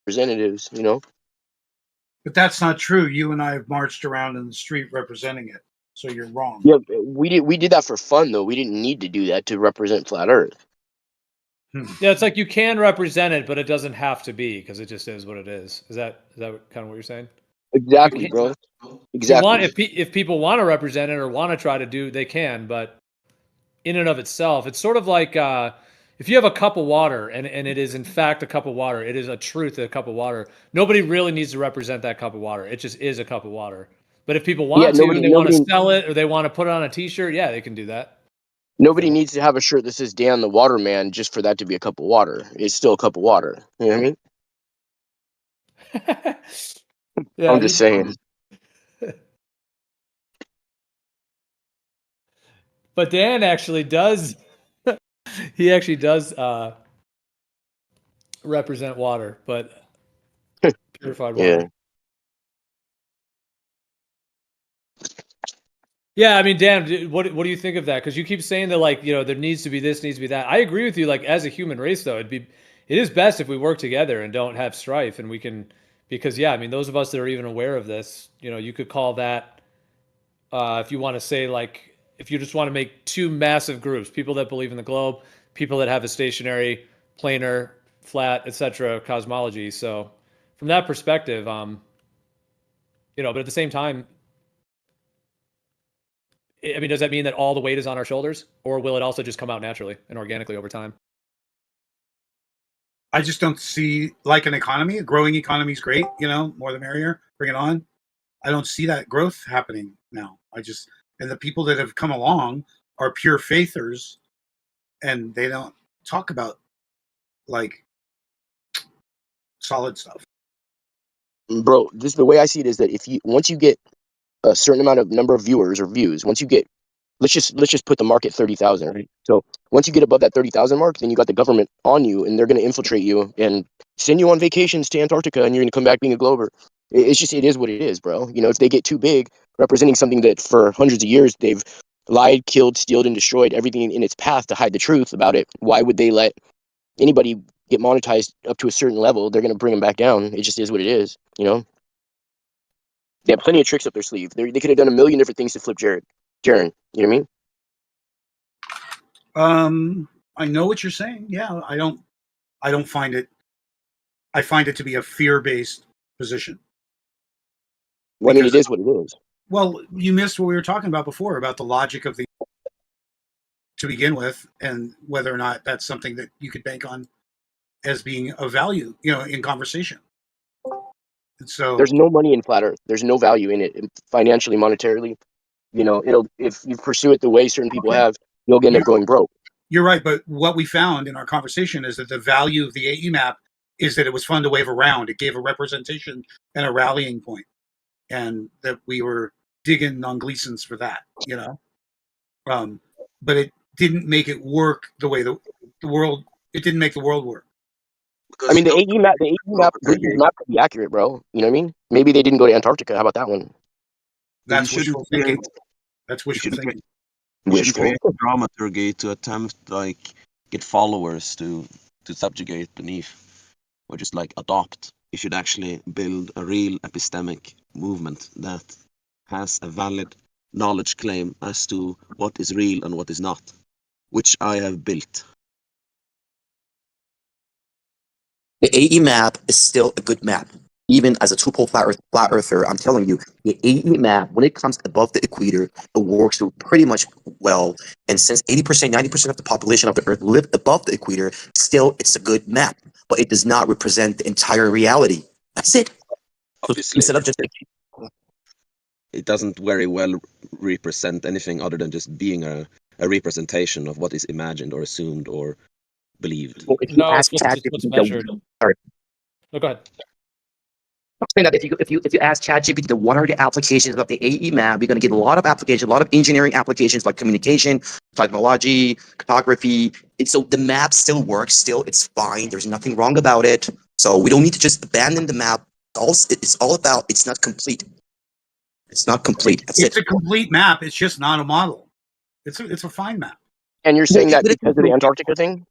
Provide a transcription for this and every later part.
representatives, you know. But that's not true. You and I have marched around in the street representing it, so you're wrong. Yeah, we did that for fun though. We didn't need to do that to represent flat Earth. Yeah, it's like you can represent it, but it doesn't have to be because it just is what it is. Is that kind of what you're saying? Exactly, bro. Exactly. If people want to represent it or want to try to do, they can. But in and of itself, it's sort of like if you have a cup of water and it is in fact a cup of water, it is a truth, a cup of water. Nobody really needs to represent that cup of water. It just is a cup of water. But if people want to, and they want to sell it or they want to put it on a T-shirt, yeah, they can do that. Nobody needs to have a shirt that says Dan the Waterman just for that to be a cup of water. It's still a cup of water. You know what I mean? Yeah, I'm just saying. But Dan actually does. He actually does represent water, but purified water. Yeah. Yeah, I mean, Dan, what do you think of that? Because you keep saying that, like, you know, there needs to be this, needs to be that. I agree with you. Like, as a human race, though, it is best if we work together and don't have strife, and we can, because yeah, I mean, those of us that are even aware of this, you know, you could call that, if you want to say, like, if you just want to make two massive groups, people that believe in the globe, people that have a stationary, planar, flat, etc. cosmology. So, from that perspective, you know, but at the same time, I mean, does that mean that all the weight is on our shoulders, or will it also just come out naturally and organically over time? I just don't see, like an economy, a growing economy is great, you know, more the merrier, bring it on. I don't see that growth happening now. And the people that have come along are pure faithers, and they don't talk about, like, solid stuff. Bro, the way I see it is that once you get a certain amount of number of viewers or views, once you get, let's just put the mark at 30,000, right? So once you get above that 30,000 mark, then you got the government on you, and they're going to infiltrate you and send you on vacations to Antarctica, and you're going to come back being a glober. It is what it is, bro. You know, if they get too big, representing something that for hundreds of years they've lied, killed, stealed, and destroyed everything in its path to hide the truth about it, why would they let anybody get monetized up to a certain level? They're going to bring them back down. It just is what it is, you know? They have plenty of tricks up their sleeve. They could have done a million different things to flip Jaren. You know what I mean? I know what you're saying. Yeah, I don't find it. I find it to be a fear-based position. Well, I mean, it is what it is. Well, you missed what we were talking about before about the logic of the to begin with, and whether or not that's something that you could bank on as being of value, you know, in conversation. And so there's no money in flat Earth. There's no value in it financially, monetarily. You know, if you pursue it the way certain people have, you'll end up going broke. You're right, but what we found in our conversation is that the value of the AE map is that it was fun to wave around. It gave a representation and a rallying point, and that we were digging on Gleason's for that, you know. But it didn't make it work the way the world. It didn't make the world work. I mean, the AE map could be accurate, bro. You know what I mean? Maybe they didn't go to Antarctica. How about that one? That's wishful thinking. That's wishful thinking. You should create dramaturgy to attempt, like, get followers to subjugate beneath, or just like adopt. You should actually build a real epistemic movement that has a valid knowledge claim as to what is real and what is not, which I have built. The AE map is still a good map. Even as a two-pole flat earther, I'm telling you, the AE map, when it comes above the equator, it works pretty much well. And since 80%, 90% of the population of the Earth live above the equator, still it's a good map. But it does not represent the entire reality. That's it. Obviously, instead of just it doesn't very well represent anything other than just being a representation of what is imagined or assumed or believed. Well, if you ask ChatGPT, sorry. No, go ahead. I'm saying that if you ask ChatGPT the what are the applications of the AE map, you're going to get a lot of applications, a lot of engineering applications like communication, technology, cartography. And so the map still works. Still, it's fine. There's nothing wrong about it. So we don't need to just abandon the map. It's all about. It's not complete. It's not complete. It's a complete map. It's just not a model. It's a fine map. And you're saying that because of the Antarctica thing?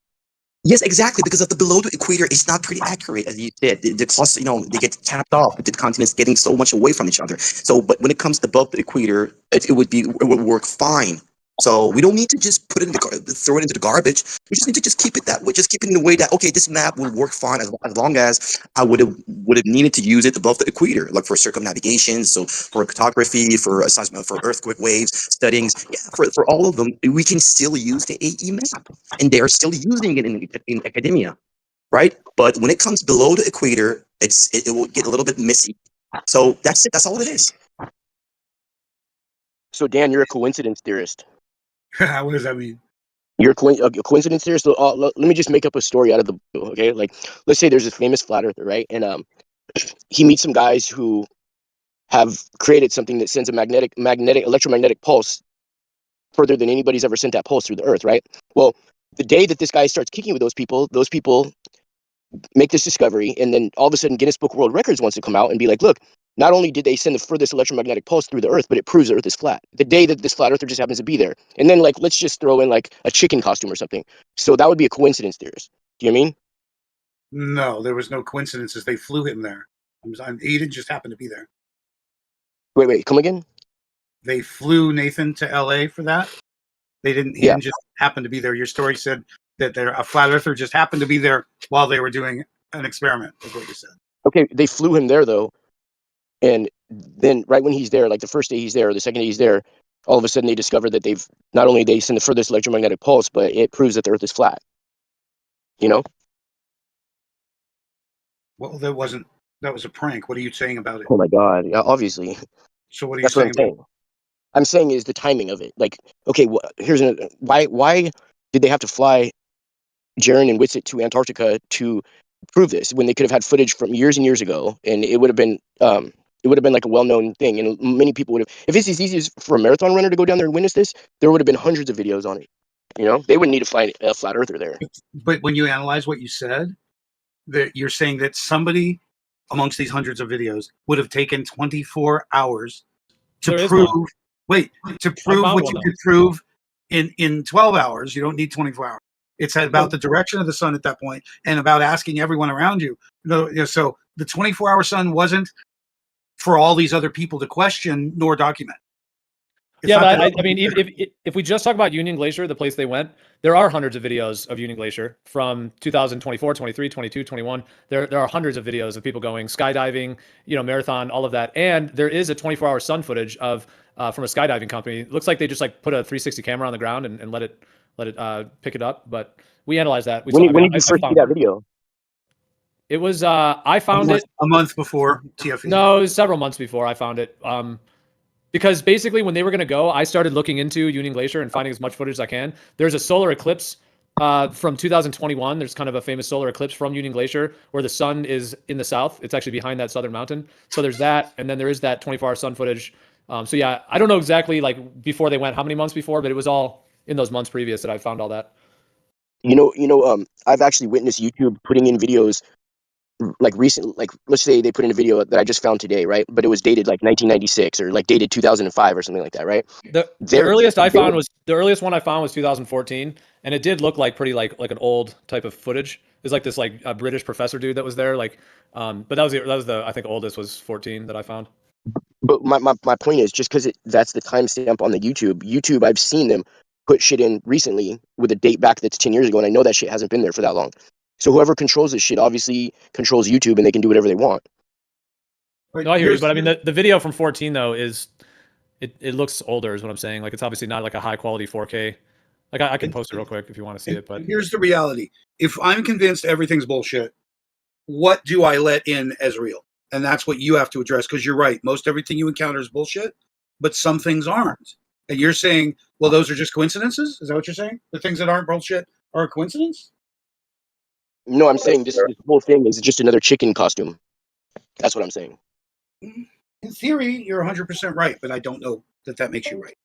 Yes, exactly, because of the below the equator, it's not pretty accurate, as you said. The cluster, they get tapped off with the continents getting so much away from each other. So, but when it comes above the equator, it would work fine. So we don't need to just put it in throw it into the garbage. We just need to just keep it that way. Just keep it in the way that, okay, this map will work fine as long as I would have needed to use it above the equator, like for circumnavigation, so for cartography, for assessment, for earthquake waves, studyings. Yeah, for all of them, we can still use the AE map, and they are still using it in academia, right? But when it comes below the equator, it will get a little bit messy. So that's it. That's all it is. So Dan, you're a coincidence theorist. What does that mean? You're a coincidence theorist. So, let me just make up a story out of the blue, okay? Like, let's say there's this famous flat earther, right? And he meets some guys who have created something that sends a electromagnetic pulse further than anybody's ever sent that pulse through the earth, right? Well, the day that this guy starts kicking with those people make this discovery, and then all of a sudden Guinness Book of World Records wants to come out and be like, look, not only did they send the furthest electromagnetic pulse through the earth, but it proves the earth is flat. The day that this flat earther just happens to be there. And then, like, let's just throw in like a chicken costume or something. So that would be a coincidence theorist. Do you know what I mean? No, there was no coincidences. They flew him there. He didn't just happen to be there. Wait, come again? They flew Nathan to LA for that. He didn't just happen to be there. Your story said that a flat earther just happened to be there while they were doing an experiment, is what you said. Okay, they flew him there though. And then right when he's there, like the first day he's there, or the second day he's there, all of a sudden they discover that they've not only they send the furthest electromagnetic pulse, but it proves that the earth is flat. You know? Well, that was a prank. What are you saying about it? Oh my God. Yeah, obviously. So what are you That's what saying? I'm saying. I'm saying is the timing of it. Like, okay, here's why did they have to fly Jaron and Whitsitt to Antarctica to prove this when they could have had footage from years and years ago, and it would have been like a well-known thing, and many people would have. If it's as easy as for a marathon runner to go down there and witness this, there would have been hundreds of videos on it. You know, they wouldn't need to fly a flat earther there. But when you analyze what you said, that you're saying that somebody amongst these hundreds of videos would have taken 24 hours to prove. Wait, to prove what you could prove in 12 hours. You don't need 24 hours. It's about the direction of the sun at that point, and about asking everyone around you. So the 24-hour sun wasn't for all these other people to question nor document. Yeah, but I mean, if we just talk about Union Glacier, the place they went, there are hundreds of videos of Union Glacier from 2024, 23, 22, 21. There are hundreds of videos of people going skydiving, marathon, all of that. And there is a 24-hour sun footage of from a skydiving company. It looks like they just like put a 360 camera on the ground and let it pick it up. But we analyzed that. When did you first see that video? It was I found it a month before TFE. No, it was several months before I found it. Because basically when they were going to go, I started looking into Union Glacier and finding as much footage as I can. There's a solar eclipse from 2021. There's kind of a famous solar eclipse from Union Glacier where the sun is in the south. It's actually behind that southern mountain. So there's that. And then there is that 24-hour sun footage. So yeah, I don't know exactly like before they went, how many months before, but it was all in those months previous that I found all that. I've actually witnessed YouTube putting in videos like recent, like let's say they put in a video that I just found today, right? But it was dated like 1996 or like dated 2005 or something like that, right? The earliest one I found was 2014, and it did look like pretty like an old type of footage. It was like this like a British professor dude that was there, like, but that was the I think oldest was 14 that I found. But my point is just because that's the timestamp on the YouTube, I've seen them put shit in recently with a date back that's 10 years ago, and I know that shit hasn't been there for that long. So whoever controls this shit obviously controls YouTube, and they can do whatever they want. No, I hear you, but I mean the video from 14 though is it looks older is what I'm saying. Like it's obviously not like a high quality 4K. Like I can post it real quick if you want to see it. But here's the reality: if I'm convinced everything's bullshit, what do I let in as real? And that's what you have to address, because you're right. Most everything you encounter is bullshit, but some things aren't. And you're saying, well, those are just coincidences? Is that what you're saying? The things that aren't bullshit are a coincidence? No, I'm saying this whole thing is just another chicken costume. That's what I'm saying. In theory, you're 100% right, but I don't know that makes you right.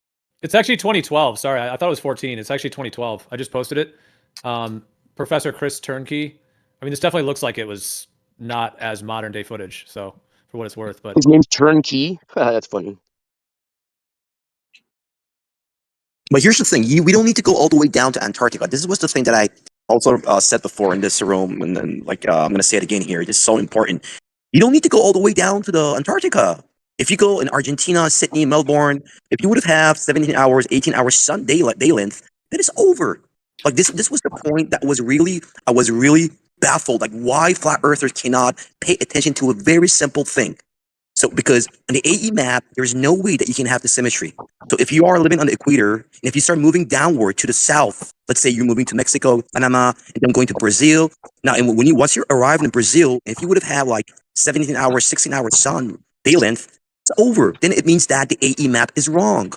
It's actually 2012. Sorry, I thought it was 14. It's actually 2012. I just posted it. Professor Chris Turnkey. I mean, this definitely looks like it was not as modern day footage. So for what it's worth, but his name's Turnkey. That's funny. But here's the thing: we don't need to go all the way down to Antarctica. This was the thing that I also said before in this room, and then I'm gonna say it again here. It's so important. You don't need to go all the way down to the Antarctica. If you go in Argentina, Sydney, Melbourne, if you would have 17 hours, 18 hours day length, then it's over. Like this was the point that was really I was really baffled. Like why flat earthers cannot pay attention to a very simple thing. So because on the AE map, there's no way that you can have the symmetry. So if you are living on the equator, and if you start moving downward to the south, let's say you're moving to Mexico, Panama, and then going to Brazil. Now, and once you arrive in Brazil, if you would have had like 17 hours, 16 hours sun day length, it's over. Then it means that the AE map is wrong.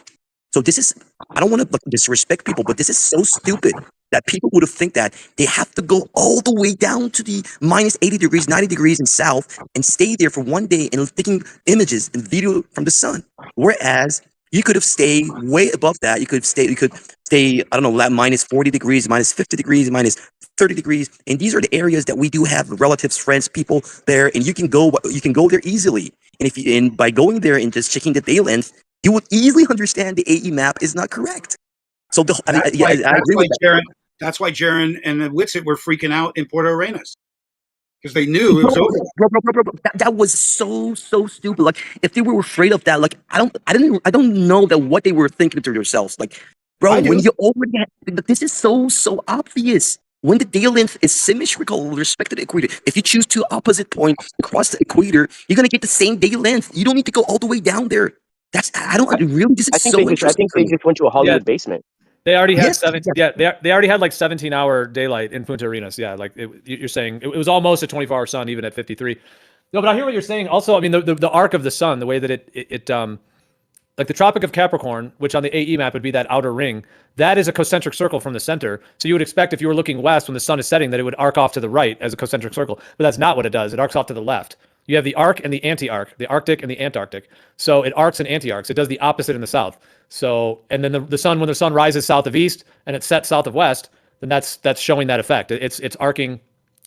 So this is, I don't want to disrespect people, but this is so stupid that people would have think that they have to go all the way down to the minus 80 degrees, 90 degrees in south and stay there for one day and taking images and video from the sun. Whereas you could have stayed way above that. You could stay, I don't know, minus 40 degrees, minus 50 degrees, minus 30 degrees. And these are the areas that we do have relatives, friends, people there, and you can go there easily. And by going there and just checking the day length, you would easily understand the AE map is not correct. So I agree with that. That's why Jaron and the Witsit were freaking out in Puerto Arenas because they knew it was over. Bro. That was so stupid. Like if they were afraid of that, like I don't know that what they were thinking to themselves. Like, bro, when you already this is so obvious. When the day length is symmetrical with respect to the equator, if you choose two opposite points across the equator, you're gonna get the same day length. You don't need to go all the way down there. This is so interesting. I think they just went to a Hollywood basement. They already had 17. Yeah, they already had like 17-hour daylight in Punta Arenas. Yeah, like you're saying, it was almost a 24-hour sun, even at 53. No, but I hear what you're saying. Also, I mean, the arc of the sun, the way that it like the Tropic of Capricorn, which on the AE map would be that outer ring, that is a concentric circle from the center. So you would expect if you were looking west when the sun is setting that it would arc off to the right as a concentric circle, but that's not what it does. It arcs off to the left. You have the arc and the anti-arc, the Arctic and the Antarctic. So it arcs and anti-arcs. It does the opposite in the south. So, and then the sun, when the sun rises south of east and it sets south of west, then that's showing that effect. It's arcing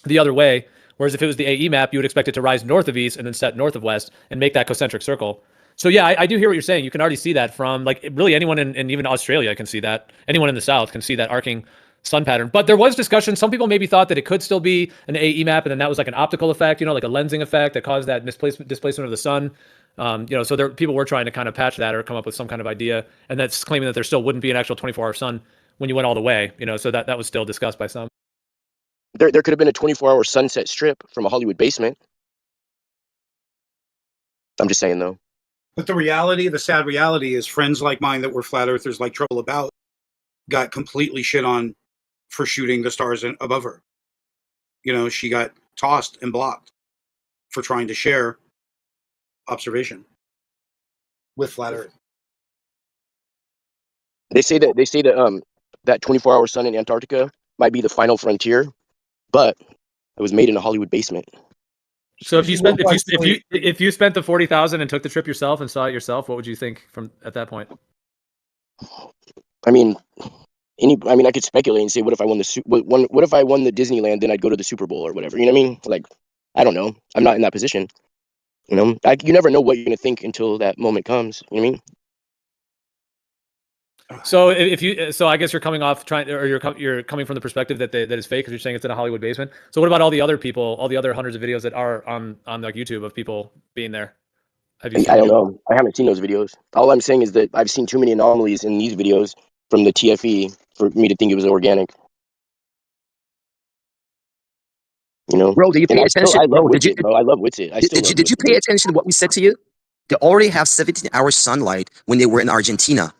the other way. Whereas if it was the AE map, you would expect it to rise north of east and then set north of west and make that concentric circle. So yeah, I do hear what you're saying. You can already see that from like really anyone in even Australia can see that. Anyone in the south can see that arcing sun pattern. But there was discussion. Some people maybe thought that it could still be an AE map, and then that was like an optical effect, like a lensing effect that caused that displacement of the sun. So people were trying to kind of patch that or come up with some kind of idea, and that's claiming that there still wouldn't be an actual 24-hour sun when you went all the way. So that was still discussed by some. There could have been a 24-hour sunset strip from a Hollywood basement. I'm just saying though. But the sad reality is friends like mine that were flat earthers like Trouble About got completely shit on for shooting the stars above her. She got tossed and blocked for trying to share observation with flat Earth. They say that that 24-hour sun in Antarctica might be the final frontier, but it was made in a Hollywood basement. So if you spent the 40,000 and took the trip yourself and saw it yourself, what would you think from at that point? I mean, I could speculate and say, what if I won what if I won the Disneyland, then I'd go to the Super Bowl or whatever. You know what I mean? Like, I don't know. I'm not in that position. You never know what you're gonna think until that moment comes. You know what I mean? So I guess you're coming off you're coming from the perspective that is fake because you're saying it's in a Hollywood basement. So what about all the other people, all the other hundreds of videos that are on like YouTube of people being there? I don't know. I haven't seen those videos. All I'm saying is that I've seen too many anomalies in these videos from the TFE for me to think it was organic. Bro, did you pay attention? I love Witsit, bro. I love Witsit. Did you pay attention to what we said to you? They already have 17-hour sunlight when they were in Argentina.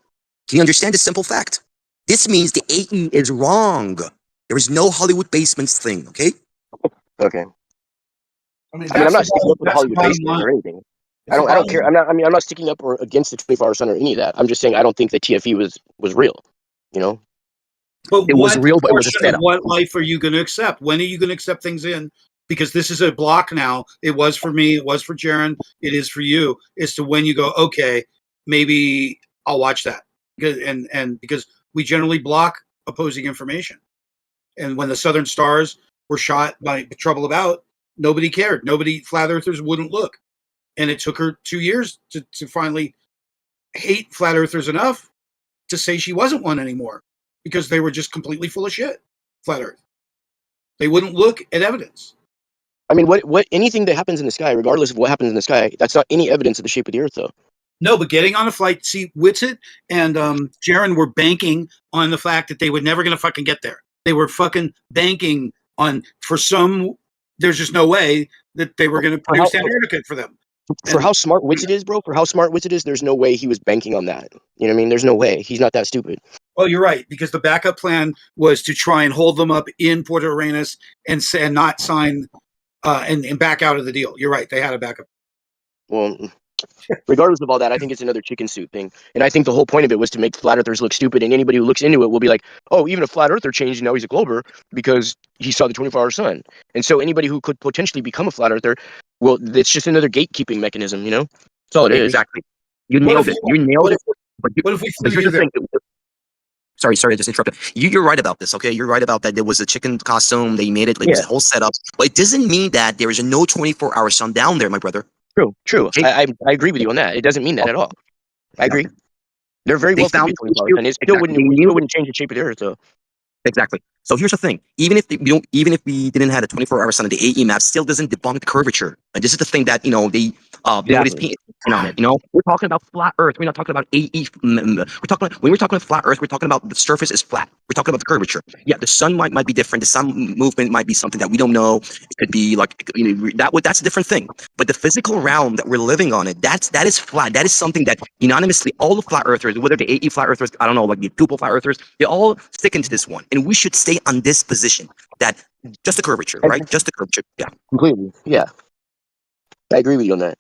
Can you understand the simple fact? This means the AE is wrong. There is no Hollywood basements thing, okay? Okay. I'm not sticking up for the Hollywood basement or anything. I don't care. I'm not sticking up or against the 24-hour sun or any of that. I'm just saying I don't think the TFE was real. But it was real, but it was a setup. What life are you going to accept? When are you going to accept things in? Because this is a block now. It was for me. It was for Jaron. It is for you. As to when you go, okay, maybe I'll watch that. And because we generally block opposing information. And when the Southern Stars were shot by Trouble About, nobody cared. Flat Earthers wouldn't look. And it took her 2 years to finally hate flat earthers enough to say she wasn't one anymore because they were just completely full of shit. Flat Earth. They wouldn't look at evidence. I mean, what anything that happens in the sky, regardless of what happens in the sky, that's not any evidence of the shape of the Earth, though. No, but getting on a flight, see, Whitsitt and Jaron were banking on the fact that they were never going to fucking get there. They were fucking banking on, there's just no way that they were going to produce Antarctica for them. For how smart Whitsitt is, bro, there's no way he was banking on that. You know what I mean? There's no way. He's not that stupid. Well, you're right, because the backup plan was to try and hold them up in Puerto Arenas and not sign and back out of the deal. You're right. They had a backup. Well, regardless of all that, I think it's another chicken suit thing. And I think the whole point of it was to make flat earthers look stupid. And anybody who looks into it will be like, oh, even a flat earther changed, now he's a glober because he saw the 24-hour sun. And so anybody who could potentially become a flat earther, well, it's just another gatekeeping mechanism, you know? That's all it is. Exactly. You nailed it. You nailed it. What if we But here's the thing. Sorry, I just interrupted. You're right about this, okay? You're right about that. There was a chicken costume. They made it. Like, it was a whole setup. But it doesn't mean that there is no 24-hour sun down there, my brother. True. Okay? I agree with you on that. It doesn't mean that at all. I agree. They're very well found. And it still wouldn't change the shape of the Earth, though. Exactly. So here's the thing: even if we didn't have a 24-hour sun, the AE map still doesn't debunk the curvature. And this is the thing that nobody's paying attention on it. You know, we're talking about flat Earth. We're not talking about AE. When we're talking about flat Earth, we're talking about the surface is flat. We're talking about the curvature. Yeah, the sun might be different. The sun movement might be something that we don't know. It could be like that's a different thing. But the physical realm that we're living on that is flat. That is something that unanimously all the flat earthers, whether the AE flat earthers, I don't know, like the Tupel flat earthers, they all stick into this one, and we should stay on this position. That just the curvature, right? Just the curvature. Yeah, completely. Yeah, I agree with you on that.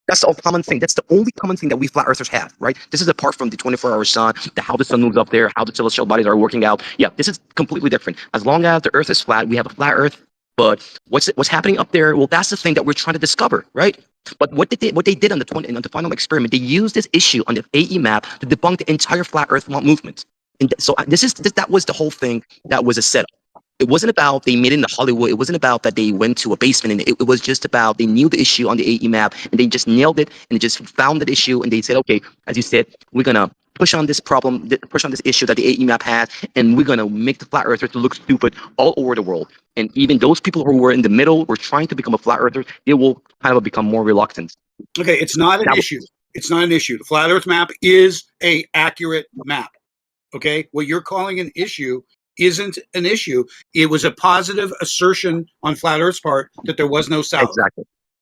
That's the common thing. That's the only common thing that we flat earthers have, right? This is apart from the 24-hour sun, how the sun moves up there, how the celestial bodies are working out. Yeah, this is completely different. As long as the Earth is flat, we have a flat Earth. But what's happening up there? Well, that's the thing that we're trying to discover, right? But what they did on the final experiment, they used this issue on the AE map to debunk the entire flat Earth movement. And so that was the whole thing. That was a setup. It wasn't about they made it in Hollywood. It wasn't about that they went to a basement, and it was just about they knew the issue on the AE map, and they just nailed it, and they just found that issue, and they said, okay, as you said, we're gonna push on this problem, push on this issue that the AE map has, and we're gonna make the flat earthers to look stupid all over the world. And even those people who were in the middle, were trying to become a flat earther, they will kind of become more reluctant. Okay, it's not an issue. It's not an issue. The flat Earth map is a accurate map. Okay, what you're calling an issue isn't an issue. It was a positive assertion on flat Earth's part that there was no south.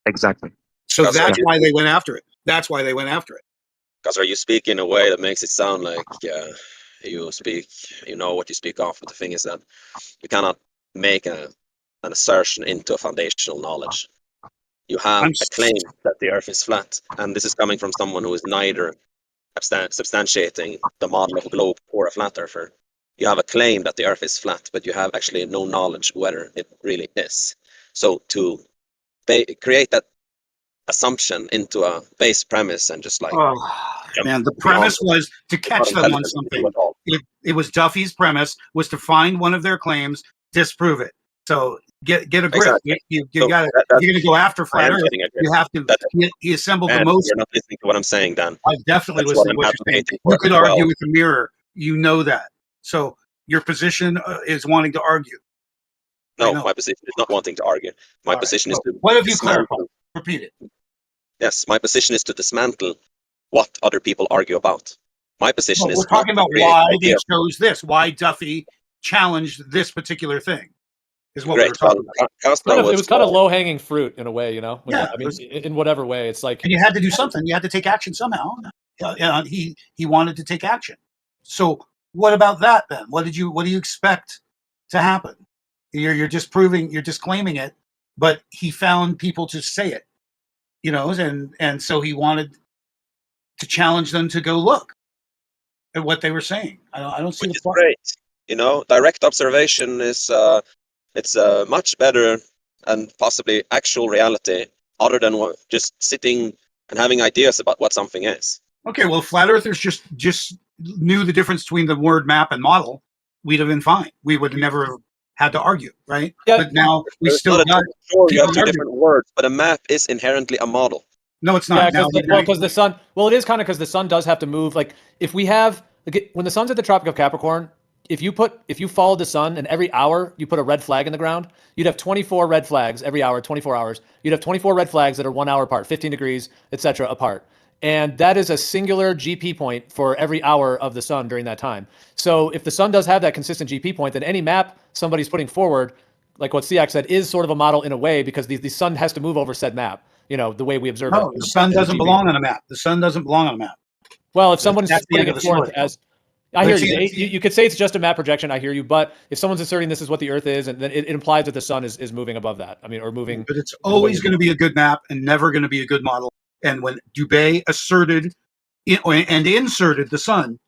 Exactly. So that's why they went after it. Because are you speaking in a way that makes it sound like you know what you speak of? But the thing is that you cannot make an assertion into a foundational knowledge. You have a claim that the Earth is flat, and this is coming from someone who is neither substantiating the model of a globe or a flat earther. You have a claim that the Earth is flat, but you have actually no knowledge whether it really is. So to create that assumption into a base premise and just like... man, the premise was to catch them on something. It was Duffy's premise was to find one of their claims, disprove it. So get a grip. Exactly. You're going to go after flat Earth. You have to. He assembled the most. You're not listening to what I'm saying, Dan. I definitely listen to what you're saying. You could argue with the mirror. You know that. So your position is wanting to argue. No, my position is not wanting to argue. My position is to... What have you clarified? Repeat it. Yes, my position is to dismantle what other people argue about. My position is... We're talking about why they chose this, why Duffy challenged this particular thing. Is what we're talking about. It was kind of low-hanging fruit in a way, you know? Yeah. I mean, in whatever way. It's like... And you had to do something. You had to take action somehow. He wanted to take action. So what about that then? What do you expect to happen? You're just claiming it, but he found people to say it, you know, and so he wanted to challenge them to go look at what they were saying. I don't see the point. Great. You know, direct observation is it's much better and possibly actual reality other than just sitting and having ideas about what something is. Okay, well, flat earthers just knew the difference between the word map and model, we'd have been fine. We would have never had to argue, right? Yeah. But now we There's still got... Sure, you have two different words, but a map is inherently a model. No, it's not. Yeah, because the sun... Well, it is kind of because the sun does have to move. Like, if we have... Like, when the sun's at the Tropic of Capricorn, if you followed the sun and every hour you put a red flag in the ground, you'd have 24 red flags every hour, 24 hours. You'd have 24 red flags that are 1 hour apart, 15 degrees, etc. apart. And that is a singular GP point for every hour of the sun during that time. So if the sun does have that consistent GP point, then any map somebody's putting forward, like what Siak said, is sort of a model in a way, because the sun has to move over said map, the way we observe No, it. the sun doesn't belong on a map. The sun doesn't belong on a map. Well, if someone's That's the putting end it of the forth story. as, I hear you. You could say it's just a map projection. I hear you. But if someone's asserting this is what the Earth is, and then it implies that the sun is moving above that. I mean, or moving. But it's always going to be a good map and never going to be a good model. And when Dubé asserted and inserted the sun,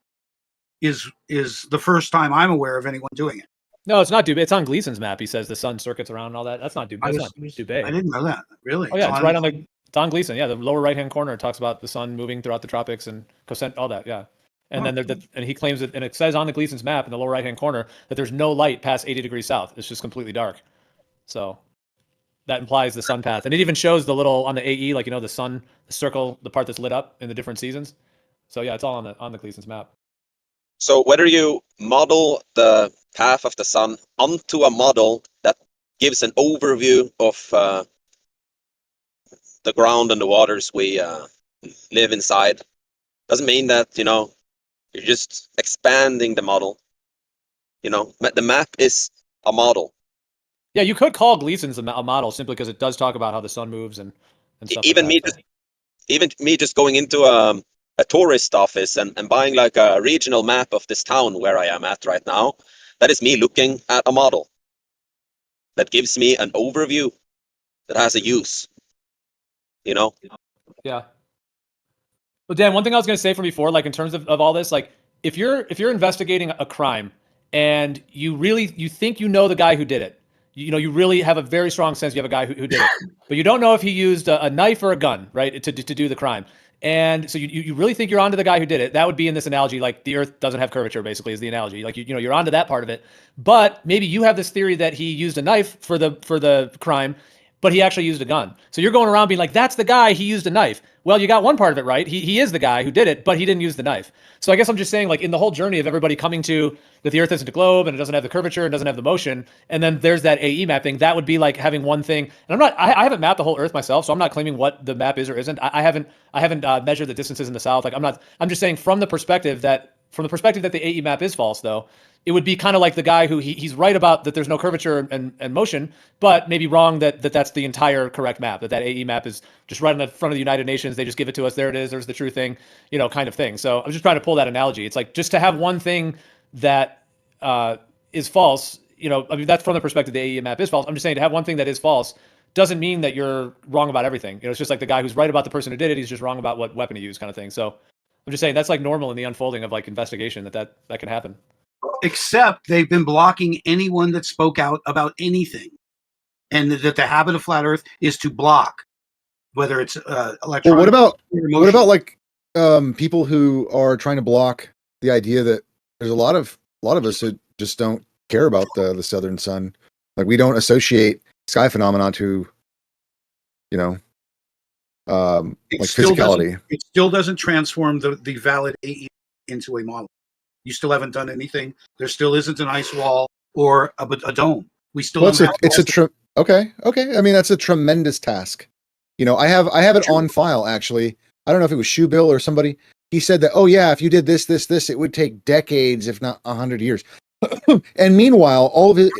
is the first time I'm aware of anyone doing it. No, it's not Dubé. It's on Gleason's map. He says the sun circuits around and all that. That's not Dubé. That's not Dubé. I didn't know that. Really? Oh yeah, it's right on it's on Gleason. Yeah, the lower right hand corner talks about the sun moving throughout the tropics and cosent, all that. Yeah. And then and he claims it, and it says on the Gleason's map in the lower right hand corner that there's no light past 80 degrees south. It's just completely dark. So that implies the sun path. And it even shows the little on the AE, like the sun, the circle, the part that's lit up in the different seasons. So yeah, it's all on the Gleason's map. So whether you model the path of the sun onto a model that gives an overview of the ground and the waters we live inside, doesn't mean that you're just expanding the model. The map is a model. Yeah, you could call Gleason's a model simply because it does talk about how the sun moves and stuff. Even me just going into a tourist office and buying like a regional map of this town where I am at right now, that is me looking at a model that gives me an overview that has a use. Yeah. Well, Dan, one thing I was going to say from before, like in terms of all this, like if you're investigating a crime and you think the guy who did it, you really have a very strong sense you have a guy who did it, but you don't know if he used a knife or a gun, right, to do the crime. And so you really think you're onto the guy who did it. That would be in this analogy, like the Earth doesn't have curvature, basically, is the analogy. Like you're onto that part of it. But maybe you have this theory that he used a knife for the crime, but he actually used a gun. So you're going around being like, that's the guy, he used a knife. Well, you got one part of it right. He is the guy who did it, but he didn't use the knife. So I guess I'm just saying, like, in the whole journey of everybody coming to that the Earth isn't a globe and it doesn't have the curvature and doesn't have the motion, and then there's that AE mapping, that would be like having one thing. And I haven't mapped the whole Earth myself, so I'm not claiming what the map is or isn't. I haven't measured the distances in the south. Like I'm just saying from the perspective that the AE map is false, though, it would be kind of like the guy who he's right about that there's no curvature and motion, but maybe wrong that that's the entire correct map, that AE map is just right in the front of the United Nations. They just give it to us. There it is. There's the true thing, kind of thing. So I'm just trying to pull that analogy. It's like just to have one thing that is false, I mean, that's from the perspective the AE map is false. I'm just saying to have one thing that is false doesn't mean that you're wrong about everything. It's just like the guy who's right about the person who did it. He's just wrong about what weapon he used, kind of thing. So I'm just saying that's like normal in the unfolding of like investigation that can happen. Except they've been blocking anyone that spoke out about anything, and that the habit of flat Earth is to block, whether it's electronic. Well, what about like people who are trying to block the idea that there's a lot of us who just don't care about the southern sun, like we don't associate sky phenomena to, like physicality. It still doesn't transform the valid AE into a model. You still haven't done anything. There still isn't an ice wall or a dome. We still. Well, okay. I mean, that's a tremendous task. I have it on file actually. I don't know if it was Shoe Bill or somebody. He said that, oh yeah, if you did this, it would take decades, if not 100 years. And meanwhile, all of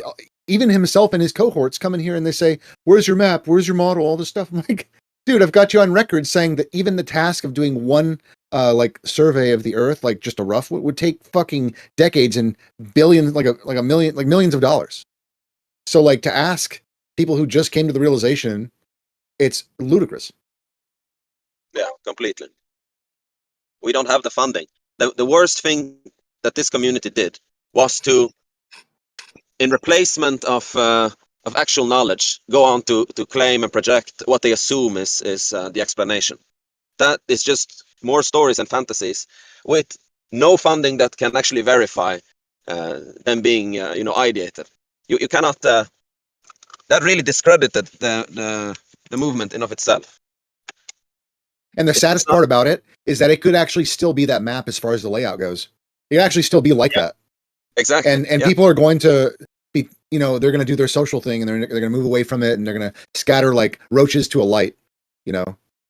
even himself and his cohorts come in here and they say, "Where's your map? Where's your model? All this stuff." I'm like, dude, I've got you on record saying that even the task of doing one like survey of the Earth, like just a rough, would take fucking decades and billions, millions of dollars. So like to ask people who just came to the realization, it's ludicrous. Yeah, completely. We don't have the funding. The worst thing that this community did was to, in replacement of actual knowledge, go on to claim and project what they assume is the explanation. That is just more stories and fantasies with no funding that can actually verify them being ideated. You cannot. That really discredited the movement in of itself. And the saddest part about it is that it could actually still be that map as far as the layout goes. It could actually still be like that. Exactly. and Yeah. people are going to be, they're going to do their social thing, and they're going to move away from it, and they're going to scatter like roaches to a light,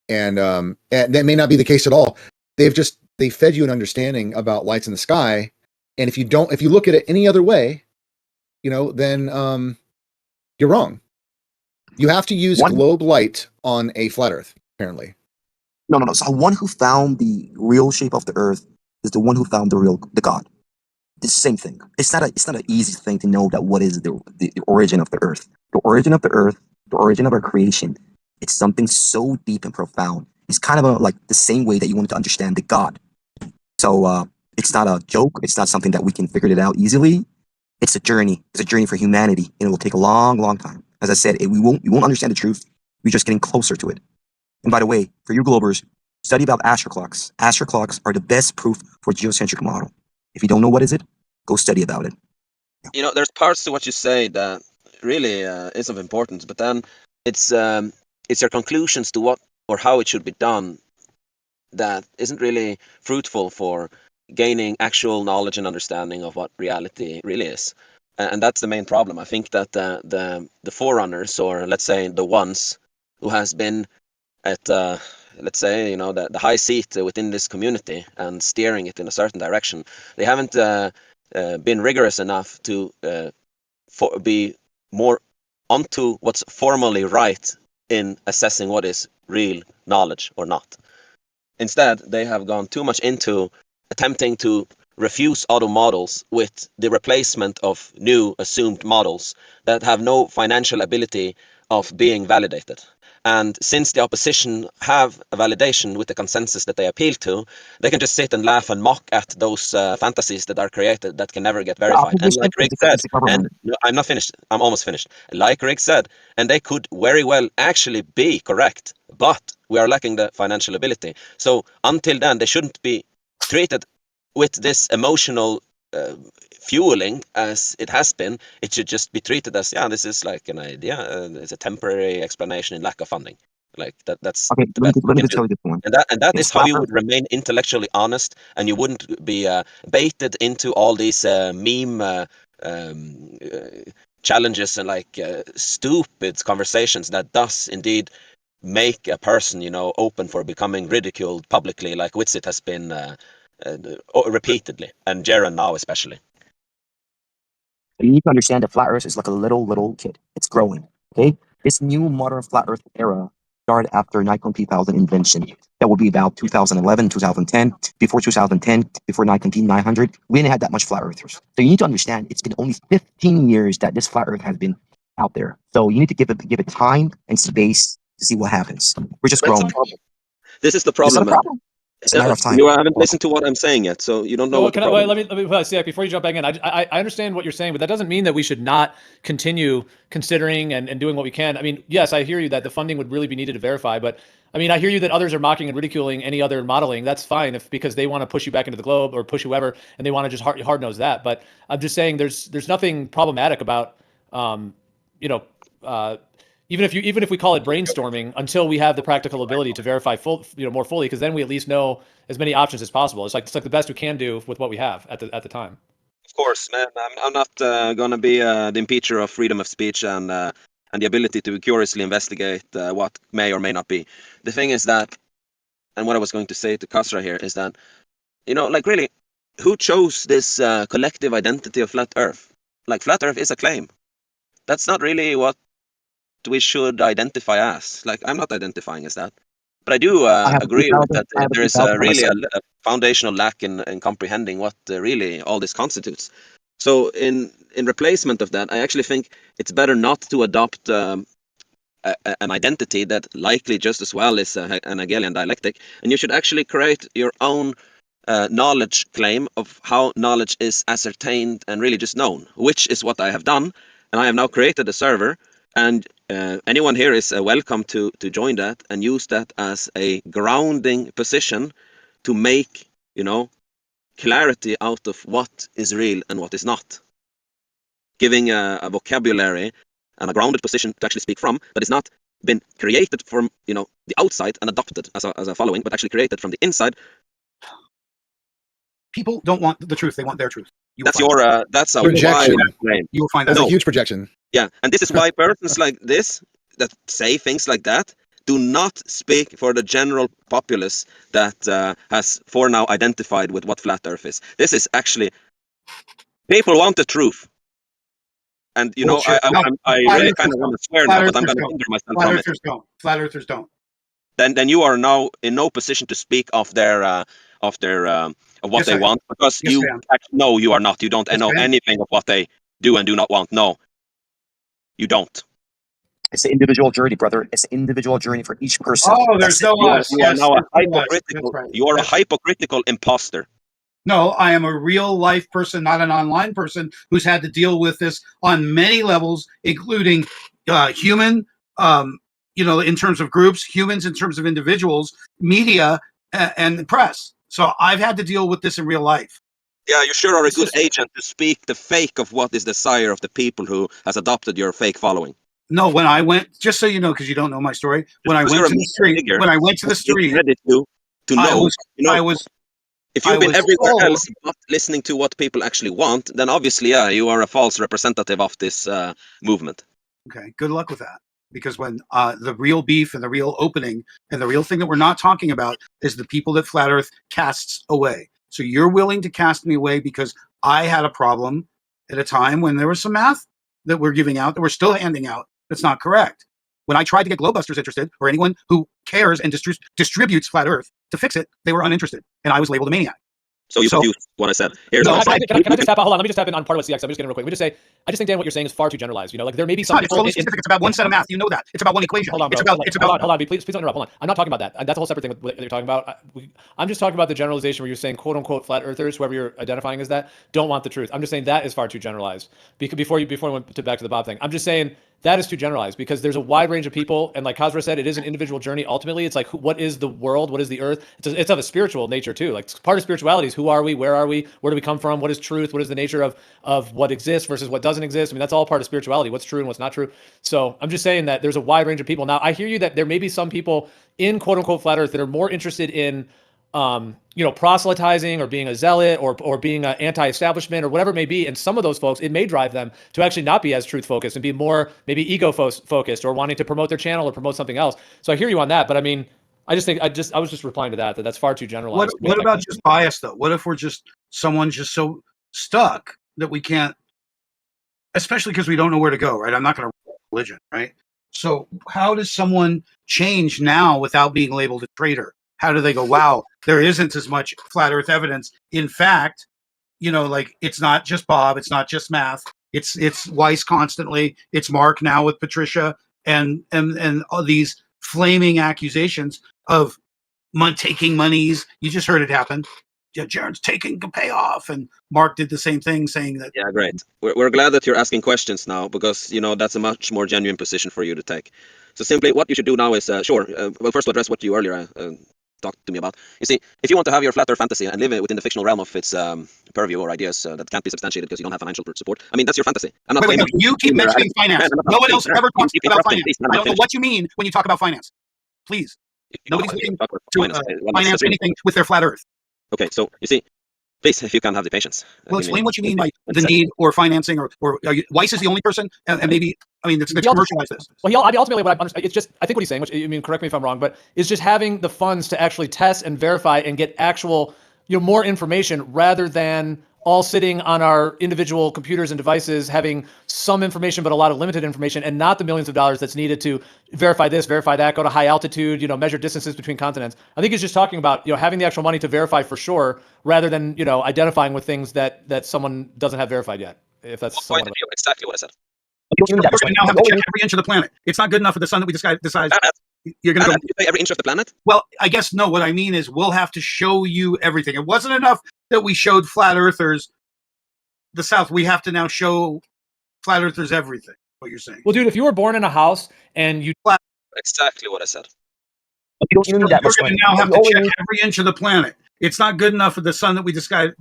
and that may not be the case at all. They fed you an understanding about lights in the sky, and if you look at it any other way, then you're wrong. You have to use globe light on a flat Earth, apparently. No. So one who found the real shape of the Earth is the one who found the God. The same thing. It's not an easy thing to know that what is the origin of the Earth. The origin of the Earth, the origin of our creation. It's something so deep and profound. It's kind of like the same way that you wanted to understand the God. So it's not a joke. It's not something that we can figure it out easily. It's a journey. It's a journey for humanity, and it will take a long, long time. As I said, we won't understand the truth. We're just getting closer to it. And by the way, for you Globers, study about astroclocks. Astroclocks are the best proof for geocentric model. If you don't know what is it, go study about it. There's parts to what you say that really is of importance, but then it's your conclusions to what or how it should be done that isn't really fruitful for gaining actual knowledge and understanding of what reality really is. And that's the main problem. I think that the forerunners, or let's say the ones who has been at let's say the high seat within this community and steering it in a certain direction, they haven't been rigorous enough to be more onto what's formally right in assessing what is real knowledge or not. Instead, they have gone too much into attempting to refuse auto models with the replacement of new assumed models that have no financial ability of being validated. And since the opposition have a validation with the consensus that they appeal to, they can just sit and laugh and mock at those fantasies that are created that can never get The verified. And opposition like Rick is said, the government. and no, I'm not finished, I'm almost finished. Like Rick said, and they could very well actually be correct, but we are lacking the financial ability. So until then, they shouldn't be treated with this emotional fueling as it has been. It should just be treated as, yeah, this is like an idea. It's a temporary explanation in lack of funding. Like that's Okay, the best we let me can just do. tell you this one. And that It's is how flat you Earth. would remain intellectually honest, and you wouldn't be baited into all these meme challenges and like stupid conversations that does indeed make a person, open for becoming ridiculed publicly, like Witsit has been repeatedly, and Jaren now especially. You need to understand that flat Earth is like a little kid. It's growing. Okay, this new modern flat Earth era started after Nikon 2000 invention. That will be about 2011, 2010. Before 2010, before Nikon T900, we didn't have that much flat Earthers. So you need to understand it's been only 15 years that this flat Earth has been out there. So you need to give it time and space to see what happens. We're just That's a growing. problem. This is the It's not problem, a man. problem. It's a matter of time. You haven't listened to what I'm saying yet, so you don't know No, what the problem is. let me see, before you jump back in. I understand what you're saying, but that doesn't mean that we should not continue considering and doing what we can. I mean, yes, I hear you that the funding would really be needed to verify, but I mean, I hear you that others are mocking and ridiculing any other modeling. That's fine because they want to push you back into the globe or push whoever, and they want to just hard nose that. But I'm just saying there's nothing problematic about you know. Even if we call it brainstorming until we have the practical ability to verify more fully, because then we at least know as many options as possible. It's like the best we can do with what we have at the time. Of course, man. I'm not gonna be the impeacher of freedom of speech and the ability to curiously investigate what may or may not be. The thing is that, and what I was going to say to Kasra here is that, like really, who chose this collective identity of flat Earth? Like flat Earth is a claim. That's not really what we should identify as. Like I'm not identifying as that. But I do I have a agree with 2000. that I have a there is 2000 for really myself. a foundational lack in comprehending what really all this constitutes. So in replacement of that, I actually think it's better not to adopt an identity that likely just as well is an Hegelian dialectic, and you should actually create your own knowledge claim of how knowledge is ascertained and really just known, which is what I have done. And I have now created a server, and anyone here is welcome to join that and use that as a grounding position to make, clarity out of what is real and what is not. Giving a vocabulary and a grounded position to actually speak from, but it's not been created from, the outside and adopted as a following, but actually created from the inside. People don't want the truth; they want their truth. You will That's find your that. that's a Projection. wild claim. You will find That's that. a huge projection. Yeah, and this is why persons like this that say things like that do not speak for the general populace that has for now identified with what flat Earth is. This is actually people want the truth, and you know Bullshit. No, I flat really earthers kind of want don't. to swear Flat now, but I'm earthers going to don't. hinder myself Flat from it. earthers don't. Flat earthers don't. Then you are now in no position to speak of their of what Yes, they I am. want, because Yes, you I am. actually, no, you are not. You don't Yes, know I am. anything of what they do and do not want. No, you don't. It's an individual journey, brother. It's an individual journey for each person. Oh, there's That's it. no us. You are Yes, now a there's no us. hypocritical. That's right. You are a That's- hypocritical imposter. No, I am a real life person, not an online person who's had to deal with this on many levels, including human, in terms of groups, humans in terms of individuals, media, and the press. So I've had to deal with this in real life. Yeah, you sure are a It's good just- agent to speak the fake of what is desire of the people who has adopted your fake following. No, when I went, just so you know, because you don't know my story, when I Because went you're a to the media street, figure, when I went to the It's street, ready to I know. was, You know, I was, if you've I been was everywhere told- else but listening to what people actually want, then obviously, yeah, you are a false representative of this movement. okay, good luck with that. Because when the real beef and the real opening and the real thing that we're not talking about is the people that Flat Earth casts away. So you're willing to cast me away because I had a problem at a time when there was some math that we're giving out, that we're still handing out. That's not correct. When I tried to get Globebusters interested, or anyone who cares and distributes Flat Earth to fix it, they were uninterested. And I was labeled a maniac. So you So- confused what I said. Here's No, what Can I I, said. can I just tap out? Hold on. Let me just tap in on part of what CX. I'm just getting real quick. Let me just say, I just think, Dan, what you're saying is far too generalized. You know, like there may be It's some not. It's people. totally specific. It's about one set of math. You know that. It's about one equation. Hold on, bro. It's about. Hold on. Please don't interrupt. Hold on. I'm not talking about that. That's a whole separate thing with what you're talking about. I'm just talking about the generalization where you're saying quote unquote flat earthers, whoever you're identifying as that, don't want the truth. I'm just saying that is far too generalized. Before I went back to the Bob thing, I'm just saying that is too generalized because there's a wide range of people, and like Cosra said, it is an individual journey. Ultimately, it's like what is the world? What is the earth? It's of a spiritual nature too. Like part of spirituality is who are we? Where are we? Where do we come from? What is truth? What is the nature of what exists versus what doesn't exist? I mean, that's all part of spirituality. What's true and what's not true. So I'm just saying that there's a wide range of people. Now I hear you that there may be some people in quote unquote flat earth that are more interested in proselytizing or being a zealot or being an anti-establishment or whatever it may be. And some of those folks, it may drive them to actually not be as truth focused and be more maybe ego focused or wanting to promote their channel or promote something else. So I hear you on that, but I mean, I was just replying to that's far too generalized. What about just bias though? What if we're just someone just so stuck that we can't, especially because we don't know where to go, right? I'm not going to religion, right? So how does someone change now without being labeled a traitor? How do they go, wow, there isn't as much flat earth evidence. In fact, like it's not just Bob, it's not just math. It's Weiss constantly, it's Mark now with Patricia and all these flaming accusations of taking monies. You just heard it happen. Yeah, Jared's taking a payoff, and Mark did the same thing, saying that. Yeah, great. We're glad that you're asking questions now because that's a much more genuine position for you to take. So simply, what you should do now is well, first to address what you earlier talked to me about. You see, if you want to have your flat earth fantasy and live within the fictional realm of its purview or ideas that can't be substantiated because you don't have financial support, I mean, that's your fantasy. I'm not Wait, claiming you keep mentioning finance. No one else ever talks about finance. I don't know what you mean when you talk about finance. Please, nobody's looking to finance anything with their flat earth. Okay, so you see, please, if you can have the patience. Well, explain what you mean by the need or financing, or Weiss is the only person, and maybe let's commercialize this. Well, ultimately, what I understand, it's just I think what he's saying, which I mean, correct me if I'm wrong, but is just having the funds to actually test and verify and get actual, more information rather than all sitting on our individual computers and devices having some information but a lot of limited information and not the millions of dollars that's needed to verify this, verify that, go to high altitude, measure distances between continents. I think he's just talking about having the actual money to verify for sure rather than identifying with things that someone doesn't have verified yet. If that's exactly what I said. You're going to now have to check every inch of the planet. It's not good enough for the sun that we decides. You're going to go every inch of the planet. Well, I guess no. What I mean is, we'll have to show you everything. It wasn't enough that we showed flat earthers the South. We have to now show flat earthers everything. What you're saying? Well, dude, if you were born in a house and you exactly what I said. You don't need that much You're going money. to now have to check every inch of the planet. It's not good enough for the sun that we decides.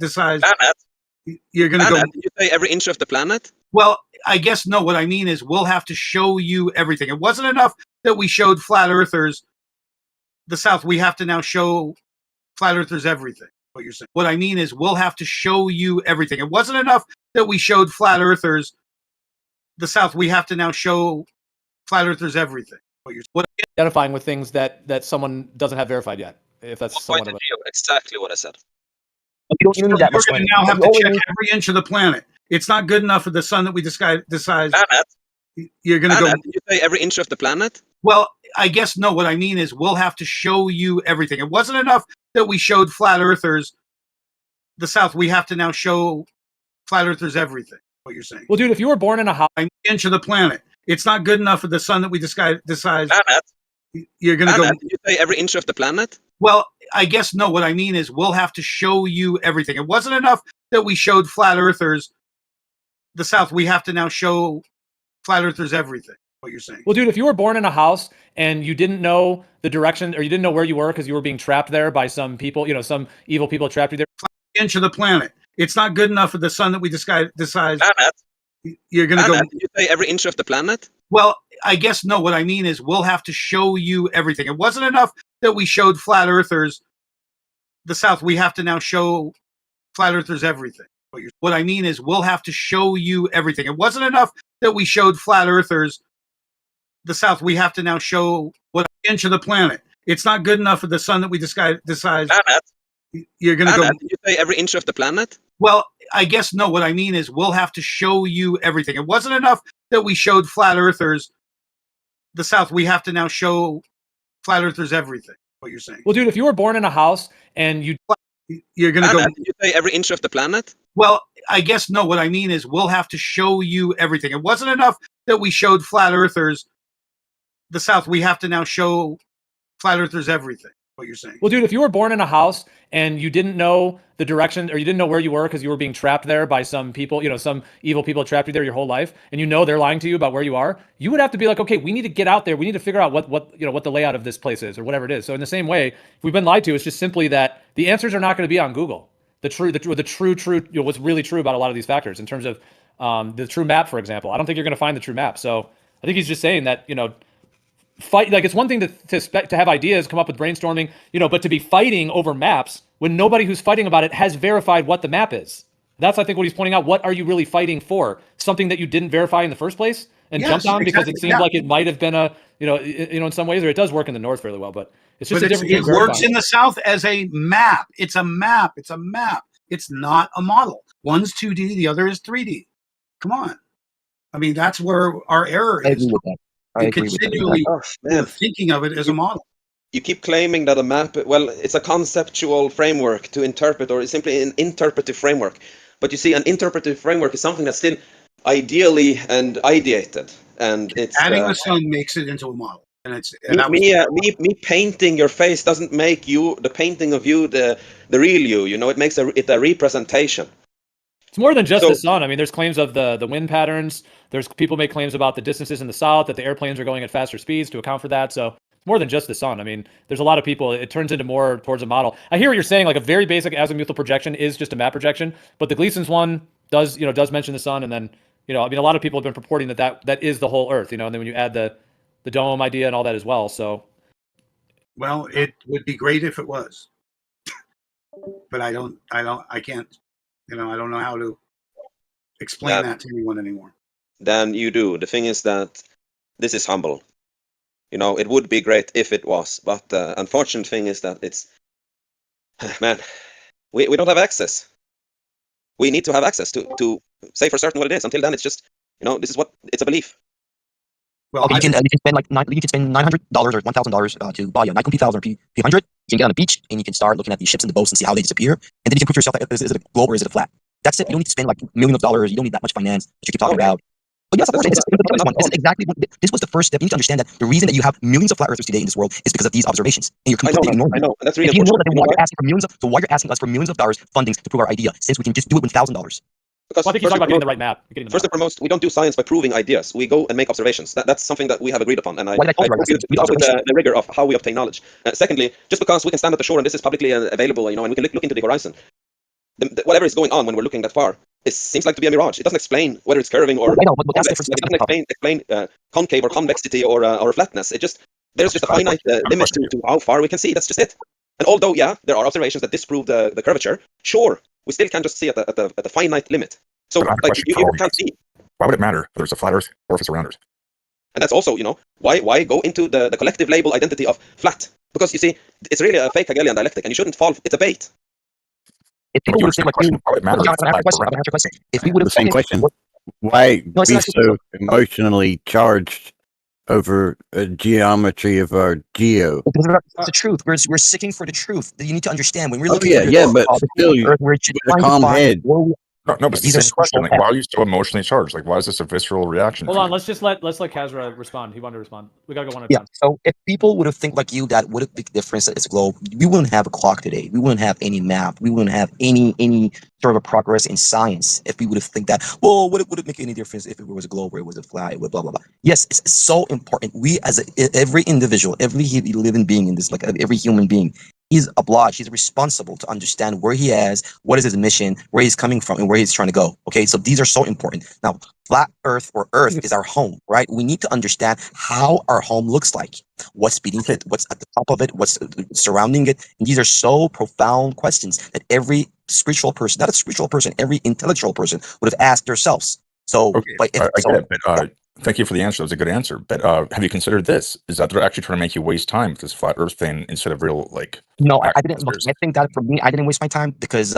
You're going to go. Did you say every inch of the planet? Well, I guess no. What I mean is, we'll have to show you everything. It wasn't enough that we showed flat earthers the South. We have to now show flat earthers everything. What you're saying. What I mean is we'll have to show you everything. It wasn't enough that we showed flat earthers the South. We have to now show flat earthers everything. What Identifying with things that someone doesn't have verified yet. If that's somewhat of a... Exactly what I said. You don't need that you're much going land. to now have You to only check need- every inch of the planet. It's not good enough for the sun that we decide. Planet? You're going to go. Did you say every inch of the planet? Well, I guess no. What I mean is we'll have to show you everything. It wasn't enough that we showed flat earthers the South. We have to now show flat earthers everything. What you're saying. Well, dude, if you were born in a house, Inch of the planet. It's not good enough for the sun that we decide. Planet? You're going to go. Did you say every inch of the planet? Well, I guess no. What I mean is we'll have to show you everything. It wasn't enough that we showed flat earthers the South. We have to now show flat earthers everything. What you're saying. well, dude, if you were born in a house and you didn't know the direction or you didn't know where you were because you were being trapped there by some people, some evil people trapped you there. Inch of the planet. It's not good enough for the sun that we decide. Planet? You're going to go. Did you say every inch of the planet? Well, I guess no. What I mean is we'll have to show you everything. It wasn't enough that we showed flat earthers the South. We have to now show flat earthers everything. What I mean is we'll have to show you everything. It wasn't enough that we showed flat earthers the South. We have to now show what inch of the planet. It's not good enough for the sun that we decide. Planet? You're going to go. Did you say every inch of the planet? Well, I guess no. What I mean is we'll have to show you everything. It wasn't enough that we showed flat earthers the South. We have to now show flat earthers everything. What you're saying. Well, dude, if you were born in a house and you're going to go. Did you say every inch of the planet? Well, I guess no. What I mean is we'll have to show you everything. It wasn't enough that we showed flat earthers the South. We have to now show flat earthers everything. What you're saying. well, dude, if you were born in a house and you didn't know the direction or you didn't know where you were because you were being trapped there by some people, some evil people trapped you there your whole life, and they're lying to you about where you are, you would have to be like, okay, we need to get out there. We need to figure out what the layout of this place is or whatever it is. So in the same way, if we've been lied to, it's just simply that the answers are not going to be on Google. The true, what's really true about a lot of these factors in terms of the true map, for example. I don't think you're going to find the true map. So I think he's just saying that, fight, like it's one thing to have ideas, come up with brainstorming, but to be fighting over maps when nobody who's fighting about it has verified what the map is. That's, I think, what he's pointing out. What are you really fighting for? Something that you didn't verify in the first place and Yes, jumped on because it exactly, seemed like it might have been in some ways, or it does work in the North fairly well, but it's just But a different. it works in the South as a map. It's a map. It's a map. It's not a model. One's 2D, the other is 3D. Come on. I mean, that's where our error I is. agree with that. I You agree with that. continually Oh, man. thinking of it as a model. You keep claiming that a map, well, it's a conceptual framework to interpret, or it's simply an interpretive framework. But you see, an interpretive framework is something that's still ideally and ideated, and it's Adding the sun makes it into a model, and me painting your face doesn't make you the painting of you the real you. It makes it a representation. It's more than just So- the sun. I mean, there's claims of the wind patterns. There's people make claims about the distances in the south, that the airplanes are going at faster speeds to account for that. So it's more than just the sun. I mean, there's a lot of people. It turns into more towards a model. I hear what you're saying. Like a very basic azimuthal projection is just a map projection, but the Gleason's one does mention the sun, and then I mean, a lot of people have been purporting that is the whole Earth. And then when you add the dome idea and all that as well. So, well, it would be great if it was, but I can't. I don't know how to explain that to anyone anymore. Then you do. The thing is that this is humble. It would be great if it was, but the unfortunate thing is that it's, man, we don't have access. We need to have access to say for certain what it is. Until then, it's just, this is what, it's a belief. Well, Okay, you can spend $900 or $1,000 to buy a Nikon P1000 or P100. You can get on the beach and you can start looking at these ships and the boats and see how they disappear. And then you can put yourself, is it a globe or is it a flat? That's it. You don't need to spend like millions of dollars. You don't need that much finance that you keep talking about. But yes, of course, this is exactly this was the first step. You need to understand that the reason that you have millions of flat earthers today in this world is because of these observations. And you're completely ignoring them. I know. And that's really If you know that, unfortunate. then why you're asking for why you're asking us for millions of dollars funding to prove our idea, since we can just do it with $1,000. Because well, I think he's talking about getting the right map. First and foremost, we don't do science by proving ideas. We go and make observations. That's something that we have agreed upon. And I Why did I hope you put up with the rigor of how we obtain knowledge. Secondly, just because we can stand at the shore and this is publicly available, and we can look into the horizon, whatever is going on when we're looking that far, it seems like to be a mirage. It doesn't explain whether it's curving or convex. It doesn't explain concave or convexity or flatness. There's just a finite limit to how far we can see. That's just it. And although, yeah, there are observations that disprove the curvature, sure, we still can just see at the finite limit. So But I have a like question you for all of you can't guys. see. Why would it matter whether it's a flat Earth or if it's a round Earth? And that's also, why go into the collective label identity of flat? Because you see, it's really a fake Hegelian dialectic, and you shouldn't fall. It's a bait. If But people you would have understand think my like you, question? Why would it matter John, if it's I'm flat gonna or ask round? your question. If we would The have same question. Why No, it's be not. so emotionally charged over a geometry of our geo? Because it's the truth. We're seeking for the truth. You need to understand when we're Oh looking yeah, for yeah, the but still, Earth, we're just with a trying to calm find head. where we. No, but it's the These are same question. Like, spiritual why are you so emotionally charged? Like, why is this a visceral reaction? Hold for on, you? let's let Kazra respond. He wanted to respond. We gotta go one at a Yeah. time. So if people would have think like you, that would have big difference that it's a globe. We wouldn't have a clock today. We wouldn't have any map. We wouldn't have any sort of a progress in science if we would have think that. Well, would it make any difference if it was a globe or it was a flat? It would blah blah blah. Yes, it's so important. We as every individual, every living being in this, like every human being, he's obliged. He's responsible to understand where he is, what is his mission, where he's coming from, and where he's trying to go. Okay, so these are so important. Now, flat Earth or Earth is our home, right? We need to understand how our home looks like, what's beneath it, what's at the top of it, what's surrounding it. And these are so profound questions that every spiritual person, not a spiritual person, every intellectual person would have asked themselves. So, Okay, but if I so, get it, but thank you for the answer. That was a good answer. But have you considered this? Is that they're actually trying to make you waste time with this flat Earth thing instead of real, like, no, I actual didn't. Look, conspiracy? I think that for me, I didn't waste my time because,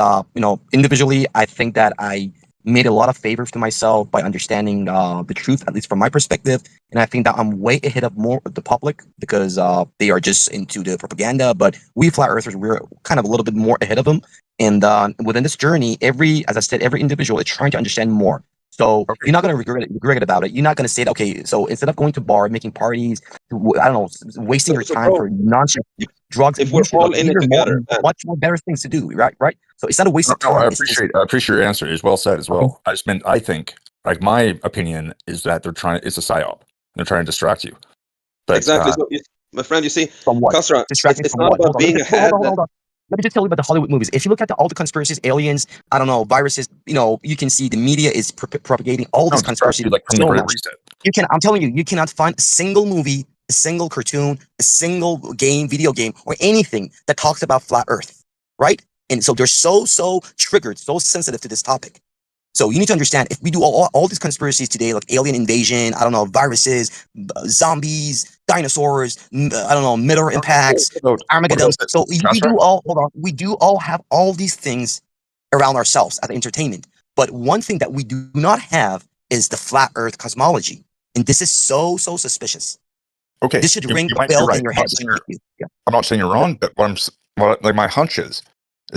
individually, I think that I made a lot of favors to myself by understanding the truth, at least from my perspective. And I think that I'm way ahead of more of the public because they are just into the propaganda. But we flat earthers, we're kind of a little bit more ahead of them. And within this journey, as I said, every individual is trying to understand more. So Okay, you're not going to regret about it. You're not going to say, okay, so instead of going to bar, making parties, I don't know, wasting your So time bro, for nonsense drugs, if you we're should all look. in These it are more, together, man, much more better things to do, right? So it's not a waste no, of no, time. It's I appreciate your answer. It's well said as okay. well. I think, like, my opinion is that it's a psyop. They're trying to distract you. But exactly. So, my friend, you see, From what? Kasra, Distracting it's from not what? about Hold on. being ahead. Hold on. Let me just tell you about the Hollywood movies. If you look at all the conspiracies, aliens, I don't know, viruses, you can see the media is propagating all no, these distract conspiracies you, like, from the so Great much. Reset. I'm telling you, you cannot find a single movie, a single cartoon, a single video game, or anything that talks about flat Earth, right? And so they're so triggered, so sensitive to this topic. So you need to understand if we do all these conspiracies today, like alien invasion, I don't know, viruses, zombies, dinosaurs, I don't know, meteor impacts, What about Armageddons. this? So we Kasra? do all, hold on, we do all have all these things around ourselves as entertainment. But one thing that we do not have is the flat Earth cosmology, and this is so suspicious. Okay, This should ring you a might be bell right. in your head. This should hit you. Yeah. I'm not saying you're wrong, but what like my hunch is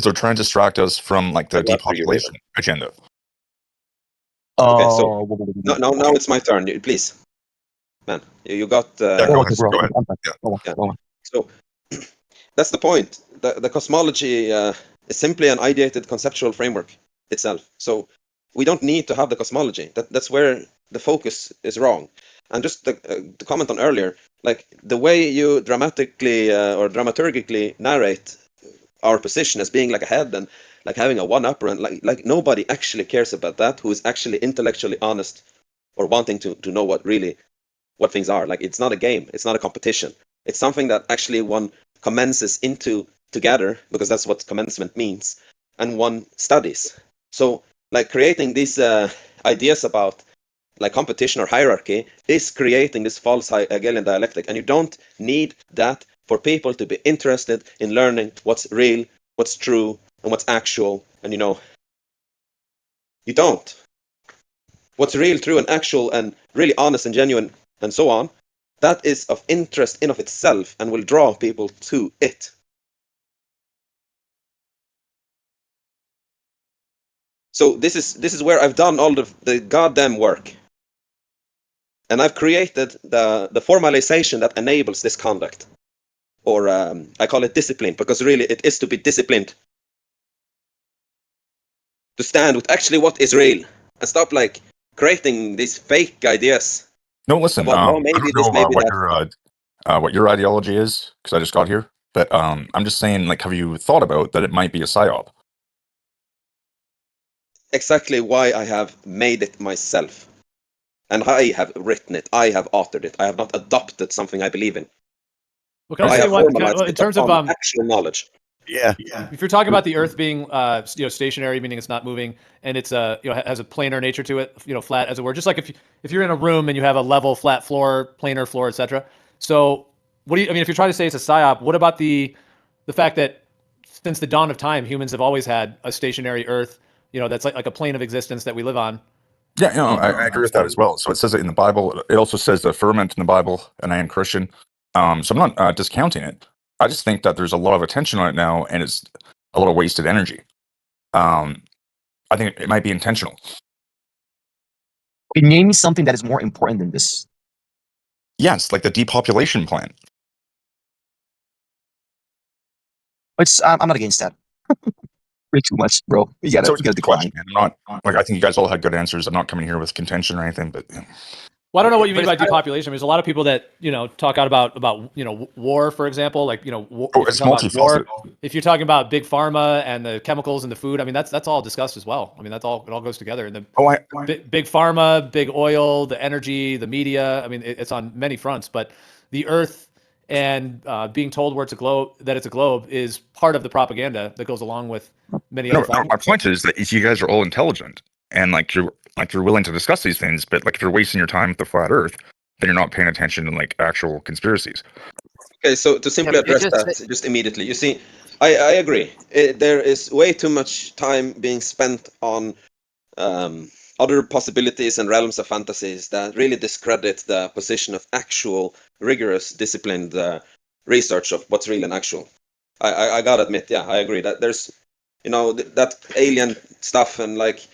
they're trying to distract us from, like, the I got you, depopulation agenda. Okay, so Oh, now it's my turn. Please, man, you got. Yeah, oh, go okay, ahead. bro. Go ahead. I'm sorry. Yeah. Yeah. Go on. So that's the point. The cosmology is simply an ideated conceptual framework itself. So we don't need to have the cosmology. That's where the focus is wrong. And just the comment on earlier, like the way you dramatically or dramaturgically narrate our position as being like ahead and like having a one-upper, and like nobody actually cares about that who is actually intellectually honest or wanting to know what things are. Like, it's not a game, it's not a competition, it's something that actually one commences into together, because that's what commencement means, and one studies. So like creating these ideas about like competition or hierarchy is creating this false Hegelian dialectic, and you don't need that for people to be interested in learning what's real, what's true, and what's actual. And you don't. What's real, true, and actual, and really honest and genuine, and so on, that is of interest in of itself and will draw people to it. So this is where I've done all the goddamn work. And I've created the formalization that enables this conduct. Or I call it discipline, because really it is to be disciplined. To stand with actually what is real. And stop like creating these fake ideas No, listen. about, oh, I maybe don't this, know maybe that. what your ideology is, because I just got here. But I'm just saying, like, have you thought about that it might be a psyop? Exactly why I have made it myself. And I have written it, I have authored it, I have not adopted something I believe in. Well, can I I say have one formalized in it terms of upon actual knowledge. Yeah. if you're talking about the Earth being stationary, meaning it's not moving, and it's has a planar nature to it, flat as it were. Just like if you're in a room and you have a level flat floor, planar floor, etc. So what do you? I mean, if you're trying to say it's a psyop, what about the fact that since the dawn of time, humans have always had a stationary Earth, that's like a plane of existence that we live on. Yeah, I agree with that as well. So it says it in the Bible. It also says the firmament in the Bible, and I am Christian. So I'm not discounting it. I just think that there's a lot of attention on it now, and it's a lot of wasted energy. I think it might be intentional. Okay, name me something that is more important than this. Yes, like the depopulation plan. I'm not against that. Way too much, bro. You gotta So it's a good decline. question. I'm not like I think you guys all had good answers. I'm not coming here with contention or anything, but Well, I don't know what you mean But by it's- depopulation. I mean, there's a lot of people that talk out about war, for example. Like it's multifaceted. if you're talking about big pharma and the chemicals and the food, I mean that's all discussed as well. I mean it all goes together. And the big pharma, big oil, the energy, the media. I mean it's on many fronts. But the Earth and being told where it's a globe is part of the propaganda that goes along with many other factors. My point is that you guys are all intelligent and you're willing to discuss these things, but like if you're wasting your time with the flat Earth, then you're not paying attention to like actual conspiracies. Okay, so to simply Yeah, but you address just that just immediately, you see, I agree. There is way too much time being spent on other possibilities and realms of fantasies that really discredit the position of actual, rigorous, disciplined research of what's real and actual. I gotta admit, yeah, I agree that there's, that alien stuff and like.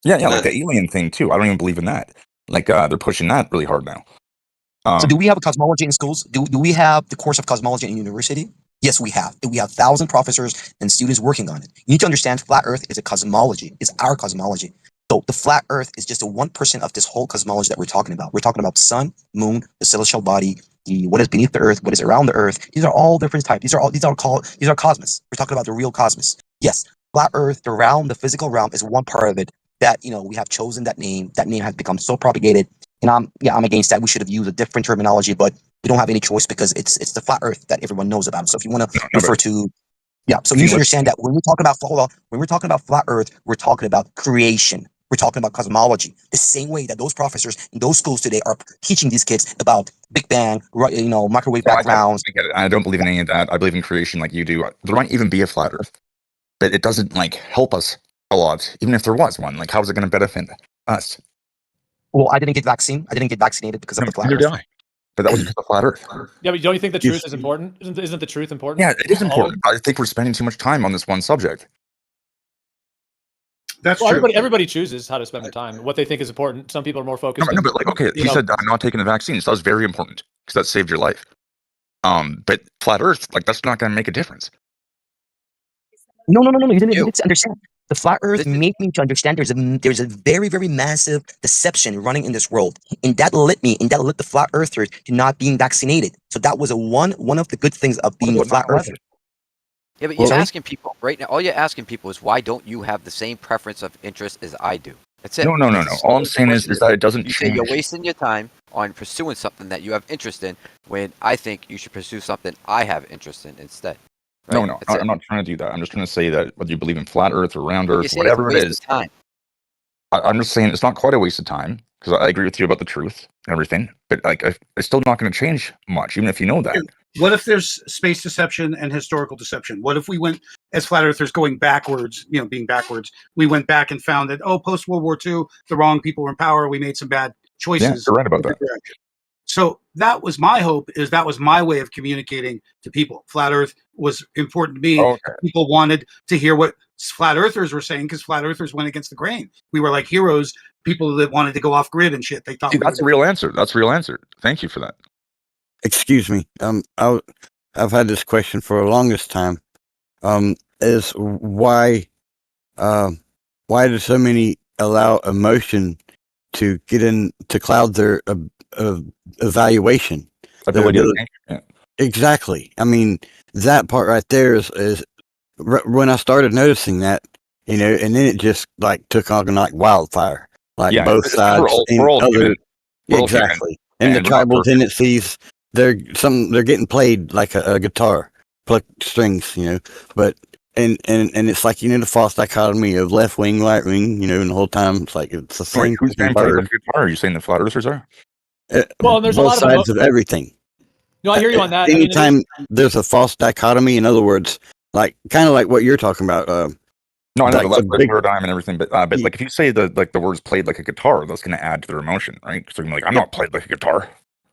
Yeah, like the alien thing too. I don't even believe in that. Like they're pushing that really hard now. So do we have a cosmology in schools? Do we have the course of cosmology in university? Yes, we have. We have 1,000 professors and students working on it. You need to understand flat Earth is a cosmology. It's our cosmology. So the flat Earth is just a 1% of this whole cosmology that we're talking about. We're talking about sun, moon, the celestial body, what is beneath the Earth, what is around the Earth. These are all different types. These are cosmos. We're talking about the real cosmos. Yes, flat Earth, the realm, the physical realm is one part of it that we have chosen that name. That name has become so propagated. And I'm against that. We should have used a different terminology, but we don't have any choice because it's the flat Earth that everyone knows about. So if you want to refer to, so you need to understand that when we're talking about flat Earth, we're talking about creation. We're talking about cosmology. The same way that those professors in those schools today are teaching these kids about Big Bang, microwave backgrounds. I get it. I don't believe in any of that. I believe in creation like you do. There might even be a flat Earth, but it doesn't help us a lot. Even if there was one, how is it going to benefit us? Well, I didn't get vaccine. I didn't get vaccinated because of the flat Neither did Earth. I. But that was because of flat Earth. Yeah, but don't you think the truth is important? Isn't the truth important? Yeah, it is important. I think we're spending too much time on this one subject. That's Well, true. everybody chooses how to spend their time, what they think is important. Some people are more focused. No, but okay, he said I'm not taking the vaccines. That was very important because that saved your life. But flat Earth, that's not going to make a difference. No. You didn't understand. The flat Earth made me to understand there's a very, very massive deception running in this world, and that led the flat earthers to not being vaccinated. So that was one of the good things of being a flat earther. Yeah, but you're asking people right now. All you're asking people is why don't you have the same preference of interest as I do? That's it. No. All I'm saying is that it doesn't You change. say you're wasting your time on pursuing something that you have interest in, when I think you should pursue something I have interest in instead. Right? No, I'm not trying to do that. I'm just trying to say that whether you believe in flat Earth or round Earth, It's whatever a it waste is, of time. I'm just saying it's not quite a waste of time because I agree with you about the truth and everything. But it's still not going to change much, even if you know that. What if there's space deception and historical deception? What if we went as flat earthers going backwards, being backwards, we went back and found that, post World War II, the wrong people were in power. We made some bad choices. Yeah, you're right about that. So that was my hope, that was my way of communicating to people. Flat Earth was important to me. Okay. People wanted to hear what flat earthers were saying because flat earthers went against the grain. We were like heroes, people that wanted to go off grid and shit. They thought that's a real answer. That's a real answer. Thank you for that. Excuse me. I've had this question for the longest time. Is why do so many allow emotion to get in to cloud their evaluation? Ability to think. Yeah. Exactly. I mean, that part right there is when I started noticing that, and then it just took on like wildfire, both sides. We're all exactly. And the we're not tribal perfect. tendencies, they're getting played like a guitar, pluck strings, but and it's like the false dichotomy of left wing, right wing, and the whole time it's like it's the same. Wait, who's being played like a guitar? Are you saying the flat earthers are? Well, and there's both a lot sides of of everything. No, I hear you on that. Anytime there's a false dichotomy, in other words, like kind of like what you're talking about. No, I know like the left the big- paradigm and everything, but like if you say the words played like a guitar, that's going to add to their emotion, right? So you're like, I'm not played like a guitar.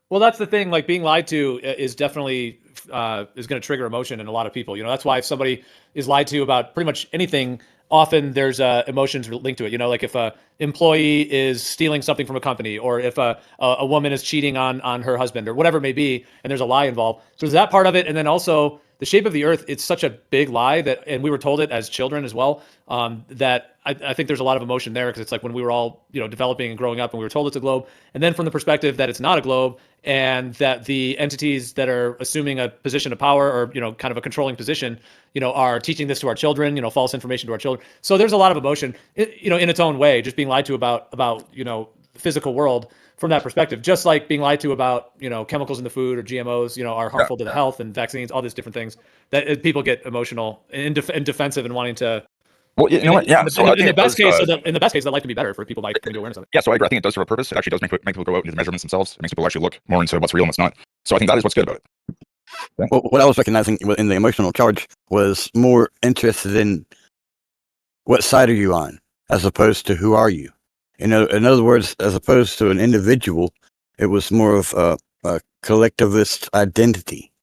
Well, that's the thing. Like being lied to is definitely is going to trigger emotion in a lot of people. That's why if somebody is lied to about pretty much anything, often there's emotions linked to it. Like if a employee is stealing something from a company, or if a woman is cheating on her husband, or whatever it may be, and there's a lie involved. So there's that part of it, and then also the shape of the earth. It's such a big lie that, and we were told it as children as well. That I think there's a lot of emotion there, because it's like when we were all developing and growing up, and we were told it's a globe, and then from the perspective that it's not a globe, and that the entities that are assuming a position of power, or kind of a controlling position, are teaching this to our children, false information to our children. So there's a lot of emotion, in its own way, just being lied to about the physical world from that perspective, just like being lied to about chemicals in the food, or GMOs are harmful to the health, and vaccines, all these different things that people get emotional and defensive and wanting to. Well, you know what? Yeah. In the best case, that life can be better for people like coming to awareness of it. Yeah, so I agree. I think it does serve a purpose. It actually does make people go out and do the measurements themselves. It makes people actually look more into what's real and what's not. So I think that is what's good about it. Okay. Well, what I was recognizing in the emotional charge was more interested in what side are you on, as opposed to who are you. In other words, as opposed to an individual, it was more of a collectivist identity.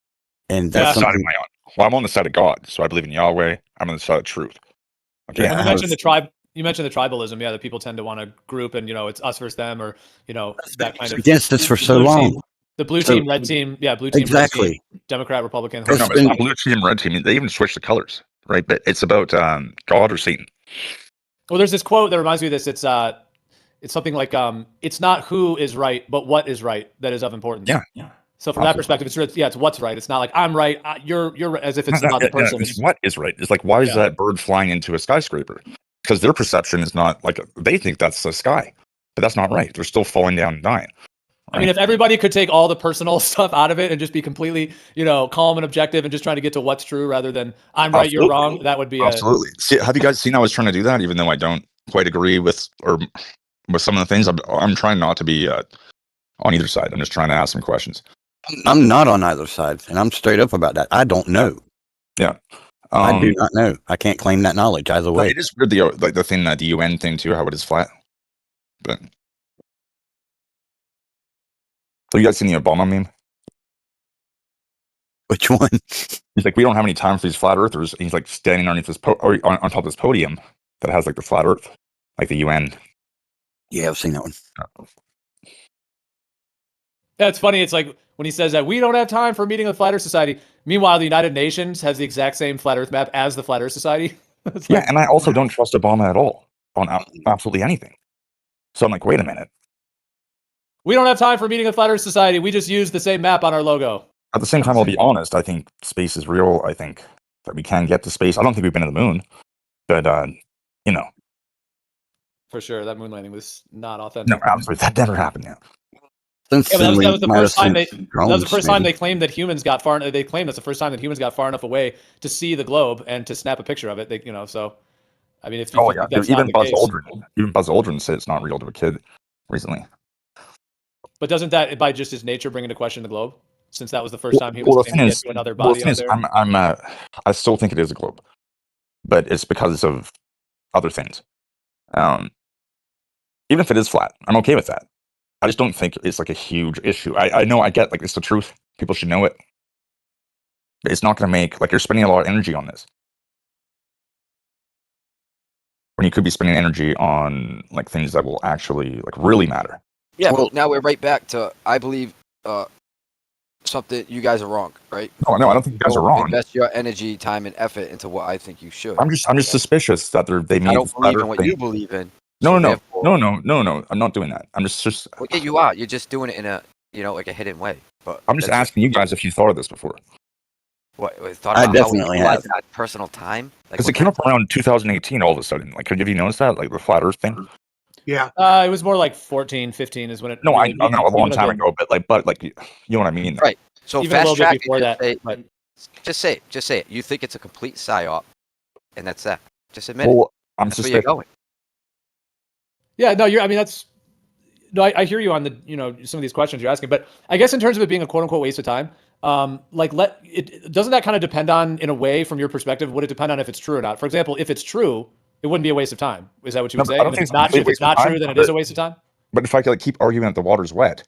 And that's what side am I on? Well, I'm on the side of God, so I believe in Yahweh. I'm on the side of truth. Okay. Yeah, you mentioned the tribe. You mentioned the tribalism, that people tend to want to group, and it's us versus them, or that kind of against us for so long. The blue team, red team, blue team, exactly. Red team, Democrat, Republican. No, it's not blue team, red team. They even switch the colors, right? But it's about God or Satan. Well, there's this quote that reminds me of this. It's something like, it's not who is right, but what is right that is of importance. Yeah. So from that perspective, it's what's right. It's not like I'm right, you're right, as if it's not the person. It's what is right. It's like, why is that bird flying into a skyscraper? Because their perception is not like, they think that's the sky, but that's not right. They're still falling down and dying. Right? I mean, if everybody could take all the personal stuff out of it and just be completely, calm and objective, and just trying to get to what's true rather than I'm right, you're wrong, that would be absolutely. See, have you guys seen I was trying to do that, even though I don't quite agree with some of the things? I'm trying not to be on either side. I'm just trying to ask some questions. I'm not on either side, and I'm straight up about that. I don't know. Yeah. I do not know. I can't claim that knowledge either way. It is weird, the thing, the UN thing too, how it is flat. But so you guys seen the Obama meme? Which one? He's like, we don't have any time for these flat earthers. And he's like standing underneath this on top of this podium that has like the flat earth, like the UN. Yeah, I've seen that one. Yeah, it's funny. It's like when he says that we don't have time for a meeting of the Flat Earth Society. Meanwhile, the United Nations has the exact same Flat Earth map as the Flat Earth Society. Yeah, and I also don't trust Obama at all on absolutely anything. So I'm like, wait a minute. We don't have time for a meeting of the Flat Earth Society. We just use the same map on our logo. At the same time, I'll be honest. I think space is real. I think that we can get to space. I don't think we've been to the moon, but For sure, that moon landing was not authentic. No, absolutely, that never happened yet. Yeah, that was the first time they claimed that humans got far. They claimed that's the first time that humans got far enough away to see the globe and to snap a picture of it. So, I mean, even Buzz Aldrin said it's not real to a kid recently. But doesn't that, by just his nature, bring into question the globe? Since that was the first time he was to get to another body out there. I still think it is a globe, but it's because of other things. Even if it is flat, I'm okay with that. I just don't think it's like a huge issue. I know, I get, like, it's the truth. People should know it. But it's not going to make, like, you're spending a lot of energy on this, when you could be spending energy on, like, things that will actually, like, really matter. Yeah, well, now we're right back to, I believe, something, you guys are wrong, right? No, I don't think you guys are wrong. Invest your energy, time, and effort into what I think you should. I'm just suspicious that they made. I don't believe in what you believe in. No. I'm not doing that. I'm just. Well, yeah, you are. You're just doing it in a, like a hidden way. But I'm just asking you guys if you thought of this before. What? Thought about I definitely have. That personal time. Because it came up around 2018 all of a sudden. Like, have you noticed that? Like the flat Earth thing. Yeah. It was more like 14, 15 is when it. No, I know a long time ago, but you know what I mean. Right. So even a little fast bit track before and that. just say, But just say it. Just say it. You think it's a complete psyop, and that's that. Just admit it. Well, I'm That's where you're suspicious. going. yeah, no, I mean, that's no, I hear you on the some of these questions you're asking, but I guess in terms of it being a quote unquote waste of time, like doesn't that kind of depend on, in a way, from your perspective, would it depend on if it's true or not? For example, if it's true, it wouldn't be a waste of time. Is that what you No, would but say? I don't And think it's a complete if it's waste of not time, true, then it but is a waste of time. but if I could like keep arguing that the water's wet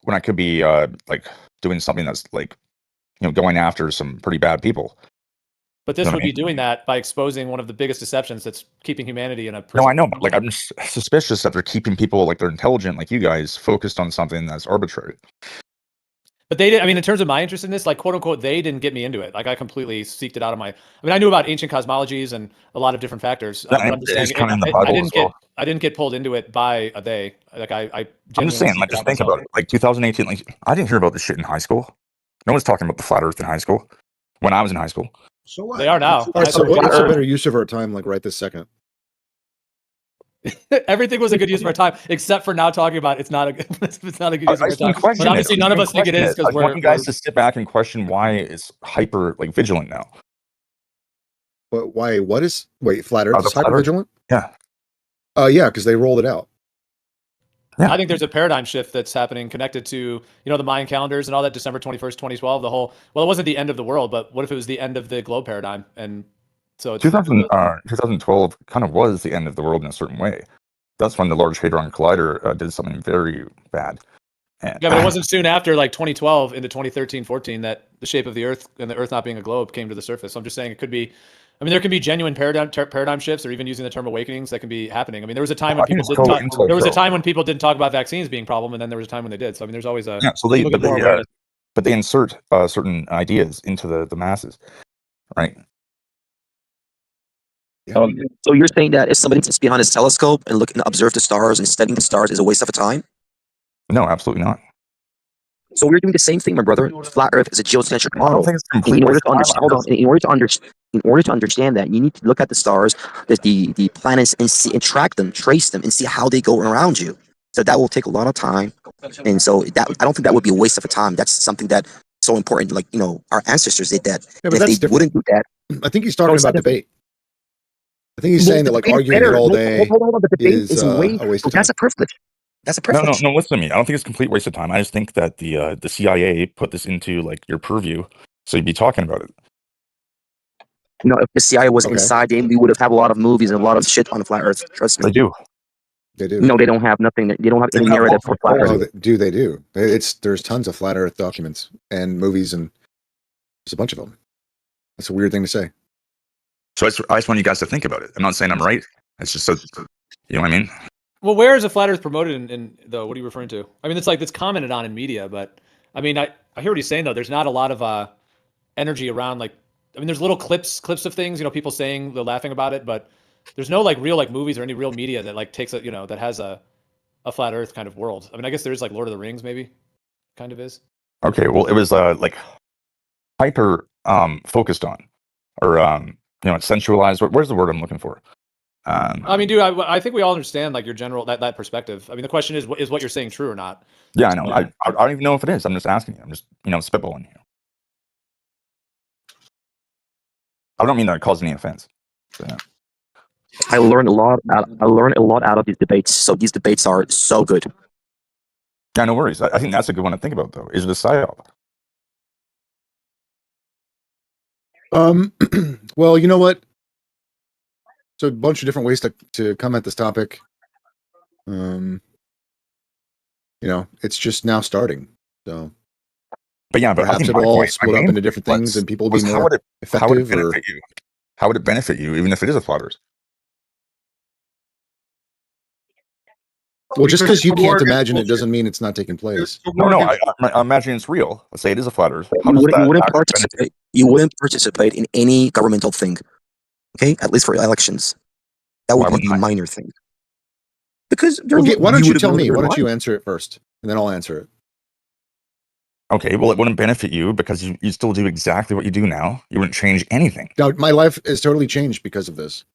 when I could be like doing something that's like going after some pretty bad people. But You this know what would I be mean? doing that by exposing one of the biggest deceptions that's keeping humanity in a No, prison. I know, but like I'm just suspicious that they're keeping people like they're intelligent like you guys focused on something that's arbitrary. But they did. I mean, in terms of my interest in this, like quote unquote, they didn't get me into it. Like I completely seeked it out of my. I mean, I knew about ancient cosmologies and a lot of different factors. Yeah, But I'm just it is saying, kind of in the I Bible didn't as well. I didn't get pulled into it by a they. Like I I'm just genuinely saying, seeked like, it out just think myself. about it. Like 2018, like I didn't hear about this shit in high school. No one's talking about the flat Earth in high school. When I was in high school, So what? They are now. All right, I so thought what's they a were. better use of our time, like right this second? Everything was a good use of our time, except for now talking about it's not a it's not a good I use of our just didn't time. question But it. obviously, I none of didn't us think it question is it. because I want you guys we're to sit back and question why it's hyper like vigilant now. But why? What is? Wait, flat Earth The is flat hyper Earth? vigilant? Yeah, Yeah, because they rolled it out. yeah. I think there's a paradigm shift that's happening connected to, the Mayan calendars and all that. December 21st, 2012, the whole, well, it wasn't the end of the world, but what if it was the end of the globe paradigm? And so it's 2012 kind of was the end of the world in a certain way. That's when the Large Hadron Collider did something very bad. And, yeah, but it wasn't soon after, like 2012 into 2013, 14, that the shape of the Earth and the Earth not being a globe came to the surface. So I'm just saying it could be. I mean, there can be genuine paradigm shifts, or even using the term awakenings, that can be happening. I mean, there was a time when I think people it's didn't totally talk. inside There was a joke. time when people didn't talk about vaccines being a problem, and then there was a time when they did. So I mean, there's always a Yeah, so little bit more awareness. but they insert certain ideas into the masses, right? So you're saying that if somebody sits behind his telescope and look and observe the stars and studying the stars is a waste of time? No, absolutely not. So we're doing the same thing, my brother. Flat Earth is a geocentric I don't model. think it's a And complete in order waste to of time. understand, hold on. In order to understand that, you need to look at the stars, the planets, and see and track them, trace them, and see how they go around you. So that will take a lot of time, and so that I don't think that would be a waste of a time. That's something that so important. Like our ancestors did that. Yeah, And but if that's they different. wouldn't do that, I think he's no, talking it's not about different. debate. I think he's Well, saying the that like debate is arguing better. it all No, day hold on, the debate is way. a waste of That's time. a privilege. That's a No, privilege. no, listen to me. I don't think it's a complete waste of time. I just think that the CIA put this into like your purview, so you'd be talking about it. If the CIA was Okay. inside them, we would have had a lot of movies and a lot of shit on the flat Earth. Trust They me. do. They do. No, they don't have nothing. They don't have They any have narrative for multiple flat Earth. No, they do. There's tons of flat Earth documents and movies, and there's a bunch of them. That's a weird thing to say. So I just want you guys to think about it. I'm not saying I'm right. It's just so you know what I mean. Well, where is a flat Earth promoted in though? What are you referring to? I mean, it's commented on in media, but I mean, I hear what he's saying though. There's not a lot of energy around. Like, I mean, there's little clips of things, people saying they're laughing about it, but there's no like real like movies or any real media that like takes a that has a flat Earth kind of world. I mean, I guess there is like Lord of the Rings, maybe, kind of is. Okay, well, it was like hyper focused on, or sensualized. Where's the word I'm looking for? I mean, dude, I think we all understand like your general that perspective. I mean, the question is what you're saying true or not? Yeah, I know. I don't even know if it is. I'm just asking you. I'm just spitballing you. I don't mean that it caused any offense. So, yeah. I learned a lot. I learned a lot out of these debates. So these debates are so good. Yeah, no worries. I think that's a good one to think about, though. Is it a psyop? Well, you know what? So a bunch of different ways to come at this topic. It's just now starting. So But yeah, but I perhaps think it'll my all point, split my up main into different point things, and people will be was more how would it effective. benefit you? How would it benefit you, even if it is a flat Earth? Well, just because you can't Morgan, imagine it bullshit. doesn't mean it's not taking place. So No, Morgan, I imagine it's real. Let's say it is a flat Earth. How You does wouldn't, that you wouldn't actually benefit? participate. You wouldn't participate in any governmental thing. Okay, at least for elections, that Why would be wouldn't the I? minor thing. Because Okay, why don't you would tell live me? your Why don't you life. answer it first, and then I'll answer it. Okay, well, it wouldn't benefit you because you still do exactly what you do now. You wouldn't change anything. Now, my life has totally changed because of this.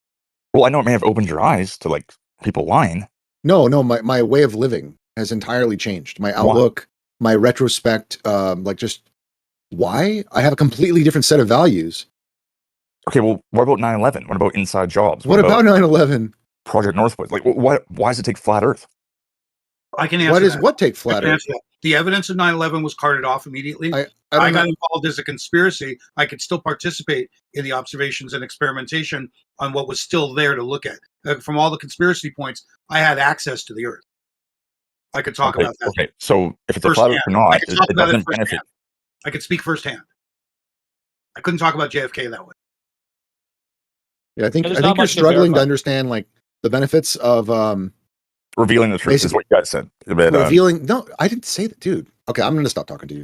Well, I know it may have opened your eyes to like people lying. No, my way of living has entirely changed. My outlook, my retrospect, like just Why? I have a completely different set of values. Okay, well, what about 9/11? What about inside jobs? What about 9/11? Project Northwoods? Like, why does it take flat Earth? I can answer that. What take I flat can Earth? answer that. The evidence of 9/11 was carted off immediately. I I don't got know. involved as a conspiracy. I could still participate in the observations and experimentation on what was still there to look at. From all the conspiracy points, I had access to the Earth. I could talk about that. Okay, so if it's a flat Earth firsthand. or I not, could talk it about it doesn't firsthand. benefit. I could speak firsthand. I couldn't talk about JFK that way. Yeah, I think there's not you're much to struggling to verify. understand like the benefits of Revealing the truth is basically what you guys said. But, revealing. No, I didn't say that, dude. Okay, I'm going to stop talking to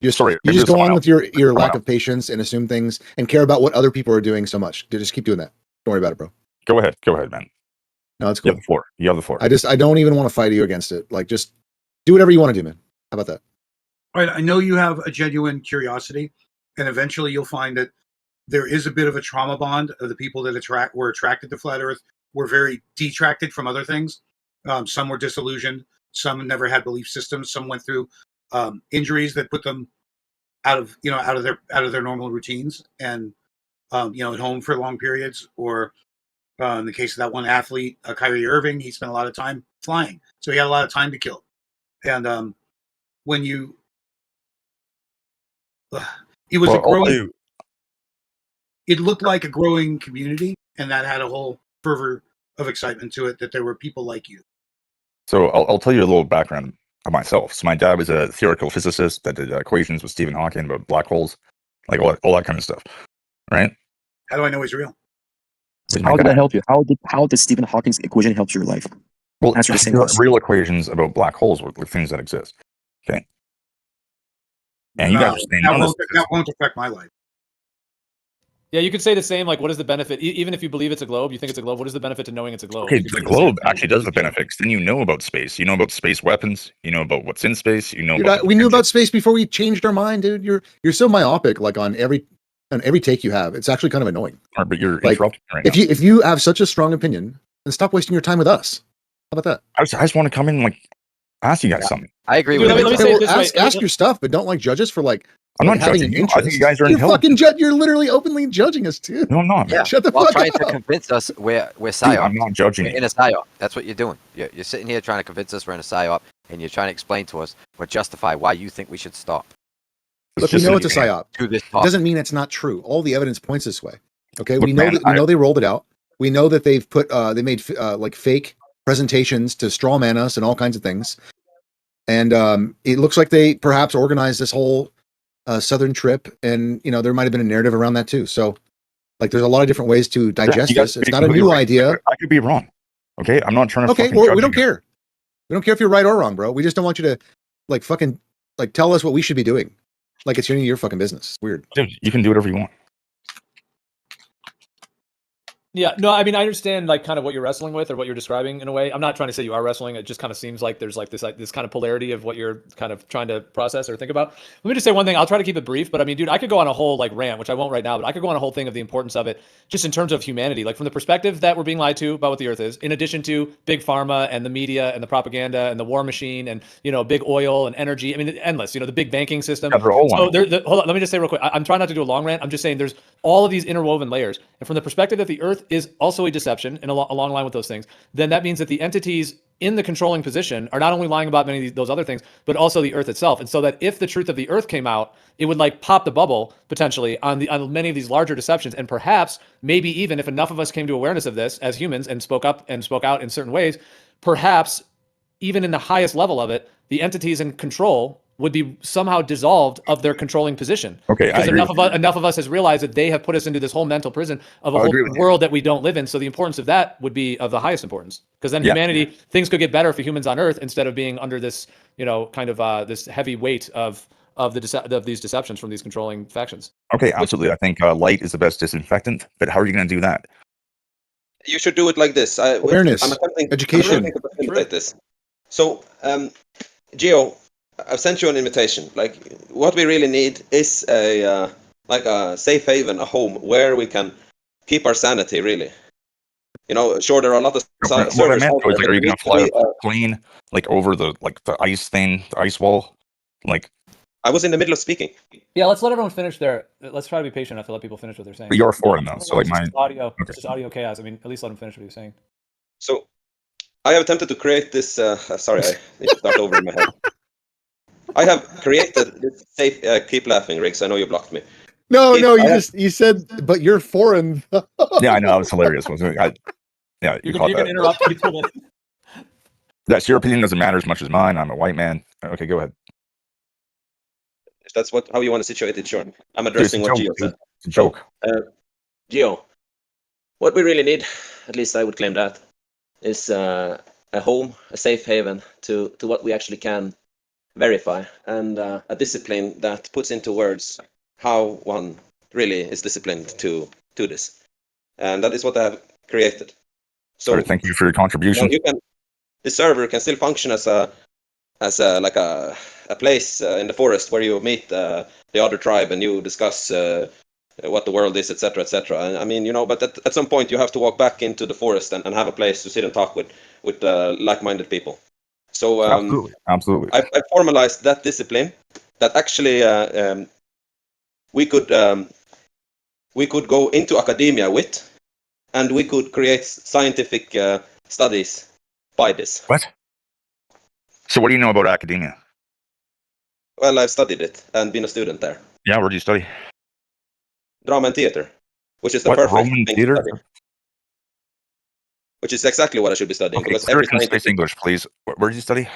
you. Sorry, You maybe just there's go on someone with your Someone lack else. of patience and assume things and care about what other people are doing so much. Just keep doing that. Don't worry about it, bro. Go ahead, man. No, it's You cool. have the floor. You have the floor. I don't even want to fight you against it. Like, just do whatever you want to do, man. How about that? All right, I know you have a genuine curiosity, and eventually you'll find that there is a bit of a trauma bond of the people that were attracted to flat Earth were very detracted from other things. Some were disillusioned. Some never had belief systems. Some went through injuries that put them out of their normal routines and at home for long periods. Or in the case of that one athlete, Kyrie Irving, he spent a lot of time flying, so he had a lot of time to kill. And when you, it was a growing. It looked like a growing community, and that had a whole fervor of excitement to it, that there were people like you. So I'll tell you a little background of myself. So my dad was a theoretical physicist that did equations with Stephen Hawking about black holes, like all that kind of stuff, right? How do I know he's real? How did that help you? How did Stephen Hawking's equation help your life? Well, Answer the same question. real equations about black holes were things that exist. Okay. And you guys are saying that won't affect my life. Yeah, you could say the same. Like, what is the benefit? Even if you believe it's a globe, you think it's a globe. What is the benefit to knowing it's a globe? Okay, the globe actually does have benefits. Then you know about space. You know about space weapons. You know about what's in space. You know. We knew about space before we changed our mind, dude. You're so myopic. Like on every take you have, it's actually kind of annoying. But you're like, interrupting right now. If you have such a strong opinion, then stop wasting your time with us. How about that? I just want to come in and like ask you guys something. I agree Dude, with let me you. say it this way. Ask your stuff, but don't like judge us for like. I'm not having judging an you. I think you guys are You're intelligent. fucking You're literally openly judging us too. No, I'm not. Yeah, Shut the while fuck trying up. to convince us we're Dude, psyop. I'm not judging We're you. in a psyop. That's what you're doing. You're sitting here trying to convince us we're in a psyop, and you're trying to explain to us or justify why you think we should stop. Look, we know it's a psyop. To this It topic. doesn't mean it's not true. All the evidence points this way. Okay, Look, we know man, that we know they rolled it out. We know that they've put they made like fake presentations to straw man us and all kinds of things. And it looks like they perhaps organized this whole southern trip, and there might have been a narrative around that too. So, like, there's a lot of different ways to digest this. It's not a new idea. I could be wrong. Okay, I'm not trying to. Okay, well, we don't care. We don't care if you're right or wrong, bro. We just don't want you to like fucking like tell us what we should be doing. Like it's any of your fucking business. It's weird. Dude, you can do whatever you want. Yeah, no, I mean, I understand like kind of what you're wrestling with or what you're describing in a way. I'm not trying to say you are wrestling. It just kind of seems like there's like this kind of polarity of what you're kind of trying to process or think about. Let me just say one thing. I'll try to keep it brief, but I mean, dude, I could go on a whole like rant, which I won't right now, but I could go on a whole thing of the importance of it just in terms of humanity, like from the perspective that we're being lied to about what the earth is, in addition to big pharma and the media and the propaganda and the war machine and, big oil and energy. I mean, endless, the big banking system. Yeah, they're all hold on, let me just say real quick. I'm trying not to do a long rant. I'm just saying there's all of these interwoven layers. And from the perspective that the earth is also a deception and along line with those things, then that means that the entities in the controlling position are not only lying about many of those other things, but also the earth itself. And so that if the truth of the earth came out, it would like pop the bubble potentially on many of these larger deceptions. And perhaps maybe even if enough of us came to awareness of this as humans and spoke up and spoke out in certain ways, perhaps even in the highest level of it, the entities in control would be somehow dissolved of their controlling position. Okay, because enough of us has realized that they have put us into this whole mental prison of a whole world that we don't live in. So the importance of that would be of the highest importance. Because then humanity, things could get better for humans on Earth instead of being under this, kind of this heavy weight of these deceptions from these controlling factions. Okay, absolutely. I think light is the best disinfectant. But how are you going to do that? You should do it like this. Awareness, education. Like this. So, Geo, I've sent you an invitation. Like, what we really need is a safe haven, a home where we can keep our sanity. Really, sure, there are a lot of What I meant was, like, are you going to fly a plane like over the ice thing, the ice wall, like? I was in the middle of speaking. Yeah, let's let everyone finish their. Let's try to be patient enough to let people finish what they're saying. But you're foreign though, so like It's my just audio. okay. It's just audio chaos. I mean, at least let him finish what he's saying. So I have attempted to create this. Sorry, I need to start over in my head. I have created this safe. Keep laughing, Riggs. I know you blocked me. No, Keith, no, I have- you said, but you're foreign. Yeah, I know that was hilarious, wasn't it? Yeah, You caught can that. interrupt people. Yes, your opinion doesn't matter as much as mine. I'm a white man. Okay, go ahead. If that's how you want to situate it, sure. I'm Dude, it's a addressing what joke, Gio dude. said. It's a joke. Gio, what we really need, at least I would claim that, is a home, a safe haven to what we actually can verify, and a discipline that puts into words how one really is disciplined to this. And that is what I have created. So All right, thank you for your contribution. the server can still function as a like a place in the forest where you meet the other tribe and you discuss what the world is, etc., etc. I mean, but at some point you have to walk back into the forest and have a place to sit and talk with like-minded people. So Absolutely. I formalized that discipline that actually we could go into academia with, and we could create scientific studies by this. What? So what do you know about academia? Well, I've studied it and been a student there. Yeah, where do you study? Drama and theater, which is the What, perfect Roman thing theater? to study. Which is exactly what I should be studying. Okay, Because sir, every can you speak scientific English, please? Where did you study?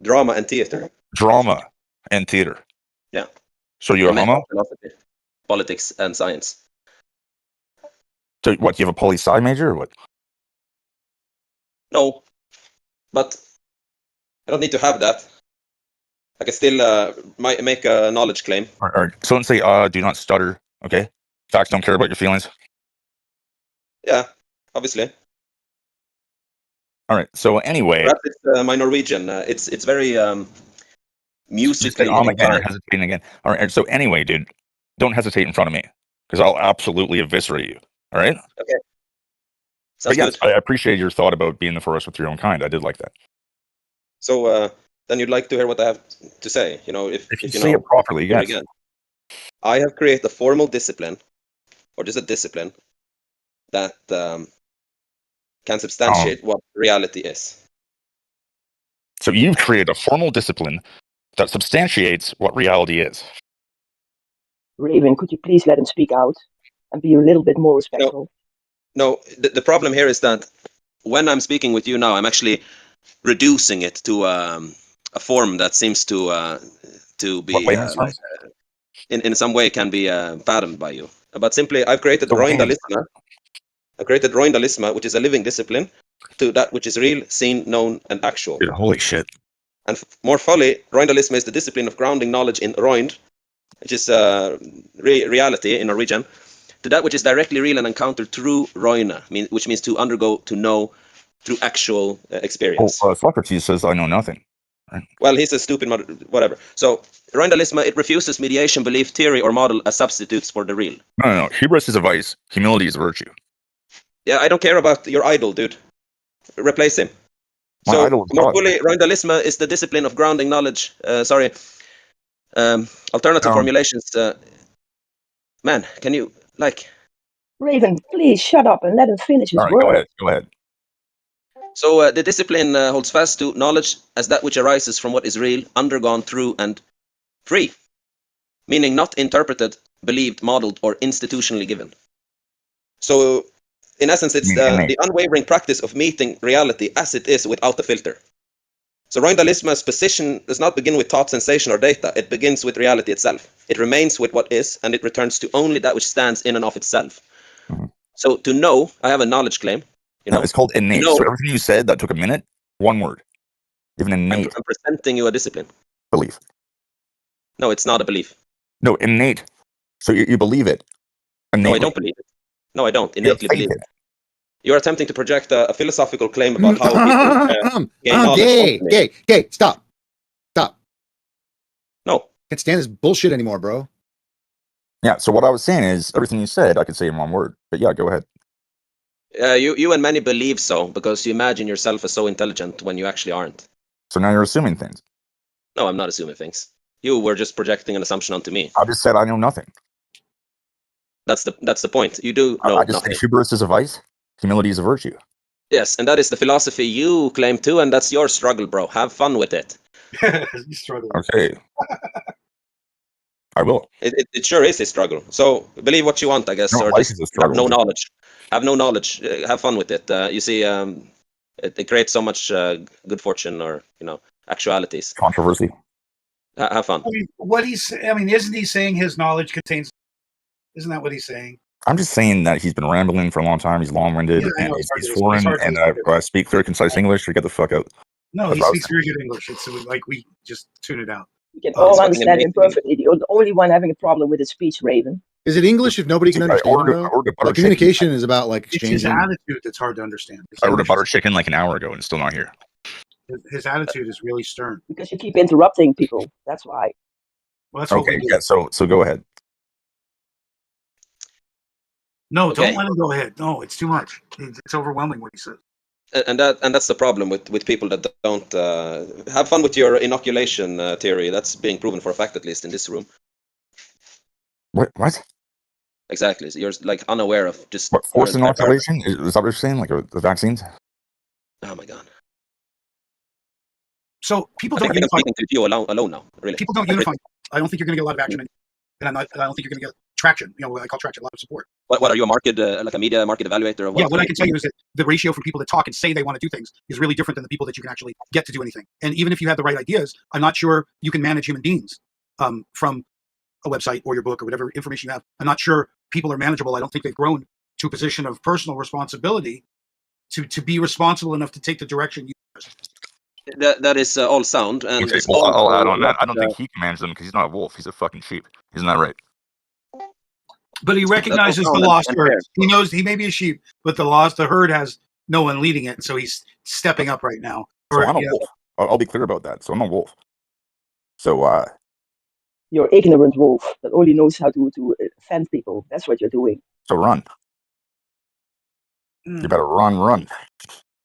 drama and theater. Drama and theater. Yeah. So you're a And homo? philosophy, politics, and science. So what, you have a poli-sci major or what? No, but I don't need to have that. I can still make a knowledge claim. All right. So don't say, do not stutter, okay? Facts don't care about your feelings. Yeah, obviously. All right, so anyway. Perhaps it's my Norwegian. It's very musically Oh my God, you're inclined. hesitating again. All right, so anyway, dude, don't hesitate in front of me, because I'll absolutely eviscerate you, all right? Okay. But Sounds yes, good. I appreciate your thought about being in the forest with your own kind. I did like that. So then you'd like to hear what I have to say, if you you say know, it properly, hear yes. again. I have created a formal discipline, or just a discipline, that can substantiate what reality is. So you've created a formal discipline that substantiates what reality is. Raven, could you please let him speak out and be a little bit more respectful? No, the problem here is that when I'm speaking with you now, I'm actually reducing it to a form that seems to be like in some way can be fathomed by you. But simply, I've created Roindalisma. I've created Roindalisma, which is a living discipline to that which is real, seen, known, and actual. Dude, holy shit. And more fully, Roindalisma is the discipline of grounding knowledge in Roind, which is reality in Norwegian, to that which is directly real and encountered through Roina, which means to undergo, to know, through actual experience. Socrates says, I know nothing. Right? Well, he's a stupid whatever. So, Roindalisma, it refuses mediation, belief, theory, or model as substitutes for the real. No. Hubris is a vice. Humility is a virtue. Yeah, I don't care about your idol, dude. Replace him. My idol is God. Fully, Roindalisma is the discipline of grounding knowledge. Alternative formulations. Man, can you, Raven, please shut up and let him finish his All right, word. go ahead. So the discipline holds fast to knowledge as that which arises from what is real, undergone through, and free, meaning not interpreted, believed, modeled, or institutionally given. So, in essence, it's the unwavering practice of meeting reality as it is without a filter. So Roindalisma's position does not begin with thought, sensation, or data. It begins with reality itself. It remains with what is, and it returns to only that which stands in and of itself. Mm-hmm. So to know, I have a knowledge claim. It's called innate. So everything you said that took a minute, one word. You have an innate. I'm presenting you a discipline. Belief. No, it's not a belief. No, innate. So you believe it. Innately. No, I don't believe it. No, I don't innately believe it. You're attempting to project a philosophical claim about how people gain knowledge. Gay, stop. No. Can't stand this bullshit anymore, bro. Yeah, so what I was saying is, everything you said, I could say in one word. But yeah, go ahead. You and many believe so, because you imagine yourself as so intelligent when you actually aren't. So now you're assuming things. No, I'm not assuming things. You were just projecting an assumption onto me. I just said I know nothing. That's the point. You do know I just nothing. say hubris is a vice, humility is a virtue. Yes, and that is the philosophy you claim to, and that's your struggle, bro. Have fun with it. You struggle. Okay. I will. It sure is a struggle. So believe what you want, I guess, No, or life just is a have struggle. no knowledge. Have no knowledge. Have fun with it. You see, it creates so much good fortune, or actualities. Controversy. Have fun. I mean, isn't he saying his knowledge contains? Isn't that what he's saying? I'm just saying that he's been rambling for a long time. He's long-winded, Yeah, I and know, he's it's foreign, hard to and listen to. speak clear, concise English, or get the fuck out. No, That's he what I was speaks very good English. It's like we just tune it out. We can Oh, all it's fucking understand him amazing. perfectly. You're the only one having a problem with his speech, Raven. Is it English if nobody can I understand him, ordered though? a butter Like, chicken. communication is about like It's his exchanging. attitude that's hard to understand. I ordered a butter chicken like an hour ago, and it's still not here. His attitude is really stern. Because you keep interrupting people. That's why. Well, that's what we Okay, do. yeah. So go ahead. No, Okay. don't let him go ahead. No, it's too much. It's overwhelming what he says. And that's the problem with people that don't have fun with your inoculation theory. That's being proven for a fact, at least in this room. What? Exactly. So you're like unaware of just What, forced inoculation? Is that what you're saying? Like the vaccines? Oh my god. So people I don't think I'm unify. speaking to you alone now. Really. People don't unify. I don't think you're going to get a lot of action, and I don't think you're going to get traction. What I call traction, a lot of support. What are you, a market like a media market evaluator? Or what? Yeah, what I can tell you is that the ratio for people that talk and say they want to do things is really different than the people that you can actually get to do anything. And even if you have the right ideas, I'm not sure you can manage human beings from a website or your book or whatever information you have. I'm not sure people are manageable. I don't think they've grown to a position of personal responsibility to be responsible enough to take the direction you. That is all sound, and Okay, it's well, all I'll add on that. I don't think he can manage them because he's not a wolf. He's a fucking sheep. Isn't that right? But he recognizes the lost herd. He knows he may be a sheep, but the herd has no one leading it, so he's stepping up right now. So I'm a wolf. I'll be clear about that. So I'm a wolf. So You're ignorant wolf that only knows how to offend people. That's what you're doing. so run. You better run.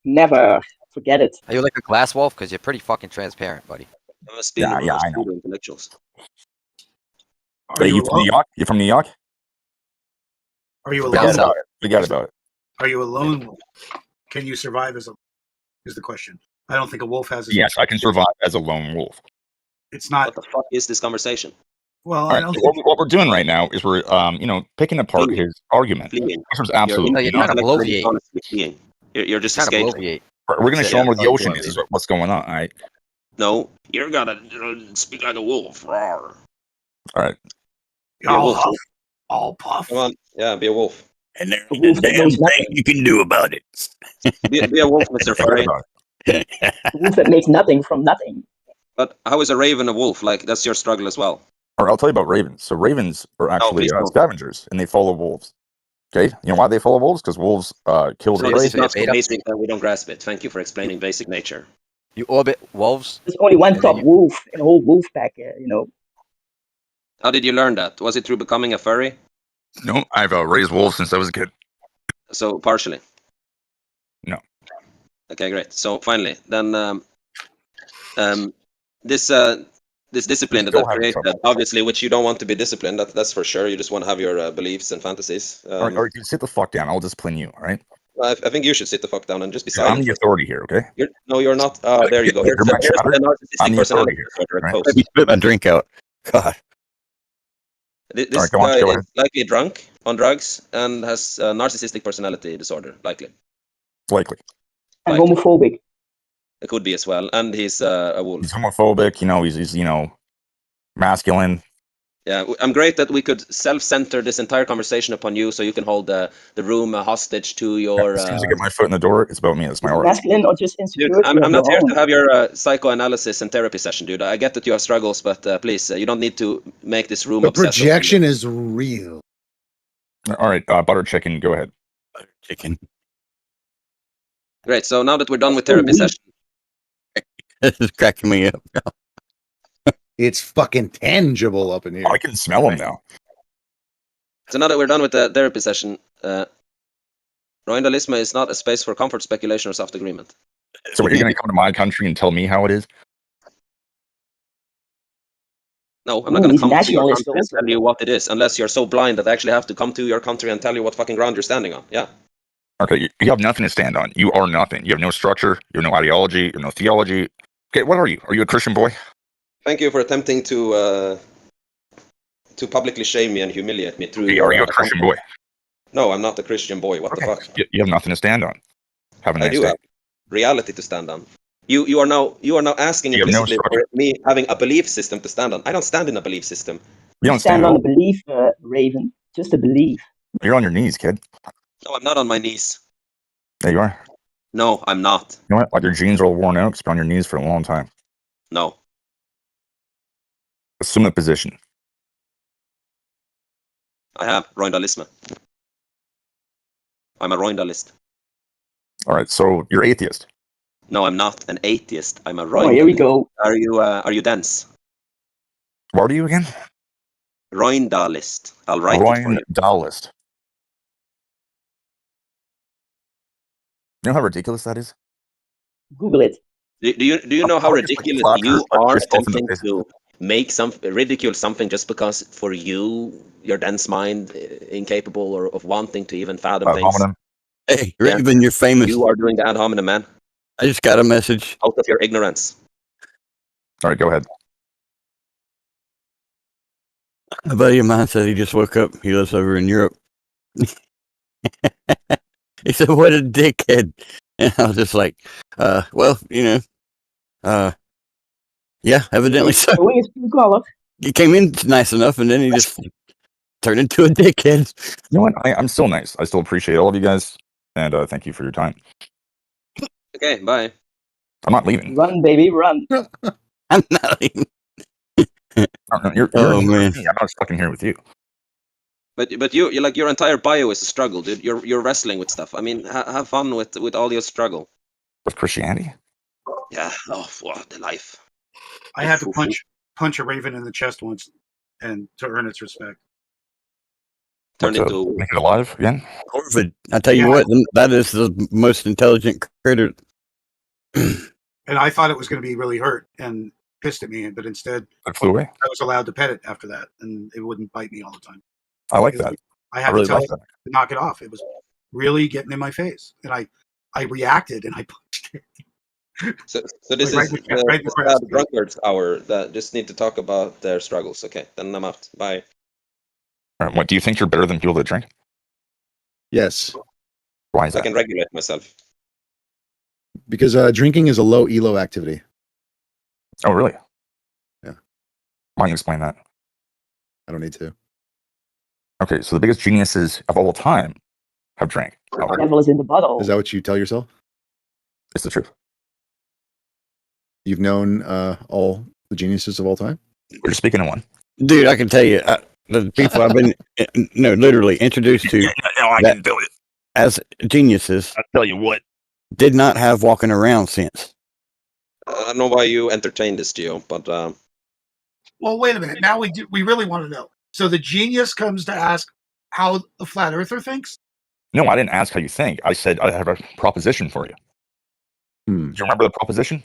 Never. Forget it. Are you like a glass wolf? Because you're pretty fucking transparent, buddy. I must be Yeah, one of those I know. pseudo intellectuals. Hey, you from New York? You from New York? Are you Down alone? south. Forget about it. Are you a lone wolf? Can you survive as a? Is the question. I don't think a wolf has. Yes, I can survive as a lone wolf. It's not. What the fuck is this conversation? Well, All I right, don't. so Think, what we're doing right now is we're picking apart Fleeing. his argument. Fleeing. This was absolutely you're not. trying to bloviate. Honestly, fleeing. You're just Trying to escaping. bloviate. We're going to That's show it. him where the Yeah, ocean that's is. what What's going on? All right. No, you're gonna speak like a wolf. Rawr. All right. Be a wolf. all puff. Come on, yeah, be a wolf. And there's A wolf a that damn knows thing nothing. you can do about it. Be a wolf, Mr. Forget Furry. about it. A wolf that makes nothing from nothing. But how is a raven a wolf? Like, that's your struggle as well. Or I'll tell you about ravens. So ravens are actually please don't. scavengers, and they follow wolves. Okay, you know why they follow wolves? Because wolves kill So their this prey. is not so beta? basic that we don't grasp it. Thank you for explaining basic nature. You orbit wolves. There's only one And then top wolf in a whole wolf pack, How did you learn that? Was it through becoming a furry? No, I've raised wolves since I was a kid. So partially. No. Okay, great. So finally, then this discipline that Still I've having created, trouble. obviously, which you don't want to be disciplined. That's for sure. You just want to have your beliefs and fantasies. All right, you sit the fuck down. I'll discipline you. All right. I think you should sit the fuck down and just be I'm silent. the authority here. Okay. You're not. Oh, there you go. Here's You're my the chatter. I'm narcissistic the personality authority here, disorder right? exposed. Let me spit my drink out. God. This All right, go on, guy go is ahead. likely drunk on drugs and has narcissistic personality disorder. Likely, Likely. and Likely. homophobic. It could be as well. And he's a wolf. He's homophobic. You know, he's masculine. Yeah, I'm great that we could self-center this entire conversation upon you, so you can hold the room hostage to your. As soon as I get my foot in the door, it's about me. That's my Is it aura. masculine or just Dude, insecurity I'm of not your here own? to have your psychoanalysis and therapy session, dude. I get that you have struggles, but please, you don't need to make this room The obsessive. projection is real. All right, butter chicken. Go ahead. Butter chicken. Great. So now that we're done with therapy session, This is cracking me up. It's fucking tangible up in here. I can smell him now. so now that we're done with the therapy session, Royalism is not a space for comfort, speculation, or soft agreement. So are you going to come to my country and tell me how it is? No, I'm not going to he's come to your nationalist country and also. tell you what it is, unless you're so blind that I actually have to come to your country and tell you what fucking ground you're standing on. Yeah. Okay, you have nothing to stand on. You are nothing. You have no structure. You have no ideology. You have no theology. Okay, what are you? Are you a Christian boy? Thank you for attempting to publicly shame me and humiliate me through Hey, your are you a Christian boy? No, I'm not a Christian boy. What the Okay, fuck? you have nothing to stand on. Have a I nice do day. have reality to stand on. You are now asking You have no implicitly structure. for me having a belief system to stand on. I don't stand in a belief system. You You don't stand stand at on all. a belief, Raven. Just a belief. You're on your knees, kid. No, I'm not on my knees. There you are. No, I'm not. You know what? Like your jeans are all worn out. It's been on your knees for a long time. No. Assume the position. I have Roindalism. I'm a Roindalist. All right, so you're atheist. No, I'm not an atheist. I'm a Oh, here we Roindalist. go. Are you dense? What are you again? Roindalist. I'll write it for you. Roindalist. You know how ridiculous that is? Google it. Do you know how How just, like, ridiculous flat you earth, like, are yourself in the attempting face. to make ridicule something just because for you, your dense mind, incapable or of wanting to even fathom Ad things? hominem. Hey, Yeah. Raven, you're famous. You are doing the ad hominem, man, I just got a message. out of your ignorance. All right, go ahead. A buddy of mine said he just woke up. He lives over in Europe. He said, "What a dickhead!" And I was just like, well, yeah, evidently so. Showing his true color. He came in nice enough, and then he just turned into a dickhead. You know what? I'm still nice. I still appreciate all of you guys, and thank you for your time. Okay, bye. I'm not leaving. Run, baby, run. I'm not even. You're Oh, here man. with me. I'm not fucking here with you. But you like your entire bio is a struggle, dude. You're wrestling with stuff. I mean, have fun with all your struggle. With Christianity? Yeah. Oh, what the life. I had to punch a raven in the chest once, and to earn its respect. Turned What, to into make it alive again? Corvid. I tell you Yeah. what, that is the most intelligent critter. And I thought it was going to be really hurt and pissed at me, but instead It flew away. I was allowed to pet it after that, and it wouldn't bite me all the time. I like that. I I had really to tell like it that. to knock it off. It was really getting in my face, and I reacted and I punched it. so this Like, is right in the the crest. sad drunkards hour that just need to talk about their struggles. Okay, then I'm out. Bye. All right, what do you think you're better than people that drink? Yes, Why is I that? can regulate myself. because drinking is a low elo activity. Oh, really? Yeah. Why don't you explain that? I don't need to. Okay, so the biggest geniuses of all time have drank. The devil is in the bottle. Is that what you tell yourself? It's the truth. You've known all the geniuses of all time? We're just speaking of one. Dude, I can tell you, the people I've been, literally introduced to I that- can tell you. as geniuses I'll tell you what. did not have walking around sense. I don't know why you entertain this, Gio, but Well, wait a minute. Now we really want to know. So the genius comes to ask how the flat earther thinks? No, I didn't ask how you think. I said I have a proposition for you. Hmm. Do you remember the proposition?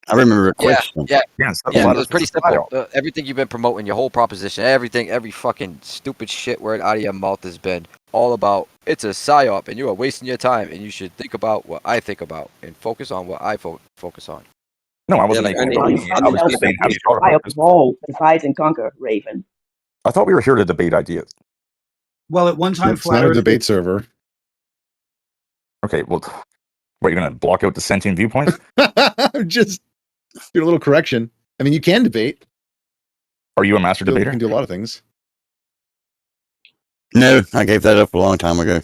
I remember a Yeah, question. yeah, Yes. yeah. flat It was earth pretty is a flat simple. earth. Everything you've been promoting, your whole proposition, every fucking stupid shit word out of your mouth has been all about it's a psyop, and you are wasting your time, and you should think about what I think about and focus on what I focus on. No, I wasn't like making any- it about Well, me. I was just saying how do you talk Fly about up the this. wall, divide and conquer, Raven. I thought we were here to debate ideas. Well, at one time, It's flat not a earth. debate server. Okay, well, what, you're going to block out the sentient viewpoints? Just do a little correction. I mean, you can debate. Are you a master You debater? can do a lot of things. No, I gave that up a long time ago.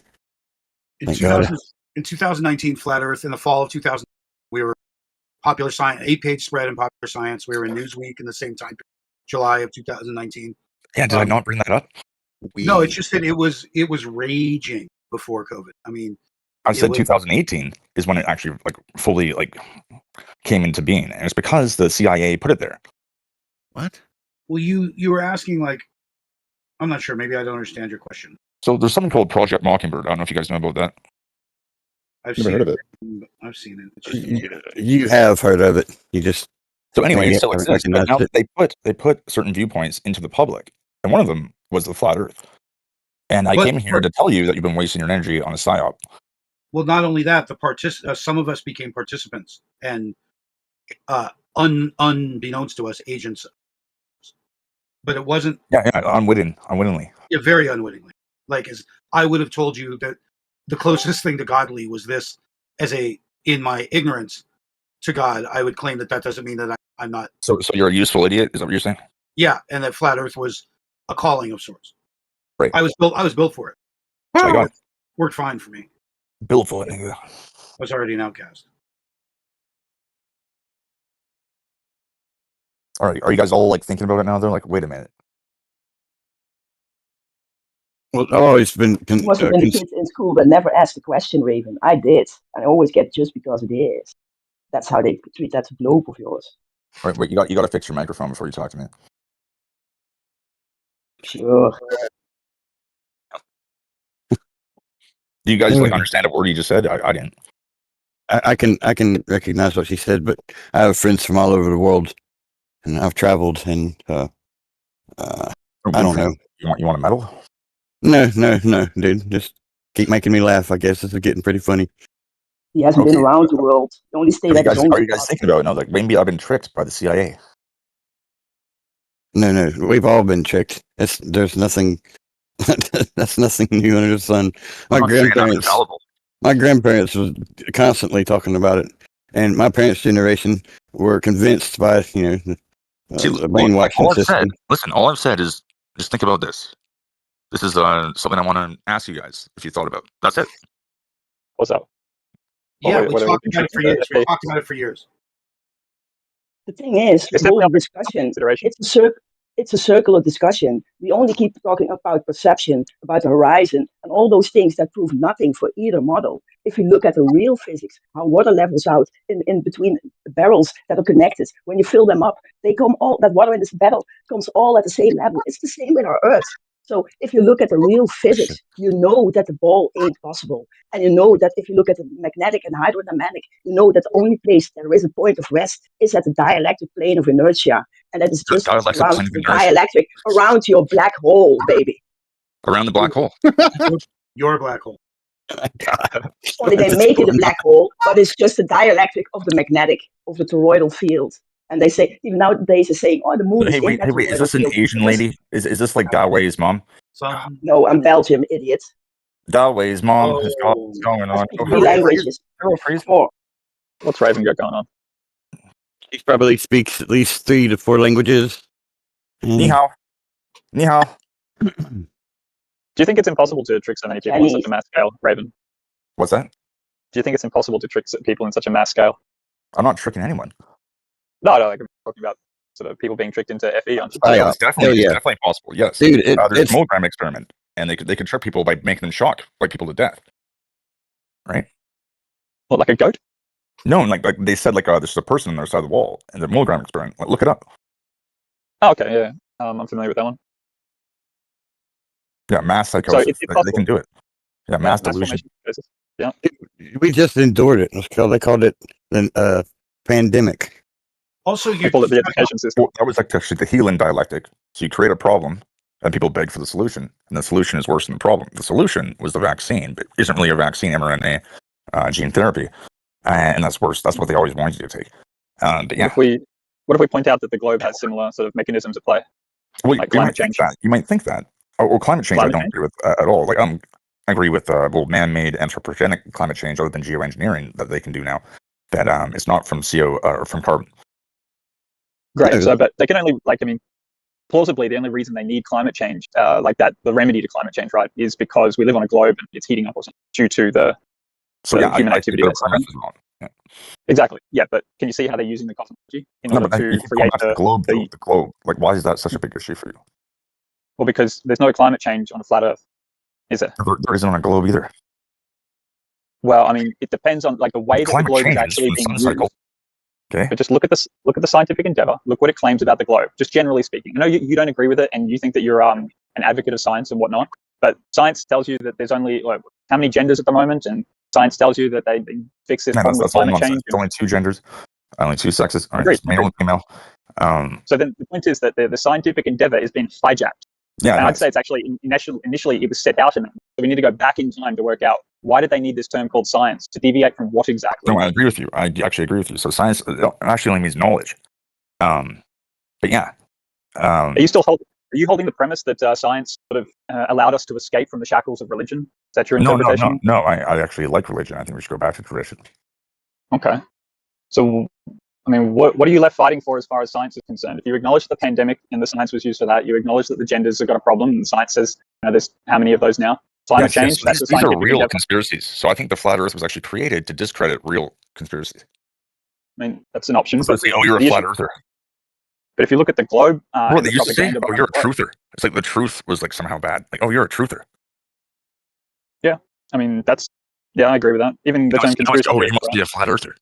In, Thank God. in 2019, Flat Earth, in the fall of 2000, we were Popular Science, 8-page spread in Popular Science. We were in Newsweek in the same time, July of 2019. Yeah, did I not bring that up? No, it's just that it was raging before COVID. I mean, I it said was- 2018 is when it actually fully came into being, and it's because the CIA put it there. What? well, you were asking I'm not sure. Maybe I don't understand your question. So there's something called Project Mockingbird. I don't know if you guys know about that. I've Never seen heard of it. I've seen it. It's just, You have heard of it. You just So anyway, Yeah, so I it says, but recognize now it. they put certain viewpoints into the public, and one of them was the flat Earth. And I But- came here to tell you that you've been wasting your energy on a psyop. Well, not only that, some of us became participants and unbeknownst to us, agents. But it wasn't. Yeah, unwittingly. Yeah, very unwittingly. Like, as I would have told you that the closest thing to godly was this. In my ignorance to God, I would claim that doesn't mean that I'm not. So you're a useful idiot? Is that what you're saying? Yeah, and that flat Earth was a calling of sorts. Right. I was built for it. So I got Worked fine for me. built for it. Nigga. I was already an outcast. All right, are you guys all like thinking about it now? They're like, wait a minute. Well, I've always been. You must have been the kids in school that never asked the question, Raven. I did. I always get just because it is. That's how they treat that globe of yours. All right, wait, you got to fix your microphone before you talk to me. Sure. Do you guys like understand a word you just said? I didn't. I can recognize what she said, but I have friends from all over the world, and I've traveled, and I don't know. You want a medal? No, dude. Just keep making me laugh. I guess this is getting pretty funny. He hasn't been around the world. He only stayed at his own Are you guys spot. thinking about it now? Like, maybe I've been tricked by the CIA. No, we've all been tricked. There's nothing. That's nothing new under the sun. My grandparents was constantly talking about it, and my parents' generation were convinced by the brainwashing system. All I've said is just think about this. This is something I want to ask you guys if you thought about. That's it. What's up? Yeah, we talked about it for years. We talked about it for years. The thing is, the whole discussion, it's a circular discussion. We only keep talking about perception, about the horizon, and all those things that prove nothing for either model. If you look at the real physics, how water levels out in between barrels that are connected, when you fill them up, that water in this barrel comes all at the same level. It's the same with our Earth. So if you look at the real physics, you know that the ball ain't possible. And you know that if you look at the magnetic and hydrodynamic, you know that the only place there is a point of rest is at the dielectric plane of inertia. And that is just around the dielectric, around your black hole, baby. Around the black hole. Your black hole. Only they make it a black hole, but it's just the dielectric of the magnetic, of the toroidal field. And they say, even nowadays, they're saying, oh, the moon is in that wait, is this an Asian lady? Is this like Dawei's mom? No, I'm Belgium, idiot. Dawei's mom is going on. Three languages. What's Raven got going on? He probably speaks at least 3 to 4 languages. Ni hao. Ni hao. Do you think it's impossible to trick so many people on such a mass scale, Raven? What's that? Do you think it's impossible to trick people in such a mass scale? I'm not tricking anyone. No, like I'm talking about sort of people being tricked into FE on. It's definitely possible. Yes, dude. There's a Milgram experiment, and they could trick people by making them shock, like people to death. Right? What, like a goat? No, like they said, like there's a person on the other side of the wall, and the Milgram experiment. Look it up. Oh, okay, yeah, I'm familiar with that one. Yeah, mass psychosis. They can do it. Yeah, mass delusion. Yeah, we just endured it. They called it the pandemic. Also, you call it the education system. Well, that was like actually the healing dialectic. So you create a problem, and people beg for the solution, and the solution is worse than the problem. The solution was the vaccine, but isn't really a vaccine, mRNA, gene therapy, and that's worse. That's what they always wanted you to take. But yeah. What if we point out that the globe has similar sort of mechanisms at play? Well, like climate change. You might think that. Or climate change, I don't agree with at all. Like I agree with man-made anthropogenic climate change, other than geoengineering that they can do now. That it's not from CO or from carbon. Great. So, but they can only plausibly the only reason they need climate change, like that, the remedy to climate change, right, is because we live on a globe and it's heating up or something due to the human activity. Yeah. Exactly. Yeah, but can you see how they're using the cosmology in order to create the globe? The globe. Like, why is that such a big issue for you? Well, because there's no climate change on a flat Earth, is there? There isn't on a globe either. Well, I mean, it depends on like the way that the globe is actually being used. Okay. But just look at this. Look at the scientific endeavor. Look what it claims about the globe. Just generally speaking, I know you don't agree with it, and you think that you're an advocate of science and whatnot. But science tells you that there's only how many genders at the moment, and science tells you that they fix this problem with climate change. It's only 2 genders. Only two sexes. All right, Agreed. just male and female. So then the point is that the scientific endeavor is being hijacked. Yeah, And no, I'd say it's actually initially it was set out in that. So we need to go back in time to work out why did they need this term called science to deviate from what exactly? no, I agree with you. I actually agree with you. So science actually only means knowledge. But yeah. Are you holding the premise that science sort of allowed us to escape from the shackles of religion? Is that your interpretation? No. I actually like religion. I think we should go back to tradition. Okay. So, I mean, what are you left fighting for as far as science is concerned? If you acknowledge the pandemic and the science was used for that, you acknowledge that the genders have got a problem, and science says, there's how many of those now? Climate change, that's a these are scientific real endeavor. conspiracies. So I think the flat Earth was actually created to discredit real conspiracies. I mean, that's an option. So say, oh, you're a flat earther. But if you look at the globe, Well, and they the used to say, propaganda oh, you're a behind the globe, truther. It's like the truth was like somehow bad. Like, oh, you're a truther. I mean, I agree with that. Even the term conspiracy oh, you theorist, must right? be a flat earther.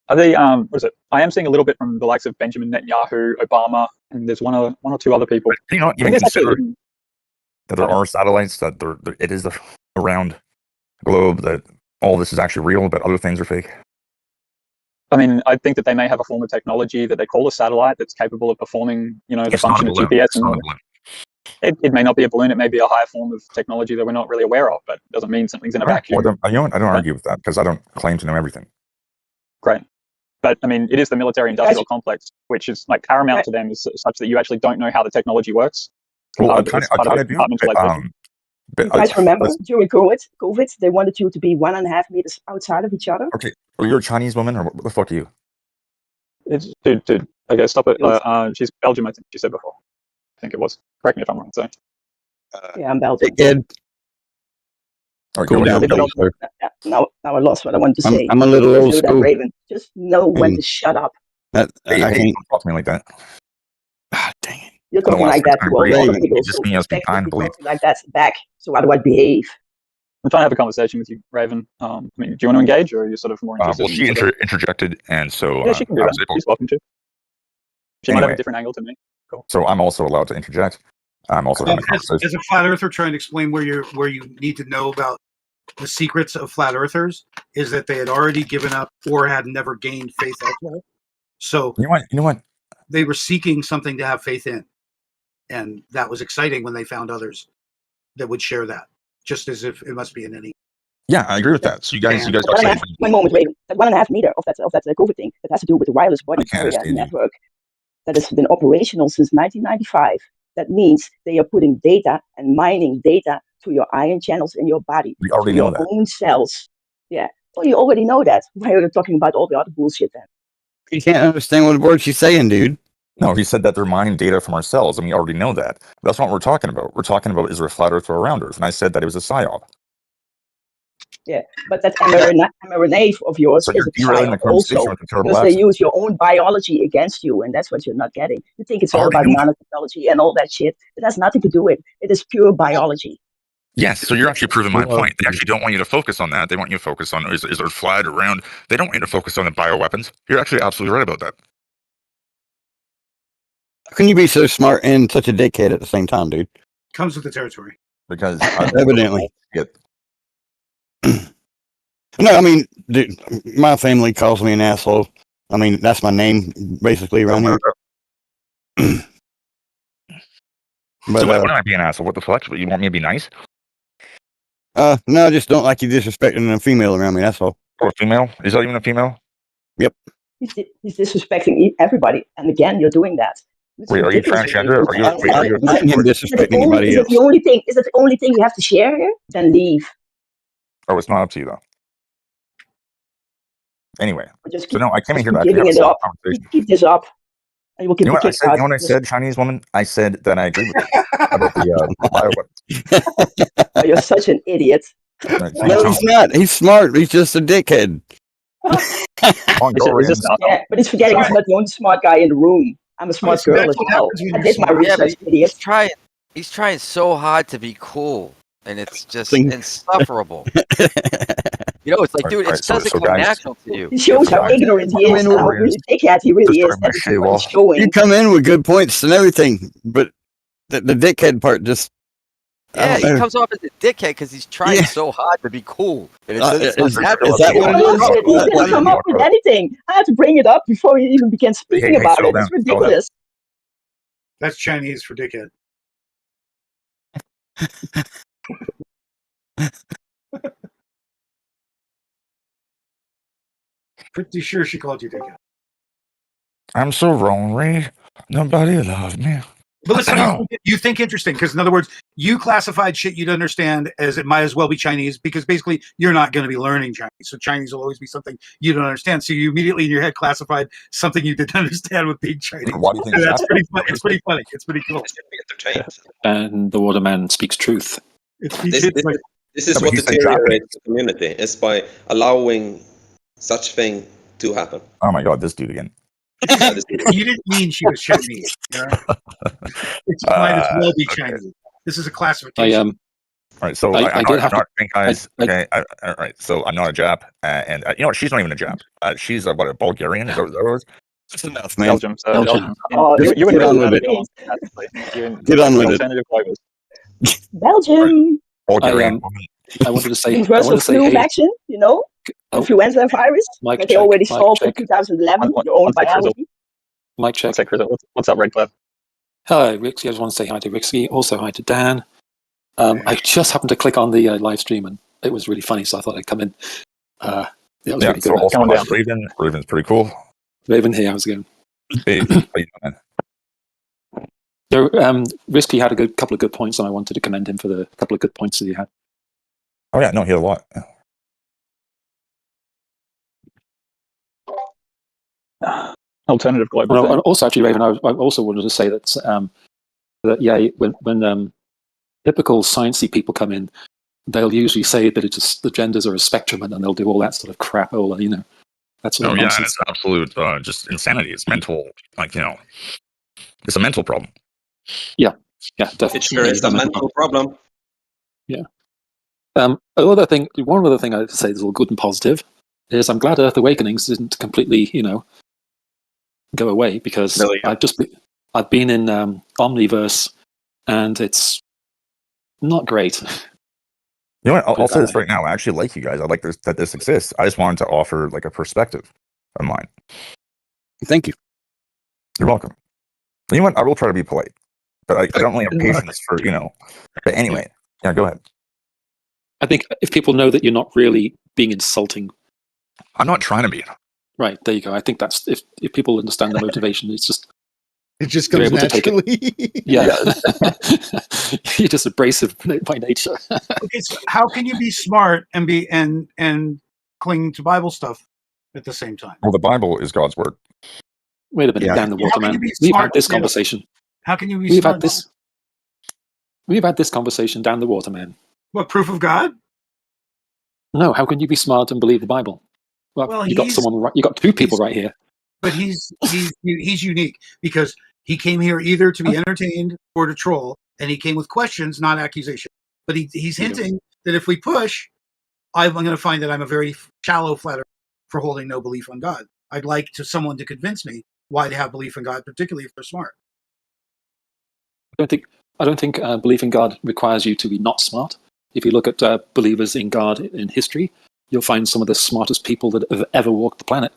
Are they? What is it? I am seeing a little bit from the likes of Benjamin Netanyahu, Obama, and there's one or two other people. But you know, I think it's actually that there are satellites, that it is the around globe, that all this is actually real, but other things are fake. I mean, I think that they may have a form of technology that they call a satellite that's capable of performing, the It's function not of a balloon. GPS. It's not a balloon. It may not be a balloon. It may be a higher form of technology that we're not really aware of, but it doesn't mean something's in a vacuum. Well, you know what? I don't argue with that because I don't claim to know everything. Great. But I mean, it is the military-industrial complex, which is like paramount to them, is such that you actually don't know how the technology works. Well, I kind of do. You guys remember during COVID, they wanted you to be 1.5 meters outside of each other? Okay. Well, you're a Chinese woman, or what the fuck are you? Dude. Okay, stop it. She's Belgium, I think she said before. I think it was. Correct me if I'm wrong. So. Yeah, I'm Belgium. Cool down, now I lost what I wanted to say. I'm a little old school. Raven. Just know when to shut up. Hey, don't talk to me like that. Ah, dang it. You're talking like that to all the other people. Just me as behind, believe. Like that's back. So how do I behave? I'm trying to have a conversation with you, Raven. I mean, do you want to engage, or are you sort of more interested? Well, she interjected, and so yeah, she can do that. She's welcome to. She might have a different angle to me. Cool. So I'm also allowed to interject. I'm also having a conversation. As a flat earther trying to explain where you need to know about the secrets of flat earthers is that they had already given up or had never gained faith elsewhere. So you know what? They were seeking something to have faith in, and that was exciting when they found others that would share that. Just as if it must be in any. Yeah, I agree with that. So you guys. One moment, Raven. That 1.5 meter of that COVID thing that has to do with the wireless body carrier network that has been operational since 1995. That means they are putting data and mining data to your ion channels in your body. We already know that. Your own cells. Yeah. Well, you already know that. Why are you talking about all the other bullshit then? You can't understand what word she's saying, dude. No, he said that they're mining data from our cells, and we already know that. That's not what we're talking about. We're talking about, is there a flat Earth or a round Earth? And I said that it was a psyop. Yeah, but that mRNA of yours so is a psyop also, because they use your own biology against you, and that's what you're not getting. You think it's all about nanotechnology and all that shit. It has nothing to do with it. It is pure biology. Yes, so you're actually proving my point. They actually don't want you to focus on that. They want you to focus on, is there flat or round? They don't want you to focus on the bioweapons. You're actually absolutely right about that. How can you be so smart and such a dickhead at the same time, dude? Comes with the territory. Because evidently. No, I mean, dude, my family calls me an asshole. I mean, that's my name, basically, around here. But, so why would I be an asshole? What the fuck? You want me to be nice? No, I just don't like you disrespecting a female around me, that's all. Oh, a female? Is that even a female? Yep. He's disrespecting everybody, and again, you're doing that. Wait, are you transgender? Are you disrespecting anybody else? Is that the only thing you have to share here? Then leave. Oh, it's not up to you, though. Anyway, so no, I came in here to have a conversation. Keep this up. And you know what I said? You know what I said, Chinese woman? I said that I agree with you about the bioweapons. Oh, you're such an idiot. No, he's not. He's smart. He's just a dickhead. Yeah, but he's forgetting he's not the only smart guy in the room. I'm a smart girl as well. I did my research, idiot. He's trying so hard to be cool, and it's just insufferable. You know, it's like, dude, it doesn't come natural to you. It shows how ignorant he is, how really dickhead he really is. That's what he's showing. You come in with good points and everything, but the dickhead part just Yeah, he know. comes off as a dickhead because he's trying Yeah. so hard to be cool. And Is it's not that what it is? Bullshit. He didn't come up with anything. I had to bring it up before he even began speaking hey, about settle it. It's down, settle down. ridiculous. That's Chinese for dickhead. Pretty sure she called you dickhead. I'm so lonely. Nobody loves me. But listen, you think interesting because, in other words, you classified shit you'd understand as it might as well be Chinese because basically you're not going to be learning Chinese. So Chinese will always be something you don't understand. So you immediately in your head classified something you didn't understand with being Chinese. Why do you think And that's that? pretty funny. It's pretty funny. It's pretty cool. And the waterman speaks truth. It's This like, is No, but what he said Japanese. deteriorates the community, is by allowing such thing to happen. Oh my god, this dude again. you didn't mean she was Chinese. You know? It might as well be Chinese. This is a classification. All right, so I did have to- guys. Okay, all right. So I'm not a Jap, and you know what? She's not even a Jap. She's a Bulgarian. Is that what it was? That's enough, man. Belgium. So Belgium. Oh, you get and on Richard with had it. a go on, actually. You and Get on with it. alternative globals. Belgium. Bulgarian. I wanted to say, Universal flu hey, vaccine, you know? Oh. Influenza virus Mic that they check, already mic solved in check. 2011, One- your own one sec, Frizzle. biology. mic check. What's up, Chris? What's up, Red Club? Hi, Rixie. I just want to say hi to Rixie. Also, hi to Dan. I just happened to click on the live stream and it was really funny, so I thought I'd come in. That was Yeah. really So good. also Calm down. Raven. Raven's pretty cool. Raven here, how's it going? Hey, how you doing, man? So, Risky had a couple of good points, and I wanted to commend him for the couple of good points that he had. Oh yeah, no, he had a lot. Alternative globals. Well, then. and also, actually, Raven, I also wanted to say that when typical sciencey people come in, they'll usually say that it's the genders are a spectrum, and then they'll do all that sort of crap, that sort Oh of yeah, nonsense. it's absolute just insanity. It's mental, it's a mental problem. Yeah, definitely. It sure is a mental problem. Yeah. One other thing I'd say is all good and positive is I'm glad Earth Awakenings didn't completely, go away because No, yeah. I've been in Omniverse and it's not great. You know what? I'll say this right now. I actually like you guys. I like that this exists. I just wanted to offer like a perspective of mine. Thank you. You're welcome. You know what? I will try to be polite, but I don't really have patience for But anyway, yeah, go ahead. I think if people know that you're not really being insulting, I'm not trying to be. right, there you go. I think that's if people understand the motivation, it just comes able to take it. naturally. Yeah. You're just abrasive by nature. Okay, so how can you be smart and be and cling to Bible stuff at the same time? Well, the Bible is God's word. Wait a minute, Yeah. Dan the How can Waterman. you be We've smart had this and- conversation. How can you be We've smart? had this. We've had this conversation, Dan the Waterman. What, proof of God? No, how can you be smart and believe the Bible? Well, you got he's- someone right. You got two people right here. But he's unique because he came here either to be entertained or to troll, and he came with questions, not accusation. But he's hinting that if we push, I'm going to find that I'm a very shallow flat earther for holding no belief on God. I'd like someone to convince me why to have belief in God, particularly if they're smart. I don't think belief in God requires you to be not smart. If you look at believers in God in history, you'll find some of the smartest people that have ever walked the planet.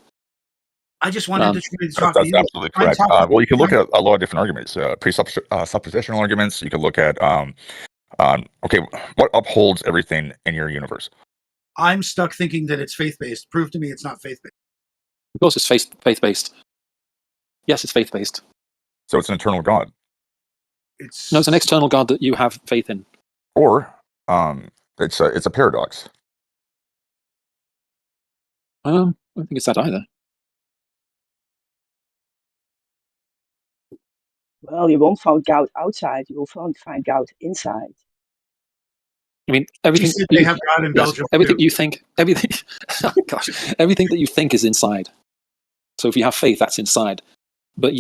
I just wanted to talk That's to you. absolutely correct. Well, you can look at a lot of different arguments, presuppositional arguments. You can look at, okay, what upholds everything in your universe? I'm stuck thinking that it's faith-based. Prove to me it's not faith-based. Of course, it's faith-based. Yes, it's faith-based. So it's an eternal God. It's an external God that you have faith in. Or it's a paradox. I don't think it's that either. Well, you won't find God outside. You will find God inside. I mean, everything. They have God in Belgium. Everything too. you think, everything. Oh, gosh, everything that you think is inside. So if you have faith, that's inside. But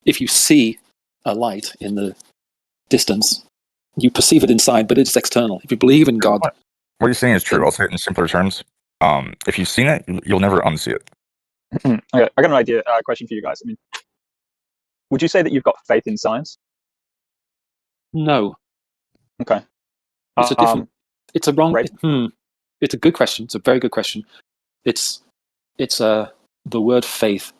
if you see a light in the distance, you perceive it inside, but it's external. If you believe in God, What you're saying is true. I'll say it in simpler terms. If you've seen it, you'll never unsee it. Okay, I got an idea. Question for you guys. I mean, would you say that you've got faith in science? no. Okay. It's a different. It's a wrong. Right. It's a good question. It's a very good question. It's the word faith.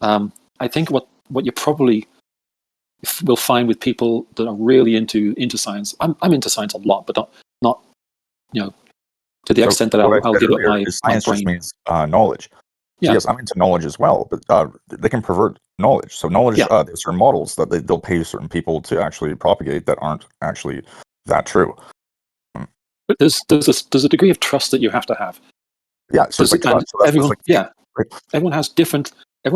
I think what you probably will find with people that are really into science. I'm into science a lot, but not to the extent that what I I'll said give up earlier my is science just brain. means knowledge. So Yeah. yes, I'm into knowledge as well, but they can pervert knowledge. So knowledge, Yeah. there's certain models that they'll pay certain people to actually propagate that aren't actually that true. But there's a degree of trust that you have to have. Yeah, so it's like trust. So that's like, right? Everyone has different. I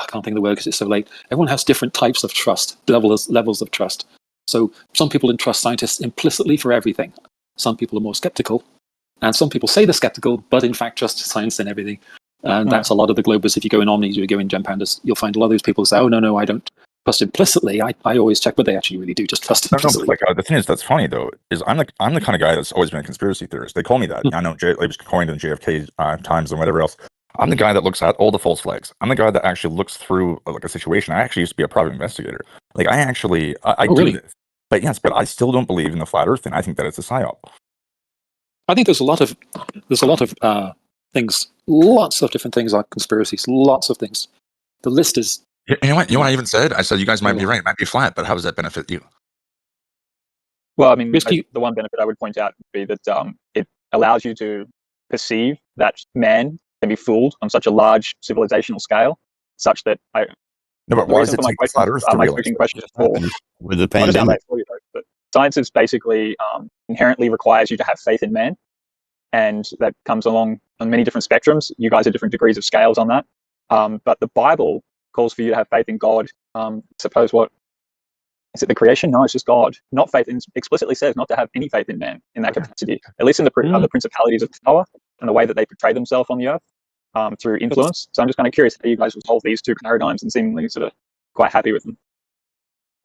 can't think of the word because it's so late. Everyone has different types of trust, levels of trust. So some people entrust scientists implicitly for everything. Some people are more skeptical, and some people say they're skeptical, but in fact trust science and everything. And that's a lot of the Globus. If you go in Omnis, you go in Gem Pandas, you'll find a lot of those people say, "Oh no, I don't trust implicitly. I always check, but they actually really do just trust implicitly." No, but the thing is that's funny though is I'm the kind of guy that's always been a conspiracy theorist. They call me that. I know it was coined in JFK times and whatever else. I'm the guy that looks at all the false flags. I'm the guy that actually looks through like a situation. I actually used to be a private investigator. Like I do really? this. But yes, but I still don't believe in the flat Earth thing. I think that it's a psyop. I think there's a lot of things, lots of different things like conspiracies, lots of things. The list is. You know what? You know what I even said? I said you guys might be right. It might be flat, but how does that benefit you? Well, I mean, the one benefit I would point out would be that it allows you to perceive that man can be fooled on such a large civilizational scale, such that No, but why does it take flat Earth to my realize cooking question for with the pandemic? But science is basically inherently requires you to have faith in man, and that comes along on many different spectrums. You guys are different degrees of scales on that, but the Bible calls for you to have faith in God. Suppose what is it? The creation? No, it's just God. Not faith. It explicitly says not to have any faith in man in that capacity. At least in the principalities of power and the way that they portray themselves on the earth through influence. So I'm just kind of curious how you guys resolve these two paradigms and seemingly sort of quite happy with them.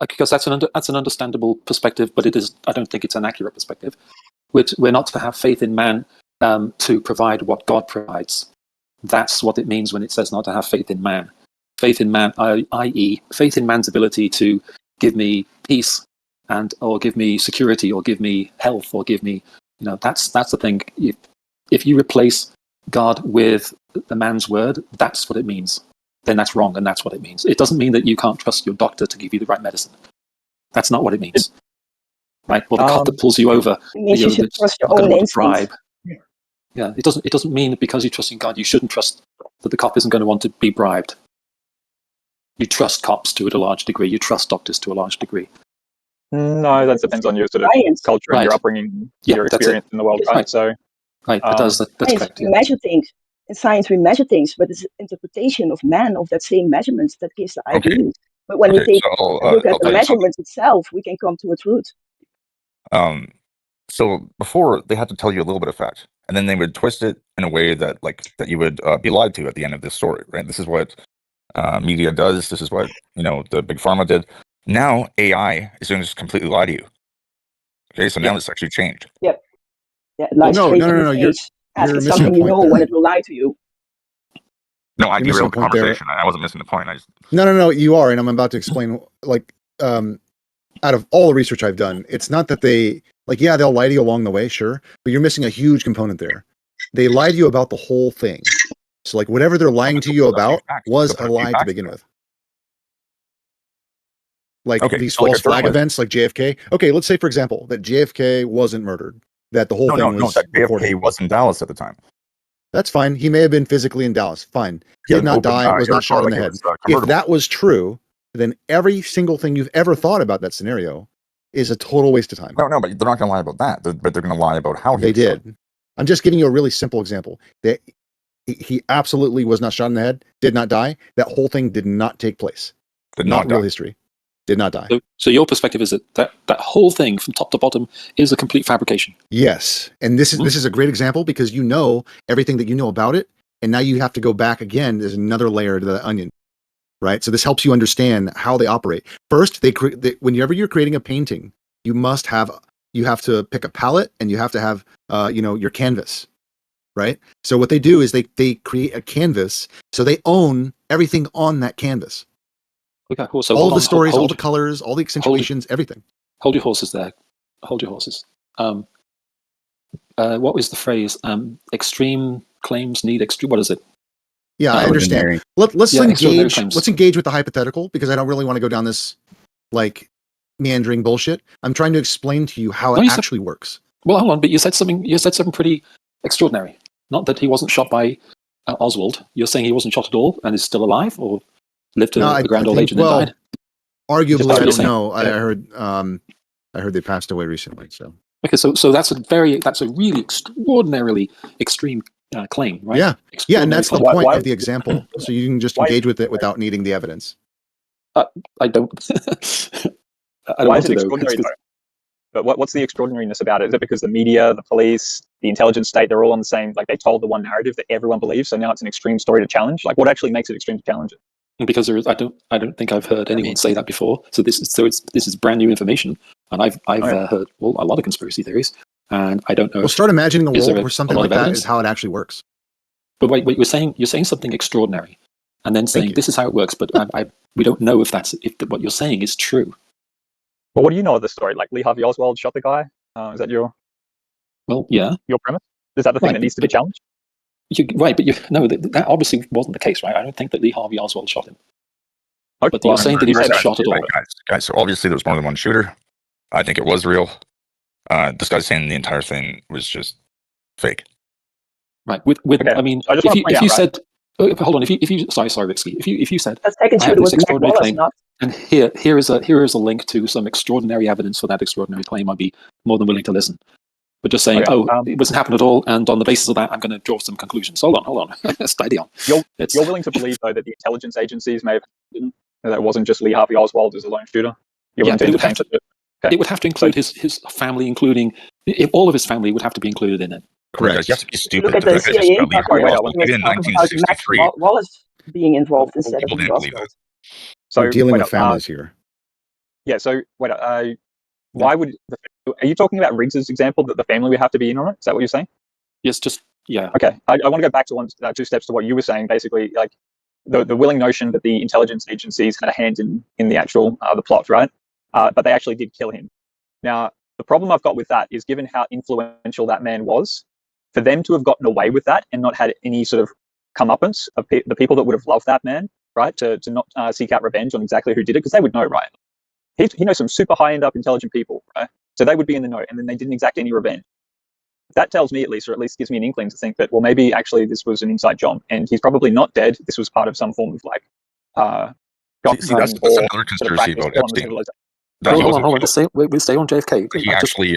Because that's an understandable perspective, but I don't think it's an accurate perspective. We're not to have faith in man to provide what God provides. That's what it means when it says not to have faith in man. Faith in man, i.e., faith in man's ability to give me peace or give me security or give me health or give me, that's the thing. If you replace God with the man's word, that's what it means. Then that's wrong, and that's what it means. It doesn't mean that you can't trust your doctor to give you the right medicine. That's not what it means. Right? Or the cop that pulls you over. It means you should trust your own instincts. Yeah, it doesn't mean that because you trust in God, you shouldn't trust that the cop isn't going to want to be bribed. You trust cops to a large degree. You trust doctors to a large degree. No, that depends on your sort of culture and your upbringing, your experience in the world, right? So, right, that's correct. We measure things. In science, we measure things, but it's interpretation of man of that same measurements that gives the ideas. But when we look at the measurements itself, we can come to a truth. So before they had to tell you a little bit of fact, and then they would twist it in a way that you would be lied to at the end of this story, right? This is what media does. This is what the big pharma did. Now AI is going to just completely lie to you. Okay, so now it's actually changed. Yep. Yeah, lies straight in your face. Asking something you know when it will lie to you. No, I derailed the conversation. I wasn't missing the point. No, you are, and I'm about to explain. Out of all the research I've done, it's not that they'll lie to you along the way, sure, but you're missing a huge component there. They lie to you about the whole thing. So, whatever they're lying to you about was a lie to begin with. These false flag events, like JFK. Okay, let's say, for example, that JFK wasn't murdered. That the whole thing was that JFK was in Dallas at the time. That's fine. He may have been physically in Dallas. Fine. Did not die, was not shot in the head. If that was true, then every single thing you've ever thought about that scenario is a total waste of time. No, but they're not going to lie about that. But they're going to lie about how they did. I'm just giving you a really simple example. That he absolutely was not shot in the head, did not die. That whole thing did not take place. Not real history. Did not die. So your perspective is that whole thing from top to bottom is a complete fabrication. Yes, and this is a great example because you know everything that you know about it, and now you have to go back again. There's another layer to the onion, right? So this helps you understand how they operate. First, whenever you're creating a painting, you have to pick a palette and you have to have your canvas, right? So what they do is they create a canvas, so they own everything on that canvas. Okay, cool. So all the stories, all the colors, all the accentuations, everything. hold your horses there. Hold your horses. What was the phrase? Extreme claims need extreme. What is it? Yeah, I understand. Let's extraordinary engage. claims. Let's engage with the hypothetical because I don't really want to go down this like meandering bullshit. I'm trying to explain to you how No, it you said- actually works. Well, hold on, but you said something. You said something pretty extraordinary. Not that he wasn't shot by Oswald. You're saying he wasn't shot at all and is still alive, or lived to a grand old age and then died. Arguably, Just I what you're don't know. saying. I heard they passed away recently. So Okay, so that's a really extraordinarily extreme claim, right? yeah, and that's the Extraordinary point Why- of the example. So you can just Why- engage with it without needing the evidence. claim. I don't. I don't Why want is it to, though. extraordinary, It's- though? But what's the extraordinariness about it? Is it because the media, the police, the intelligence state, they're all on the same, like they told the one narrative that everyone believes, so now it's an extreme story to challenge? Like what actually makes it extreme to challenge it? Because I don't think I've heard anyone say that before. So this is brand new information, and I've heard a lot of conspiracy theories, and I don't know. We'll start imagining a is world there where something lot like of that evidence? is how it actually works. But wait, you're saying something extraordinary, and then saying you. this is how it works. But we don't know if what you're saying is true. Well, what do you know of the story? Like Lee Harvey Oswald shot the guy? Is that your Yeah. your premise? Is that the thing Right, that needs to be but- challenged? That obviously wasn't the case, right? I don't think that Lee Harvey Oswald shot him. Okay, But you're saying that he wasn't Guys, shot at all. guys, so obviously there's more than one shooter. I think it was real. This guy's saying the entire thing was just fake. Right. With Okay, I mean, I just if wanna you point if you out, said, hold on, if you sorry, Ricky, if you said, The second I have shooter this was Mac extraordinary Wallace, claim, not. and here is a link to some extraordinary evidence for that extraordinary claim, I'd be more than willing to listen. But just saying, Okay, it wasn't happen at all, and on the basis of that, I'm going to draw some conclusions. Hold on, steady on. You're It's- willing to believe though that the intelligence agencies may have that it wasn't just Lee Harvey Oswald as a lone shooter? You're willing to but it would entertain have to, such a- Okay. it would have to include his family, including all of his family would have to be included in it. Correct. Guys, you have to be Look stupid at to the think that just CIA got Lee Harvey document. Oswald. He was Even in talking about Max 1963, Wallace being involved instead of people Lee didn't believe Oswald. that. So We're dealing wait with up, families here. Yeah. So wait up, why would are you talking about Riggs's example that the family would have to be in on it? Is that what you're saying? Yes, just yeah. Okay, I want to go back to two steps to what you were saying. Basically, like the willing notion that the intelligence agencies had a hand in the actual the plot, right? But they actually did kill him. Now, the problem I've got with that is, given how influential that man was, for them to have gotten away with that and not had any sort of comeuppance of the people that would have loved that man, right? To not seek out revenge on exactly who did it, because they would know, right? He knows some super high end up intelligent people, right? So they would be in the know, and then they didn't exact any revenge. That tells me, at least, or at least gives me an inkling to think that, well, maybe actually this was an inside job, and he's probably not dead. This was part of some form of like See, that's another conspiracy about Epstein. That he Hold wasn't on. killed. We'll stay on JFK. He actually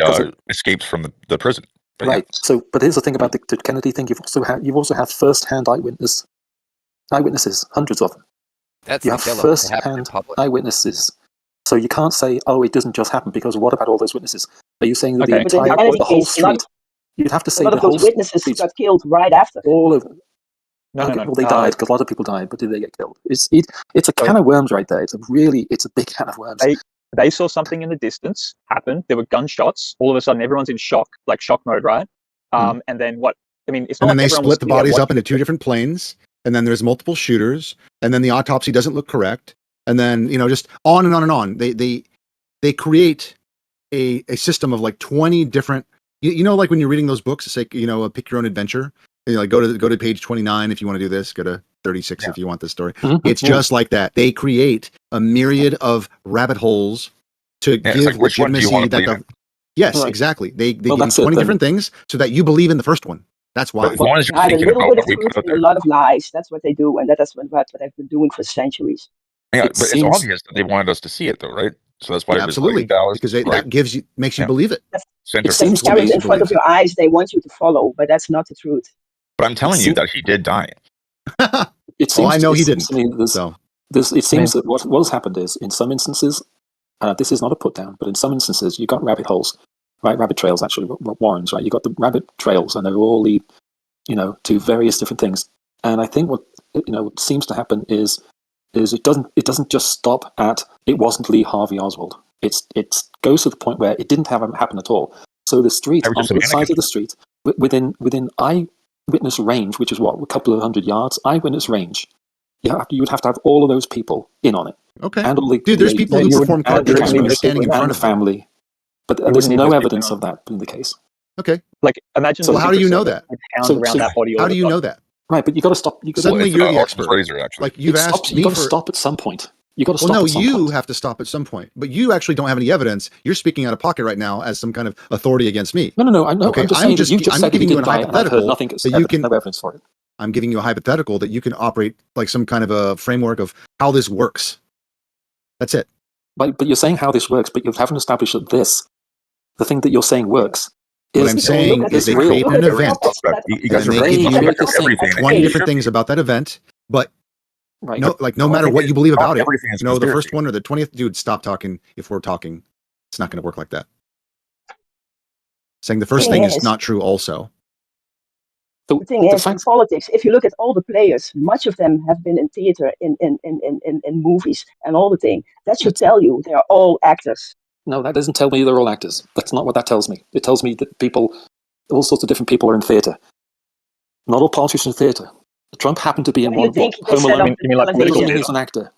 escaped from the prison. But right. yeah. So, but here's the thing about the Kennedy thing. You've also had first-hand eyewitnesses, hundreds of them. That's You the have killer. It happened in first-hand public. eyewitnesses. So you can't say, "Oh, it doesn't just happen," because what about all those witnesses? Are you saying that Okay. But in the Kennedy the whole case, a lot street? You'd have to a say lot the of whole those witnesses street, got killed right after. all of them. No. Well, they died because a lot of people died, but did they get killed? It's a can of worms right there. It's a big can of worms. They saw something in the distance happen. There were gunshots. All of a sudden, everyone's in shock, like shock mode, right? And then what? I mean, it's not. And then like they everyone was split the sitting there bodies up watching into two different planes, and then there's multiple shooters, and then the autopsy doesn't look correct, and then just on and on and on. They create a system of like 20 different. Like when you're reading those books, it's like pick your own adventure. Like go to page 29 if you want to do this. Go to 36 if you want this story. It's just like that. They create a myriad of rabbit holes to give like, which one do you legitimacy want to that believe in? Yes, Right. exactly. They give you that's 20 it, then. different things so that you believe in the first one. That's why. But as long as you're Hide a thinking little about bit what of we truth put out and a there. lot of lies. That's what they do, and that's what they've been doing for centuries. Yeah, It but it's seems- obvious that they wanted us to see it, though, right? So that's why Yeah, it was absolutely, like Dallas, because right? that makes you Yeah. believe it. Center. It seems It's to carried be- in front of your eyes. They want you to follow, but that's not the truth. But I'm telling you seems- that he did die. It seems I know it he seems didn't. to me there's- So it seems that what has happened is, in some instances, this is not a put down, but in some instances, you got rabbit holes, right? Rabbit trails, actually, warrens, right? You got the rabbit trails, and they all lead, to various different things. And I think what seems to happen is it doesn't just stop at it wasn't Lee Harvey Oswald. It goes to the point where it didn't happen at all. So the street, I was on just a both sides mannequin. of the street, within eyewitness range, which is a couple of hundred yards, eyewitness range. You would have to have all of those people in on it. okay, And all the, dude, there's people who you perform would- car and there tricks would when be you're standing in people front and of them. family. But We there's wouldn't need no those people evidence on. of that being the case. Okay. Like, imagine. So the how do you Secret know Service that? had hounds So- around so- that body all How the do you time. know that? Right, but you got to stop. You got Suddenly it's you're the Occam's expert. razor, actually. Like you've asked me got to for. stop at some point. You got to Well, stop no, at some you point. have to stop at some point. But you actually don't have any evidence. You're speaking out of pocket right now as some kind of authority against me. No. I know. Okay, I'm just I'm saying just- that you just I'm said that he giving you didn't a die, and I've heard hypothetical nothing. that you can- no evidence for it. I'm giving you a hypothetical that you can operate like some kind of a framework of how this works. That's it. But you're saying how this works, but you haven't established that the thing that you're saying works. What is I'm Look saying at is the- they real. create look an at the event, topics that- You and guys then are they give very you clear thing. everything. 20 different things about that event. But Right. no, like no Not matter what everything- you believe not about it, everything is no, the first conspiracy. one or the 20th, dude, stop talking. If we're talking, it's not going to work like that. Saying the first thing is Yes. not true also. The thing is, in fact, politics, if you look at all the players, much of them have been in theater, in movies, and all the thing. That should tell you they are all actors. no, that doesn't tell me they're all actors. That's not what that tells me. It tells me that people, all sorts of different people, are in theater. Not all politicians in theater. Trump happened to be in What do you one. think they Home set Alone. up You mean like the political Doesn't mean television? he's an actor.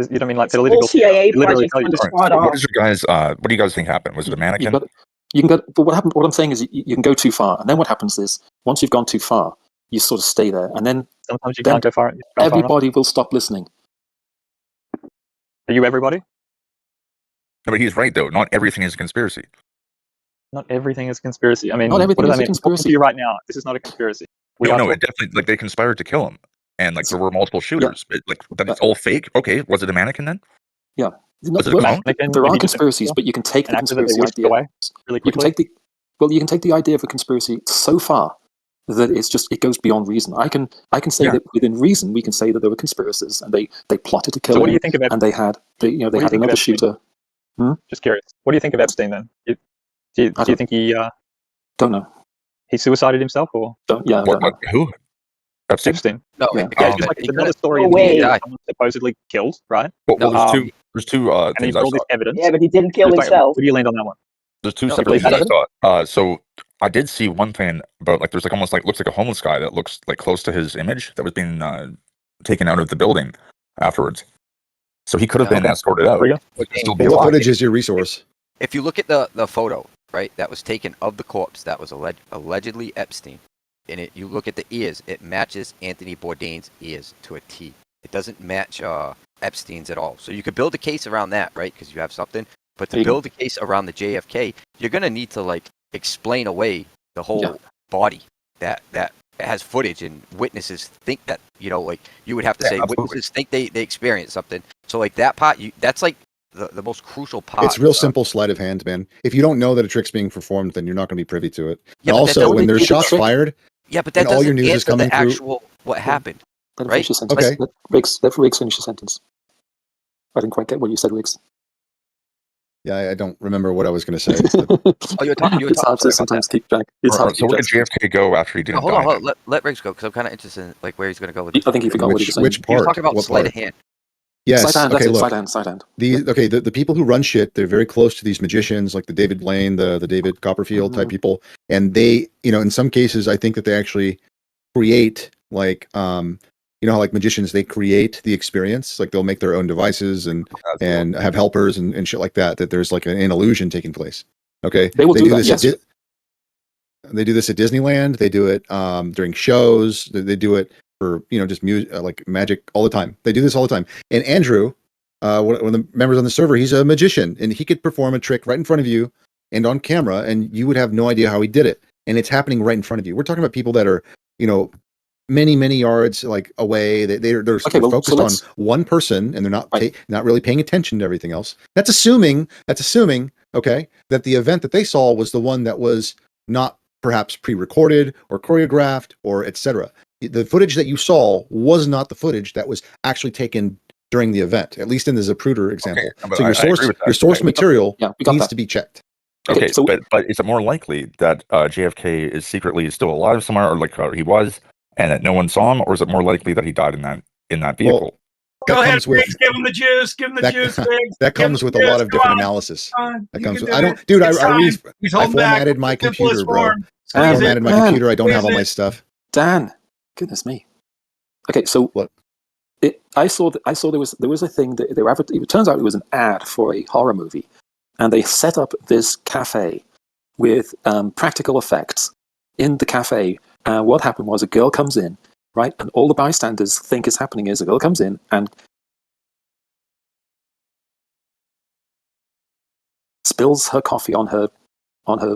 You don't mean like It's all political? CIA They literally projects tell you from the to- start What off. is your guys? What do you guys think happened? Was it a mannequin? You can go. But what happened? What I'm saying is, you can go too far, and then what happens is, once you've gone too far, you sort of stay there, and then Sometimes you then can't go far. Far enough. everybody will stop listening. Are you everybody? No, but he's right though. Not everything is a conspiracy. Not everything is conspiracy. I mean, Not what everything does is that a mean? I'm talking conspiracy. to you right now. This is not a conspiracy. We are No, talking- it definitely like they conspired to kill him, and like there were multiple shooters. But like that's all fake. Okay, was it a mannequin then? Yeah. Was it a clone? There are conspiracies, but you can take an the actor that they conspiracy whisked idea. away really You can quickly. take the idea of a conspiracy so far that it goes beyond reason. I can say Yeah. that within reason we can say that there were conspirators and they plotted to kill So what do him, you think of and they had What do had you think of another Epstein? shooter. Just curious. What do you think of Epstein then? Do you think he Don't know. suicided himself or Don't know. Who? Epstein? Epstein? No, Yeah. Yeah, just like he another couldn't- story No in the way. media Yeah. that someone supposedly killed, right? Well, No, there's two And things he's I got all saw. this evidence. Yeah, but he didn't kill Just like, himself. where do you land on that one? There's two No, separate believe things I that. saw. So I did see one thing about like there's like almost like looks like a homeless guy that looks like close to his image that was being taken out of the building afterwards. So he could have Yeah. been escorted out. There you go. But still be But what alive. footage is your resource? If you look at the photo, right, that was taken of the corpse that was allegedly Epstein, and you look at the ears, it matches Anthony Bourdain's ears to a T. It doesn't match Epstein's at all. So you could build a case around that, right, because you have something. But to build a case around the JFK, you're gonna need to like explain away the whole body that has footage and witnesses think that like you would have to say absolutely. witnesses think they experienced something. So like that part, that's like the most crucial part. It's real simple sleight of hand, man. If you don't know that a trick's being performed, then you're not going to be privy to it. Yeah, And but that also, when doesn't there's make the shots trick- fired, Yeah, but that and all your doesn't news is answer coming the through- actual what happened. Let him Right? finish his sentence. Okay. Let Riggs finish his sentence. I didn't quite get what you said, Riggs. yeah, I don't remember what I was going to say. Oh, you were talking. It's hard to sometimes keep track. It's hard to So keep where track. did JFK go after he didn't Hold die? on, hold on. Let Riggs go because I'm kind of interested in like where he's going to go with this. I think he forgot what he was saying. Which He was part? talking about What sleight part? of hand. Yes. Side hand, Okay, that's it. look. Side hand. The people who run shit, they're very close to these magicians, like the David Blaine, the David Copperfield type people, and they, in some cases, I think that they actually create like, how like magicians they create the experience, like they'll make their own devices and have helpers and shit like that. That there's like an illusion taking place. Okay, They will do that, this. yes. They do this at Disneyland. They do it during shows. They do it for just music, like magic all the time. They do this all the time. And Andrew, one of the members on the server, he's a magician, and he could perform a trick right in front of you and on camera, and you would have no idea how he did it. And it's happening right in front of you. We're talking about people that are, many yards like away. They're focused on one person, and they're not really paying attention to everything else. That's assuming, okay, that the event that they saw was the one that was not perhaps pre-recorded or choreographed or etc. The footage that you saw was not the footage that was actually taken during the event, at least in the Zapruder example. but So I agree with that. your source Okay. material we got needs that. to be checked. Okay, so- but is it more likely that JFK is secretly still alive somewhere, or like he was, and that no one saw him, or is it more likely that he died in that vehicle? That Go ahead, comes with Riggs, give him the juice. Give him the that, juice, Riggs. that Give him comes the with a lot juice. of Go different on. analysis. On. That You comes can with, do I it. don't, dude. It's I fine. He's I holding back. formatted my Simplest computer, bro. form. I Squeeze formatted it. my Dan, computer. I don't have all squeeze my it. stuff. Dan, goodness me. Okay, so What? I saw there was a thing that it turns out it was an ad for a horror movie and they set up this cafe with practical effects in the cafe. What happened was a girl comes in, right, and all the bystanders think is happening is a girl comes in and spills her coffee on her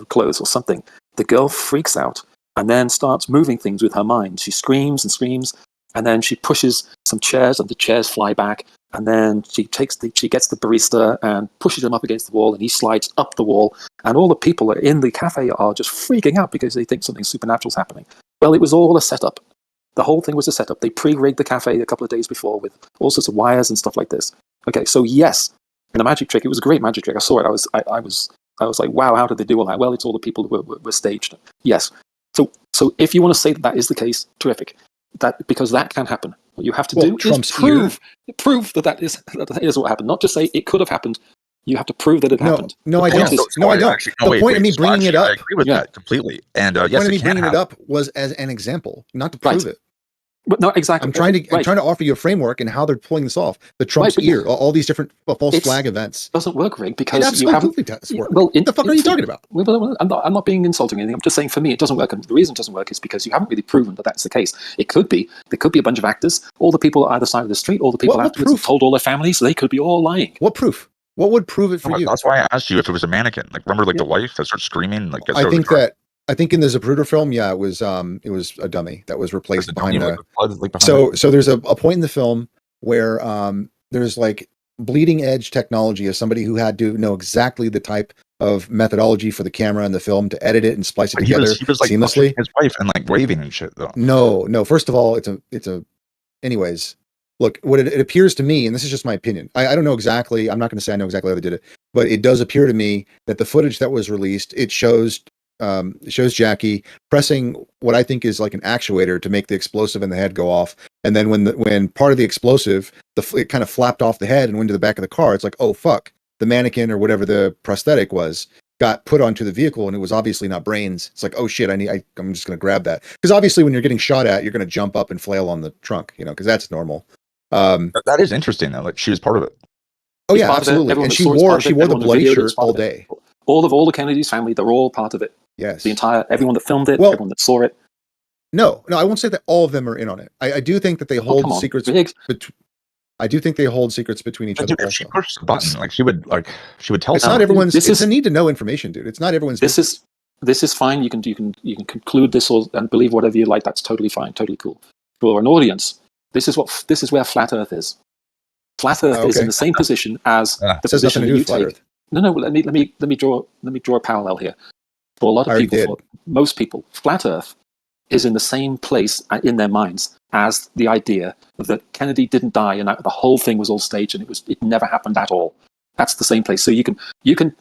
clothes or something. The girl freaks out and then starts moving things with her mind. She screams and screams, and then she pushes some chairs, and the chairs fly back. And then she gets the barista and pushes him up against the wall, and he slides up the wall. And all the people in the cafe are just freaking out because they think something supernatural is happening. Well, it was all a setup. The whole thing was a setup. They pre-rigged the cafe a couple of days before with all sorts of wires and stuff like this. Okay, so yes, in a magic trick, it was a great magic trick. I saw it. I was like, wow, how did they do all that? Well, it's all the people who were staged. Yes. So if you want to say that is the case, terrific. Because that can happen. What you have to do is prove that is what happened. Not just say it could have happened. You have to prove that it happened. No, I don't. Actually, the point of me bringing it up, I agree with that completely. And the yes, point of me it bringing can it up was as an example, not to prove it. But no, exactly. I'm trying to offer you a framework and how they're pulling this off. The Trump's ear, all these different false flag events. Doesn't work, Rick, because it absolutely does work. Well, what the fuck are you talking about? Well, I'm not being insulting or anything. I'm just saying for me it doesn't work, and the reason it doesn't work is because you haven't really proven that that's the case. It could be. There could be a bunch of actors. All the people on either side of the street, all the people afterwards have told all their families, so they could be all lying. What proof? What would prove it for you? That's why I asked you if it was a mannequin. Like, remember, like the wife that starts screaming. Like, I think in the Zapruder film, yeah, it was a dummy that was replaced behind the. So there's a point in the film where there's like bleeding edge technology of somebody who had to know exactly the type of methodology for the camera and the film to edit it and splice it together he was like seamlessly. His wife and like waving and shit though. No. First of all, anyways. Look, what it appears to me, and this is just my opinion. I don't know exactly. I'm not going to say I know exactly how they did it, but it does appear to me that the footage that was released, it shows Jackie pressing what I think is like an actuator to make the explosive in the head go off, and then when part of the explosive, it kind of flapped off the head and went to the back of the car. It's like, oh fuck, the mannequin or whatever the prosthetic was got put onto the vehicle, and it was obviously not brains. It's like, oh shit, I'm just going to grab that, because obviously when you're getting shot at, you're going to jump up and flail on the trunk, because that's normal. That is interesting though. Like she was part of it. Oh yeah, absolutely. And she wore the bloody shirt all day. All the Kennedy's family, they're all part of it. Yes. Everyone that filmed it, everyone that saw it. No, I won't say that all of them are in on it. I do think that they hold secrets. I do think they hold secrets between each other. If she pushed the button, she would tell. It's not everyone's. It's a need to know information, dude. It's not everyone's. This is fine. You can conclude this and believe whatever you like. That's totally fine. Totally cool. For an audience, this is where Flat Earth is. Flat Earth is in the same position as the position that you take. No. Let me draw a parallel here. For a lot of people, for most people, Flat Earth is in the same place in their minds as the idea that Kennedy didn't die and the whole thing was all staged and it never happened at all. That's the same place. So you can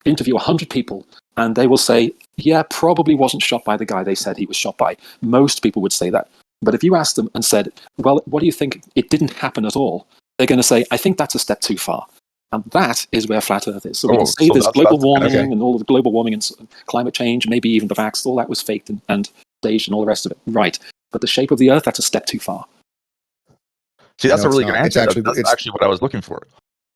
interview 100 people and they will say, yeah, probably wasn't shot by the guy they said he was shot by. Most people would say that. But if you asked them and said, well, what do you think? It didn't happen at all. They're going to say, I think that's a step too far. And that is where Flat Earth is. So we can say there's global warming and all of the global warming and climate change, maybe even the vax, all that was faked and staged and all the rest of it. Right. But the shape of the Earth, that's a step too far. See, that's a really good answer. That's actually what I was looking for.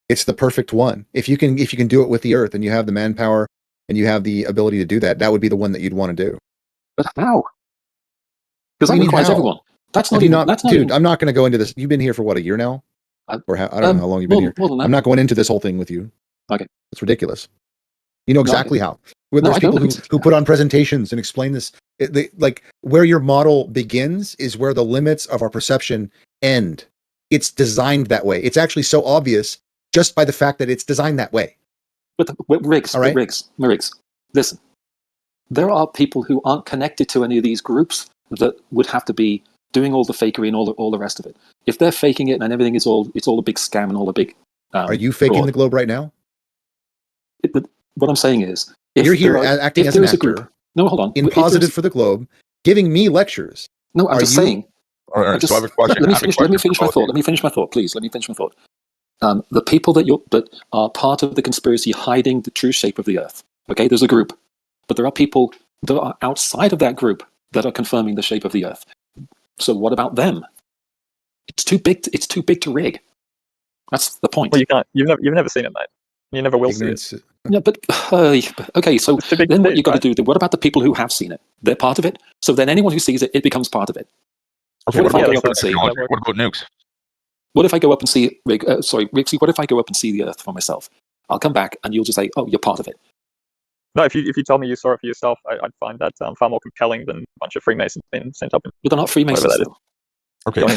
It's the perfect one. If you can do it with the Earth and you have the manpower and you have the ability to do that, that would be the one that you'd want to do. But how? Because that requires everyone. That's not even, dude, I'm not going to go into this. You've been here for what, a year now? I don't know how long you've been here. I'm not going into this whole thing with you. Okay. It's ridiculous. You know exactly how. There's people who put on presentations and explain this. Like where your model begins is where the limits of our perception end. It's designed that way. It's actually so obvious just by the fact that it's designed that way. But Riggs, listen. There are people who aren't connected to any of these groups that would have to be doing all the fakery and all the rest of it. If they're faking it and everything is all a big scam and all a big. Are you faking the globe right now? What I'm saying is, you're here acting as an actor. No, hold on. In Positive for the Globe, giving me lectures. No, I'm just saying. All right, so I have a question. Let me finish my thought. Let me finish my thought, please. Let me finish my thought. The people that are part of the conspiracy hiding the true shape of the Earth. Okay, there's a group, but there are people that are outside of that group that are confirming the shape of the Earth. So what about them? It's too big. It's too big to rig. That's the point. Well, you can't. You've never seen it, mate. You never will see it. Ignorance. Yeah, but okay. So It's too big to then what see, you got to right? do? What about the people who have seen it? They're part of it. So then anyone who sees it, it becomes part of it. Okay, What if what I about go up and see? technology? What about nukes? What if I go up and see? Rixie, what if I go up and see the Earth for myself? I'll come back and you'll just say, "Oh, you're part of it." No, if you told me you saw it for yourself, I'd find that far more compelling than a bunch of Freemasons being sent up. But they're not Freemasons, that is. though. Okay, They're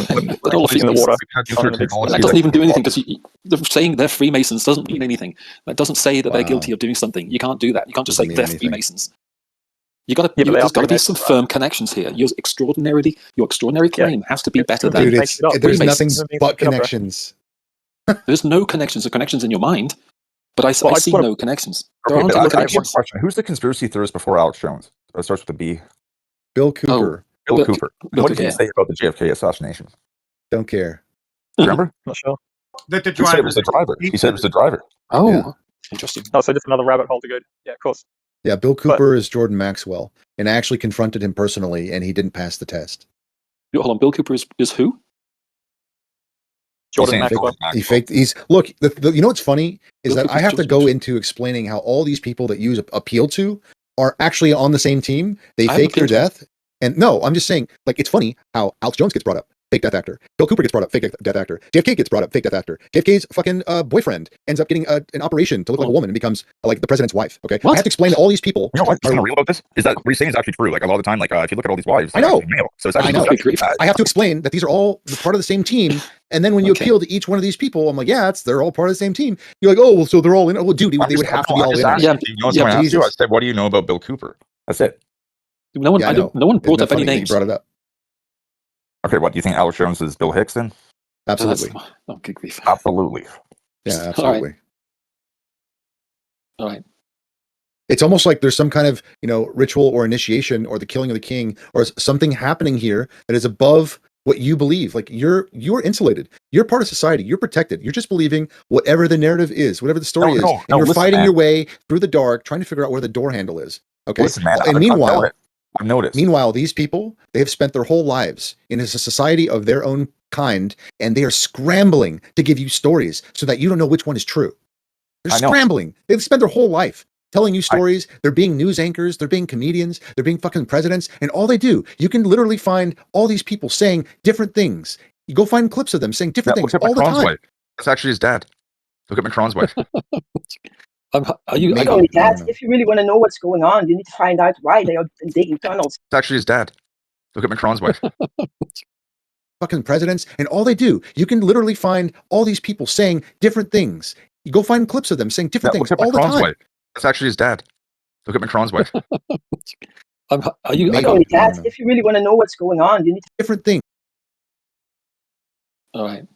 all in the water. nuclear That technology. doesn't even do anything because saying they're Freemasons doesn't mean anything. That doesn't say that they're guilty of doing something. You can't do that. You can't just Doesn't say mean they're anything. Freemasons. You got Yeah, to. but they There's are got to be some Freemasons, right? firm connections here. Your extraordinary claim has to be better than. Dude, Make it's it up. there's nothing Freemasons. but connections. There's no connections. Or connections in your mind, but I Well, I see just wanna- no connections. There Okay, aren't but any I have one connections. question. Who's the conspiracy theorist before Alex Jones? It starts with a B. Bill Cooper. Bill Cooper. Bill What did he Cooper, say about the JFK assassination? Don't care. Remember? Not sure. That the He said it driver. was the driver. He said it was the driver. Oh, Yeah. interesting. Oh, so just another rabbit hole to go. Yeah, of course. Yeah, Bill Cooper is Jordan Maxwell, and I actually confronted him personally, and he didn't pass the test. Hold on. Bill Cooper is who? Jordan saying Maxwell. He faked. He's look. You know what's funny is Bill that I Cooper's have to Jordan go Maxwell. into explaining how all these people that use appeal to are actually on the same team. They I haven't fake their appealed to him. death, and no, I'm just saying. Like it's funny how Alex Jones gets brought up, fake death actor. Bill Cooper gets brought up, fake death actor. JFK gets brought up, fake death actor. JFK's fucking boyfriend ends up getting an operation to look like a woman and becomes like the president's wife. Okay, What? I have to explain that all these people. You know what's kind of real about this? Is that what he's saying is actually true. Like a lot of the time, like if you look at all these wives, I they're know. actually male. So it's I actually know. deception. I have to explain that these are all part of the same team. And then when you Okay. appeal to each one of these people, I'm like, yeah, they're all part of the same team. You're like, oh, well, so they're all in. Well, dude, they would have to be I'm all just in. asking, Yeah, you know what's yeah, going to ask you? I Jesus. said, what do you know about Bill Cooper? That's it. No one. Yeah, I know. No one Isn't brought that up any funny that you names. brought it up? Okay, what do you think Alex Jones is Bill Hicks then? Absolutely. Oh, good grief. Absolutely. Yeah, All right. absolutely. All right. It's almost like there's some kind of, ritual or initiation or the killing of the king or something happening here that is above what you believe. Like you're insulated. You're part of society. You're protected. You're just believing whatever the narrative is, whatever the story is. And you're listen, fighting man. your way through the dark, trying to figure out where the door handle is. Okay. Listen, man. And meanwhile, I've noticed. Meanwhile, these people, they have spent their whole lives in a society of their own kind, and they are scrambling to give you stories so that you don't know which one is true. They're scrambling. They've spent their whole life telling you stories. They're being news anchors. They're being comedians. They're being fucking presidents. And all they do, you can literally find all these people saying different things. You go find clips of them saying different things all the time. Wife. That's actually his dad. Look at Macron's wife. Are you? Not only that, if you really want to know what's going on, you need to find out why they are digging tunnels. It's actually his dad. Look at Macron's wife. Fucking presidents. And all they do, you can literally find all these people saying different things. You go find clips of them saying different things all the time. Wife. That's actually his dad. Look at Macron's wife. Are you? Not only that, if you really want to know what's going on, you need different things. All right.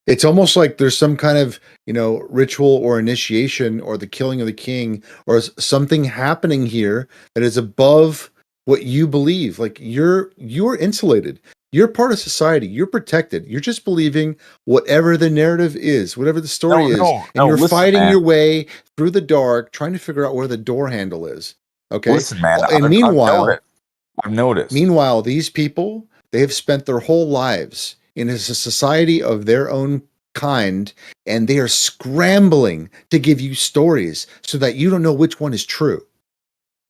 It's almost like there's some kind of, ritual or initiation or the killing of the king or something happening here that is above what you believe. Like you're insulated. You're part of society. You're protected. You're just believing whatever the narrative is, whatever the story is. And you're fighting your way through the dark, trying to figure out where the door handle is. Okay. Listen, man. And meanwhile, I've noticed. Meanwhile, these people, they have spent their whole lives in a society of their own kind, and they are scrambling to give you stories so that you don't know which one is true.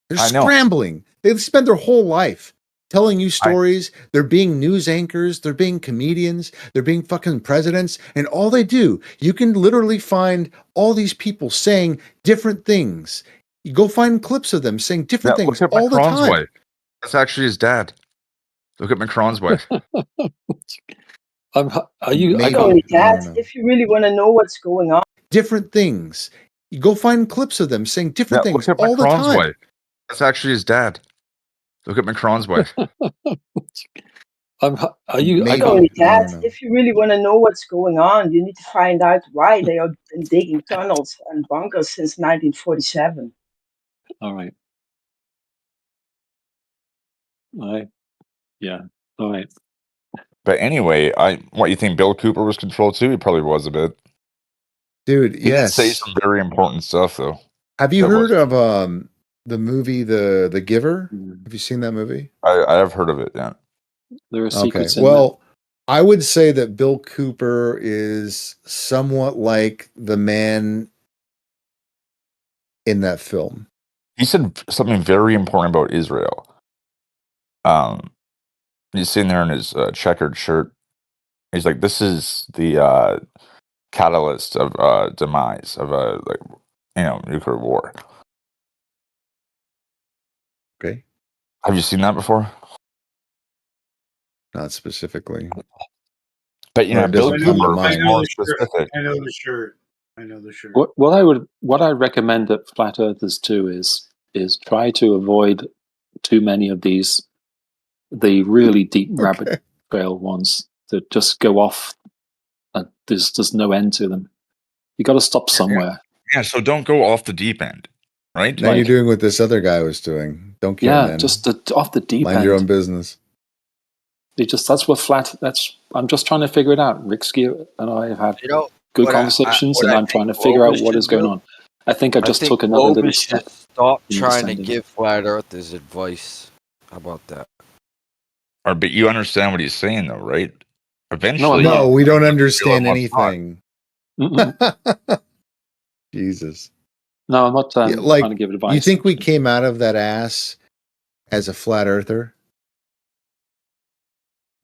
They're scrambling. They've spent their whole life telling you stories. They're being news anchors. They're being comedians. They're being fucking presidents. And all they do, you can literally find all these people saying different things. You go find clips of them saying different things look at all the Macron's time. wife. That's actually his dad. Look at Macron's wife. Are you? Not only that, if you really want to know what's going on, different things. You go find clips of them saying different things look at all the Macron's time. wife. That's actually his dad. Look at Macron's wife. Are you? Not only that, if you really want to know what's going on, you need to find out why they are digging tunnels and bunkers since 1947. All right. Yeah. All right. But anyway, what you think Bill Cooper was controlled too? He probably was a bit. Dude, He did say some very important stuff though. Have you heard of the movie The Giver? Have you seen that movie? I have heard of it, yeah. There are secrets in well, I would say that Bill Cooper is somewhat like the man in that film. He said something very important about Israel. He's sitting there in his checkered shirt. He's like, "This is the catalyst of demise of nuclear war." Okay, Have you seen that before? not specifically. But Or it Bill doesn't come to Cooper was mind. more specific. I know the shirt. I know the shirt. What I recommend that flat earthers do is try to avoid too many of the really deep rabbit trail ones that just go off. And there's no end to them. You got to stop somewhere. Yeah, so don't go off the deep end, right? Now you're doing what this other guy was doing. Don't care, man. Just off the deep end. Mind your own business. I'm just trying to figure it out. Ricksky and I have had good what conversations, what and I I'm trying to think figure out Globus what is should going do- on. I think I just think took another little Globus step. should stop in trying to descending. give flat earthers advice. How about that? But you understand what he's saying, though, right? Eventually, No, we don't understand Elon Musk anything. Mm-mm. Jesus. No, I'm not Yeah, like, trying to give advice. you think we came out of that ass as a flat earther?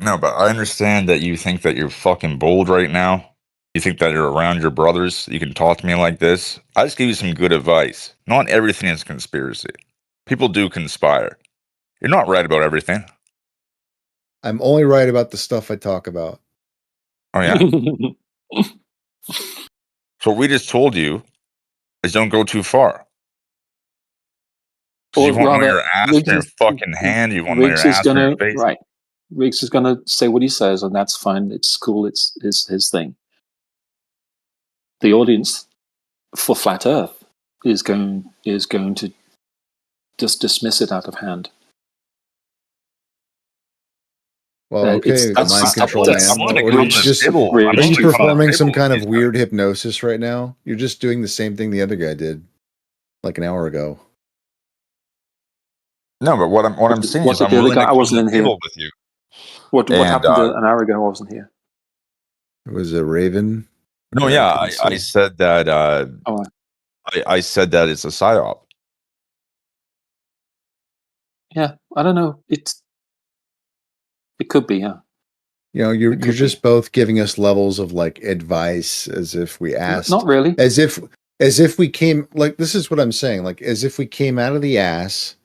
No, but I understand that you think that you're fucking bold right now. You think that you're around your brothers. You can talk to me like this. I just give you some good advice. Not everything is conspiracy. People do conspire. You're not right about everything. I'm only right about the stuff I talk about. Oh, yeah? So what we just told you is don't go too far. 'Cause you want your ass in your fucking hand. You want your ass in your face. Right. Riggs is gonna say what he says, and that's fine. It's cool. It's his thing. The audience for Flat Earth is going to just dismiss it out of hand. Well, okay, mind control, man. Are you performing some kind of weird hypnosis right now? You're just doing the same thing the other guy did, like an hour ago. No, but what I'm saying is I'm the other willing guy? to I come wasn't to in the here. table with you. What happened an hour ago? I wasn't here. It was a Raven. No, yeah, I said that. I said that it's a psyop. Yeah, I don't know. It could be, yeah. You know, you're just both giving us levels of like advice as if we asked. Not really. As if we came, like, this is what I'm saying, like as if we came out of the ass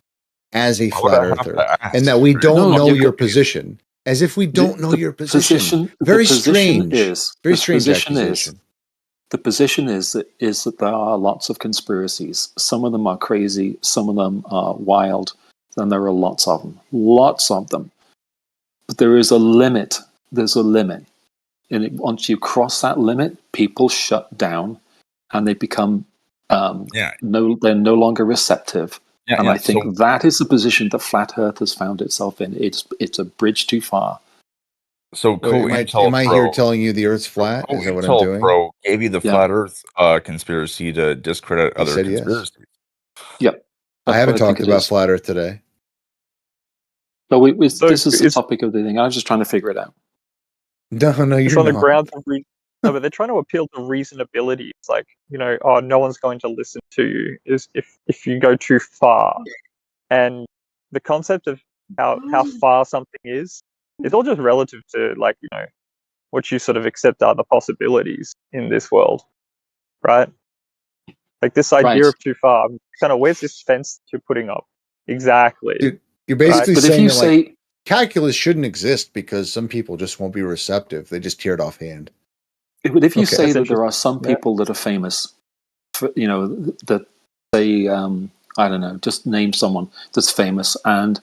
as a flat earther and that we don't know your position. As if we don't know your position. Very strange. Very strange accusation. The position is that there are lots of conspiracies. Some of them are crazy. Some of them are wild. And there are lots of them. Lots of them. But there is a limit. There's a limit. And once you cross that limit, people shut down and they become they're no longer receptive. And I think that is the position that Flat Earth has found itself in. It's a bridge too far. So am I here telling you the Earth's flat? Is that what I'm doing? Bro gave you the flat Earth conspiracy to discredit other conspiracies. Yes. Yep. I haven't talked about flat Earth today. But this is the topic of the thing. I was just trying to figure it out. No, you're it's on not. the grounds of no, but they're trying to appeal to reasonability. It's like, no one's going to listen to you is if you go too far. And the concept of how far something is all just relative to, like, what you sort of accept are the possibilities in this world, right? Like this idea of too far, kind of, where's this fence that you're putting up? Exactly. You're basically saying that, like, calculus shouldn't exist because some people just won't be receptive. They just tear it offhand. But if you say that there are some people that are famous, that say, I don't know, just name someone that's famous, and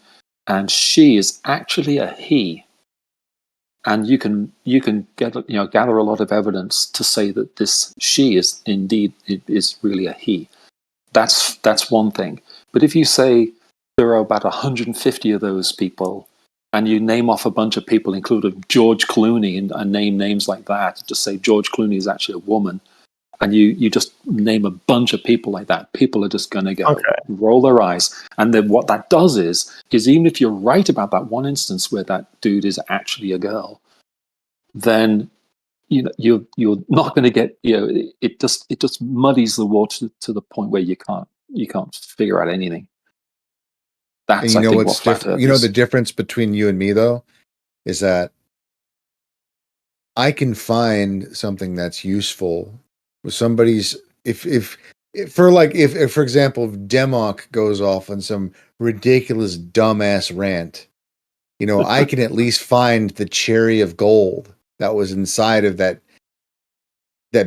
she is actually a he, and you can get gather a lot of evidence to say that this she is indeed is really a he. That's one thing. But if you say there are about 150 of those people, and you name off a bunch of people, including George Clooney, and name names like that, just say George Clooney is actually a woman, and you just name a bunch of people like that, people are just going to go roll their eyes. And then what that does is even if you're right about that one instance where that dude is actually a girl, then you're not going to get, it just muddies the water to the point where you can't you can't figure out anything. And That's you I know think what what's flat different? Earth You know is. the difference between you and me though is that I can find something that's useful with somebody's if for example if Demok goes off on some ridiculous dumbass rant, you know, I can at least find the cherry of gold that was inside of that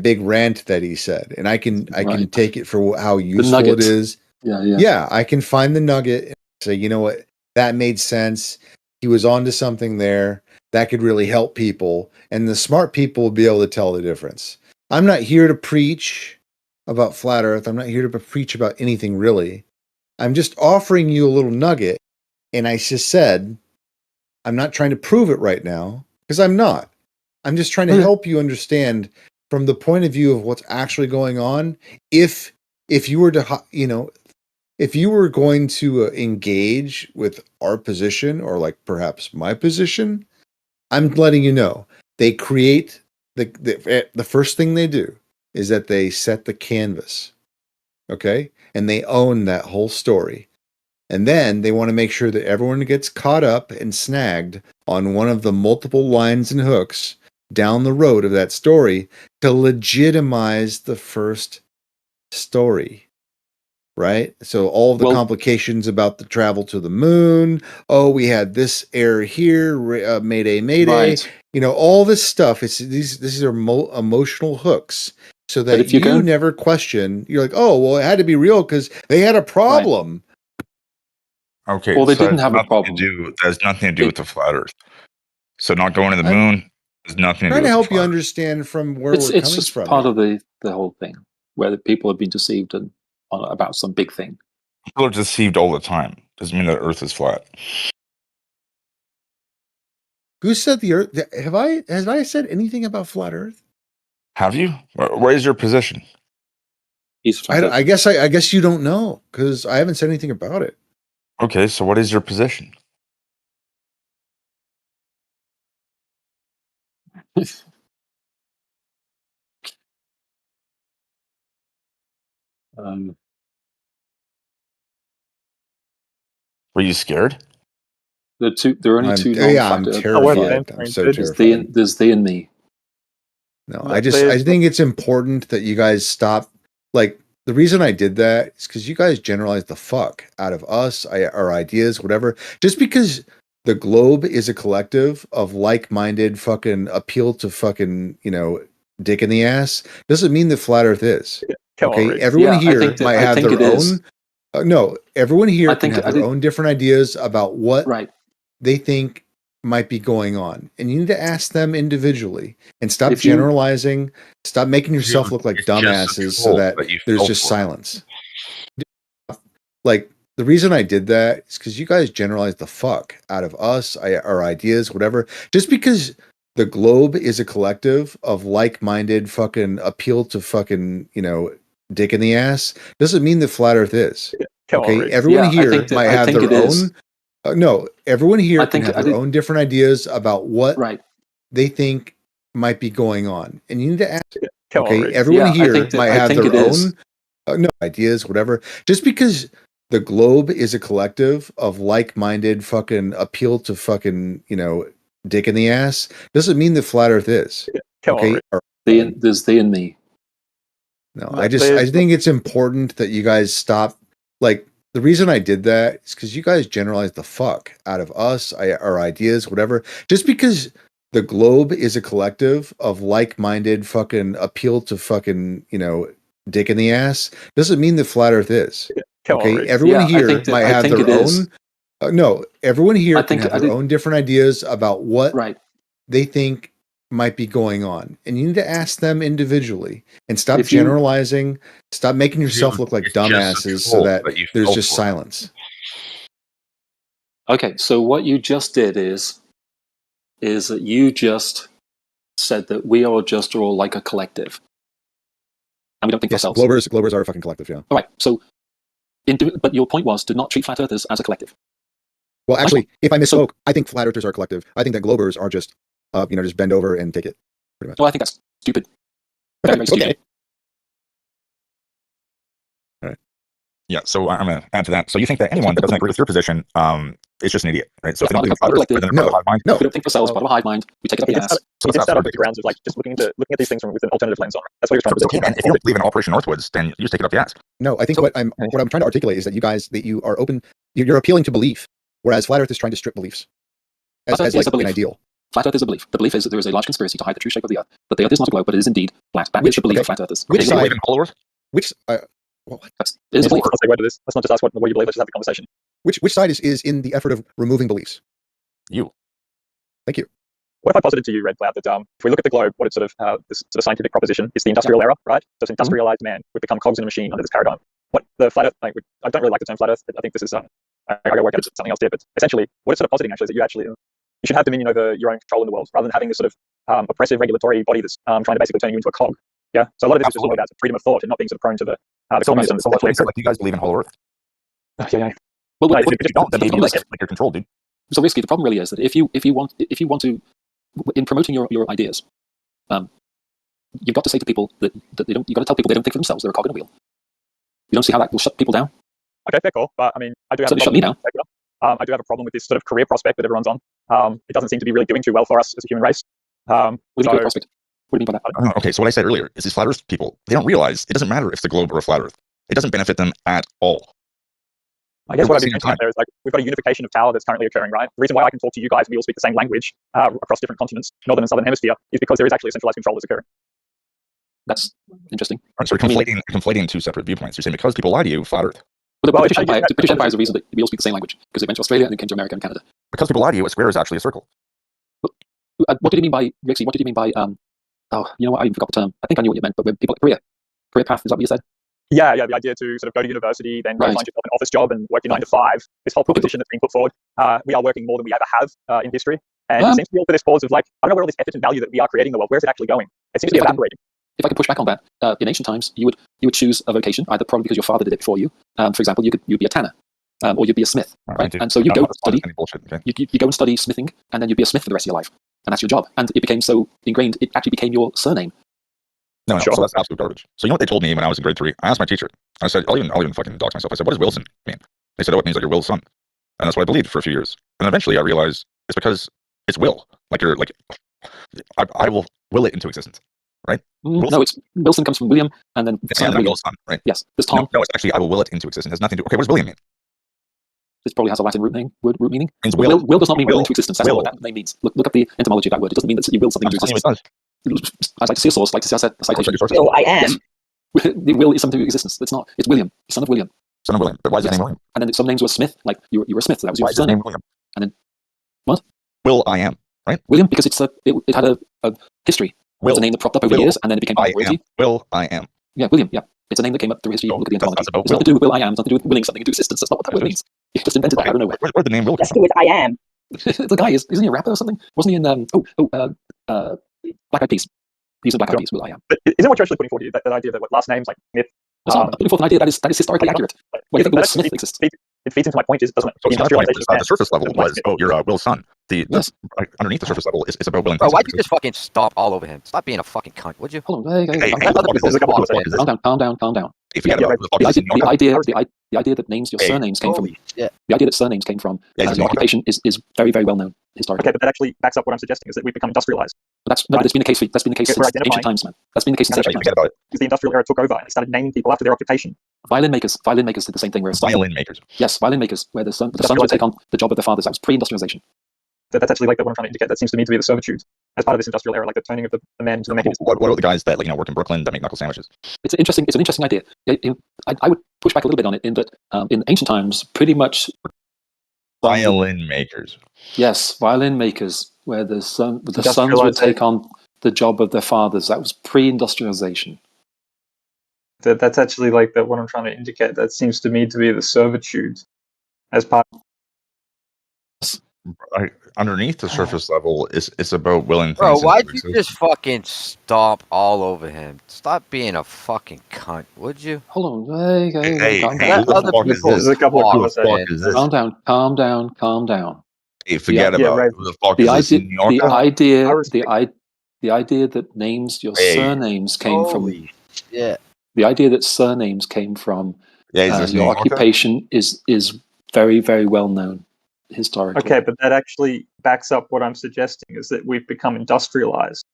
big rant that he said, and I can Right. take it for how The useful it nugget. is. Yeah, yeah. Yeah, I can find the nugget and say, you know what, that made sense. He was onto something there that could really help people, and the smart people will be able to tell the difference. I'm not here to preach about flat Earth. I'm not here to preach about anything really. I'm just offering you a little nugget, and I just said I'm not trying to prove it right now because I'm not. I'm just trying to help you understand from the point of view of what's actually going on. If you were to, you know, if you were going to engage with our position or like perhaps my position, I'm letting you know they create the first thing they do is that they set the canvas, okay, and they own that whole story. And then they want to make sure that everyone gets caught up and snagged on one of the multiple lines and hooks down the road of that story to legitimize the first story. Right? So all of the complications about the travel to the moon, oh, we had this error here, mayday, Right. you know, all this stuff. These are emotional hooks so that if you you go- never question. You're like, oh, well, it had to be real because they had a problem. Okay, Well, they so didn't have a that problem. has nothing to do with the flat Earth. So not going to the I'm moon has nothing to trying do to with the help you flat Earth. understand from where It's we're coming just from. part Here. of the whole thing where the people have been deceived about some big thing. People are deceived all the time. Doesn't mean that Earth is flat. Who said the Earth? Have I said anything about flat Earth? Have you? What is your position? He's flat I guess you don't know because I haven't said anything about it. Okay, so what is your position? Were you scared? There are only two I'm non-flat Earth. terrified. I'm so terrified. There's they and me. No, I think it's important that you guys stop. Like the reason I did that is because you guys generalize the fuck out of us, our ideas, whatever. Just because the globe is a collective of like-minded fucking appeal to fucking, you know, dick in the ass doesn't mean that flat Earth is. Okay, everyone here might have their own. No, everyone here can have their own different ideas about what they think might be going on, and you need to ask them individually and stop generalizing. Stop making yourself look like dumbasses so that there's just silence. Like the reason I did that is because you guys generalize the fuck out of us, our ideas, whatever. Just because the globe is a collective of like-minded fucking appeal to fucking, you know, dick in the ass doesn't mean that flat Earth is. Okay, everyone here might have their own. No, everyone here can have their own different ideas about what they think might be going on, and you need to ask. Okay, everyone here might have their own no ideas, whatever. Just because the globe is a collective of like-minded fucking appeal to fucking, you know, dick in the ass doesn't mean that flat Earth is. Okay, There's they and me. No, I think it's important that you guys stop. Like the reason I did that is because you guys generalize the fuck out of us, our ideas, whatever. Just because the globe is a collective of like-minded fucking appeal to fucking, you know, dick in the ass doesn't mean that flat Earth is. Okay, everyone here might have their own. No, everyone here can have their own different ideas about what they think might be going on, and you need to ask them individually and stop generalizing. Stop making yourself look like dumbasses so that there's just silence. Okay, so what you just did is that you just said that we are just all like a collective, and we don't think for ourselves. Globers are a fucking collective, yeah. All right, so but your point was to not treat flat earthers as a collective. Well, actually, if I misspoke, I think flat earthers are a collective. I think that globers are just, you know, just bend over and take it. Pretty much. Well, I think that's stupid. Very, very stupid. Okay. All right. Yeah, so I'm going to add to that. So you think that anyone that doesn't agree with your position is just an idiot, right? So if they don't believe in flat Earth, they're part of the hive mind. No. We don't think for ourselves, part of a hive mind. We take it up the ass. So He did that's start off with the ridiculous. grounds of like just looking at these things with an alternative lens on. That's what he was trying to It's do. okay, man. If you don't believe in Operation Northwoods, then you just take it up the ass. No, I think what I'm trying to articulate is that you are open. You're appealing to belief, whereas flat Earth is trying to strip belief as like an ideal. Flat Earth is a belief. The belief is that there is a large conspiracy to hide the true shape of the Earth. That the Earth is not a globe, but it is indeed flat. That is the belief of flat Earthers. Which Do you side? believe in Hollow Earth? Which It is a belief. Let's say word of this. Let's not just ask what do you believe. Let's just have the conversation. which side is in the effort of removing beliefs? You. Thank you. What if I posited to you, Red Cloud, that if we look at the globe, what it's sort of this sort of scientific proposition is the industrial era, right? So it's industrialized man. We've become cogs in a machine under this paradigm. What the flat Earth, like, I don't really like the term flat Earth. I think this is I got to work out something else here. But essentially, what it's sort of positing actually is that you should have dominion over your own control in the world, rather than having this sort of oppressive regulatory body that's trying to basically turn you into a cog. Yeah. So a lot of this is just all about freedom of thought and not being sort of prone to the communism. So like you guys believe in Hollow Earth? Yeah. Well, No, if if you don't, then maybe like you're controlled, dude. so basically, the problem really is that if you want to, in promoting your ideas, you've got to say to people that they don't. You've got to tell people they don't think for themselves. They're a cog in a wheel. You don't see how that will shut people down. Okay, fair call. But I mean, I do have Certainly shut me down. I do have a problem with this sort of career prospect that everyone's on. It doesn't seem to be really doing too well for us as a human race. What do you mean career prospect? What do you mean by that? Okay, so what I said earlier is these flat Earth people, they don't realize it doesn't matter if it's the globe or a flat Earth. It doesn't benefit them at all. I guess They're what I'd be wasting mentioning there is like we've got a unification of power that's currently occurring, right? The reason why I can talk to you guys and we all speak the same language across different continents, northern and southern hemisphere, is because there is actually a centralized control that's occurring. That's interesting. Right, so you're conflating two separate viewpoints. You're saying because people lie to you, flat Earth. But Well, the British Empire is the reason that we all speak the same language, because they went to Australia and then came to America and Canada. Because people lie to you, a square is actually a circle. What did you mean by Rixie? What did you mean by oh, you know what? I even forgot the term. I think I knew what you meant, but when people career path, is that what you said? Yeah, the idea to sort of go to university, then go Right. find yourself an office job and work your 9 to 5. This whole proposition that's being put forward, we are working more than we ever have in history. And it seems to be all for this cause of like, I don't know where all this effort and value that we are creating in the world, where's it actually going? It seems to be evaporating. If I could push back on that, in ancient times, you would choose a vocation, either probably because your father did it before you. For example, you'd be a tanner, or you'd be a smith, right? And so you go study, you go and study smithing, and then you'd be a smith for the rest of your life, and that's your job. And it became so ingrained, it actually became your surname. No, so that's absolute garbage. So you know what they told me when I was in grade 3? I asked my teacher. I said, I'll even fucking dox myself. I said, what does Wilson mean? They said, oh, it means like your Will's son. And that's what I believed for a few years. And eventually I realized it's because it's will. Like you're like, I will will it into existence, right? No, it's Wilson comes from William, and then son of Will's son, right? Yes, there's Tom. No, it's actually I will will it into existence. It has nothing to do. Okay, what does William mean? This probably has a Latin root meaning. It means will does not mean will into existence. That's not what that name means. Look up the etymology of that word. It doesn't mean that you will something into existence. I'd like to see a source, like to see a citation. So I am. The will is something to existence. It's not. It's William, son of William. Son of William. But why is his name William? And then some names were Smith, like you were a Smith. So that was your Why is his name surname. William? And then what? Will I am, right? William, because it had a history. Will. It's a name that propped up over years, and then it became part of royalty. Will I am. Yeah, William. Yeah, it's a name that came up through history. Look at the etymology. That's about It's nothing to do with will I am. It's nothing to do with willing something into existence. That's not what that word means. You just invented that out of nowhere. Where'd the name Will come Let's from? do it. I am. The guy isn't he a rapper or something? Wasn't he in Black Eyed Peas? He's in Black Eyed Peas. Will I am. But isn't what you're actually putting forward here, that idea that what last names like Smith? I'm putting forth an idea that is historically accurate. Why do you think the word Smith exists? It feeds into my point, doesn't it? So The my point industrialization is, of man. the surface level was, oh, you're Will's son. Yes. Underneath the surface level is about Will. Bro, why'd you just fucking stomp all over him? Stop being a fucking cunt, would you? Hold on. Hey, Calm down. Hey, forget about who the fuck is in New York. The idea that names your surnames came from. Holy shit. The idea that surnames came from Yeah, your occupation is very, very well known historically. Okay, but that actually backs up what I'm suggesting, is that we've become industrialized. But that's been the case. That's been the case Yes, we're since ancient times, man. That's been the case since Hey, ancient forget times. about it. Because the industrial era took over and started naming people after their occupation. Violin makers did the same thing. Where Violin makers. yes, violin makers, where the sons would take on the job of their fathers. That was pre-industrialization. That's actually like what I'm trying to indicate. That seems to me to be the servitude as part of this industrial era, like the turning of the men to the mechanism. What about the guys that work in Brooklyn that make knuckle sandwiches? It's an interesting idea. I would push back a little bit on it in that in ancient times, pretty much Violin makers. yes, violin makers, where the sons would take on the job of their fathers. That was pre-industrialization. That's actually like what I'm trying to indicate. That seems to me to be the servitude as part. Underneath the surface level it's about willing Bro, things. why'd you just fucking stomp all over him? Stop being a fucking cunt, would you? Hold on. Hey, calm hey, down. who the fuck is this? There's a couple of Who the fuck conversations. is this? Calm down. Hey, forget about right. who the fuck The is this in New York? the idea that names your Hey. surnames came from Holy shit. the idea that surnames came from Yeah, he's listening. Your Okay. occupation is very, very well known historically. Okay, but that actually backs up what I'm suggesting is that we've become industrialized.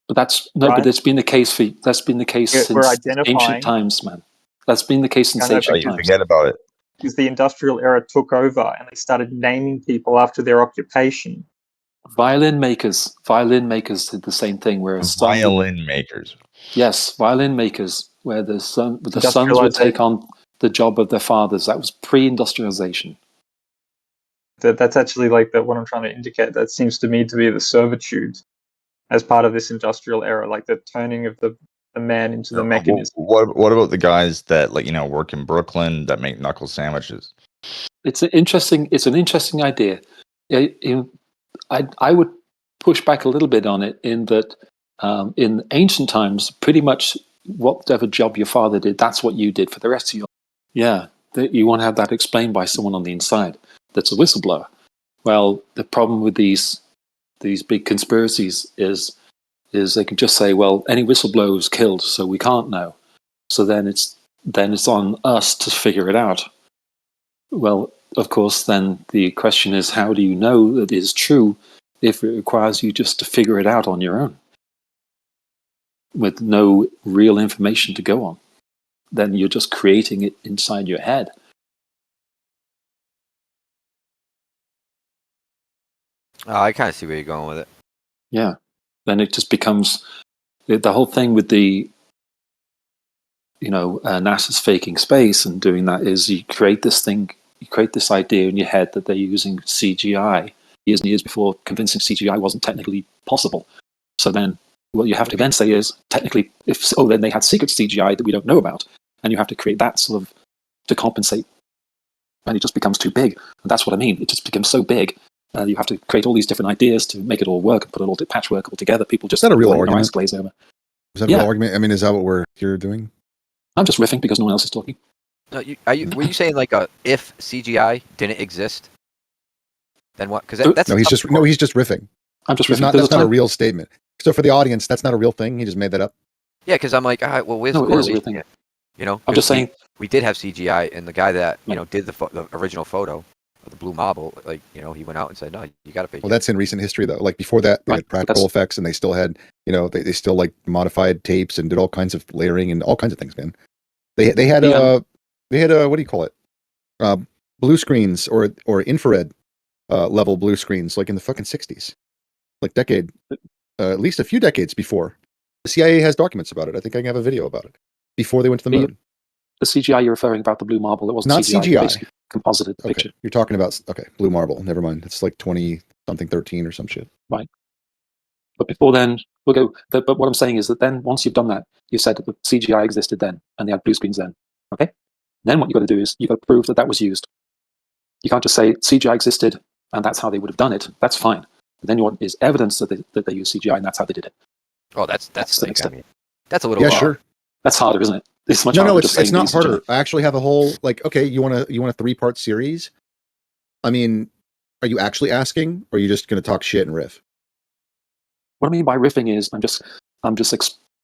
But but Right. it's been the case since We're identifying. ancient times, man. That's been the case since I know, ancient You times. forget about it. Because the industrial era took over and they started naming people after their occupation. Violin makers did the same thing, where Violin makers. Yes, violin makers, where the sons would take Industrialization. on the job of their fathers. That was pre-industrialization. That's actually like what I'm trying to indicate. That seems to me to be the servitude as part of this industrial era, like the turning of the man into the mechanism. What about the guys that work in Brooklyn that make knuckle sandwiches? It's an interesting idea. I would push back a little bit on it in that in ancient times, pretty much whatever job your father did, that's what you did for the rest of your life. Yeah, you want to have that explained by someone on the inside that's a whistleblower. Well, the problem with these big conspiracies is they can just say, well, any whistleblower was killed, so we can't know. So then it's on us to figure it out. Well, of course, then the question is, how do you know that it is true if it requires you just to figure it out on your own with no real information to go on? Then you're just creating it inside your head. I kind of see where you're going with it. Yeah. Then it just becomes the whole thing with the NASA's faking space and doing that is you create this idea in your head that they're using CGI years and years before convincing CGI wasn't technically possible. So then what you have to then say is, technically, then they had secret CGI that we don't know about, and you have to create that sort of to compensate, and it just becomes too big. And that's what I mean. It just becomes so big. You have to create all these different ideas to make it all work and put it all patchwork all together. People just is that a real argument? Glaze over. Is that a real argument? I mean, is that what you're doing? I'm just riffing because no one else is talking. No, were you saying like if CGI didn't exist, then what? Because that's he's just riffing. I'm just riffing. That's not a real statement. So for the audience, that's not a real thing. He just made that up. Yeah, because I'm like, all right, well, where's the correlation? I'm just saying we did have CGI, and the guy that did the original photo of the blue marble, he went out and said, no, you got to pay. Well, that's in recent history though. Like before that, they had practical effects, and they still had, they still like modified tapes and did all kinds of layering and all kinds of things, man. They had what do you call it? Blue screens or infrared level blue screens, like in the fucking 60s, like at least a few decades before. The CIA has documents about it. I think I can have a video about it before they went to the moon. The CGI you're referring about, the blue marble, it wasn't not CGI. Basically composited picture. You're talking about blue marble. Never mind. It's like 20-something-13 or some shit. Right. But before then, we'll go. But what I'm saying is that then, once you've done that, you said that the CGI existed then, and they had blue screens then. Okay. Then what you've got to do is you've got to prove that was used. You can't just say CGI existed and that's how they would have done it. That's fine. But then you want is evidence that they use CGI and that's how they did it. Oh, that's the next step. That's a little. Sure. That's harder, isn't it? It's much harder. No, it's not harder. I actually have a whole okay. You want a 3-part series? I mean, are you actually asking, or are you just going to talk shit and riff? What I mean by riffing is I'm just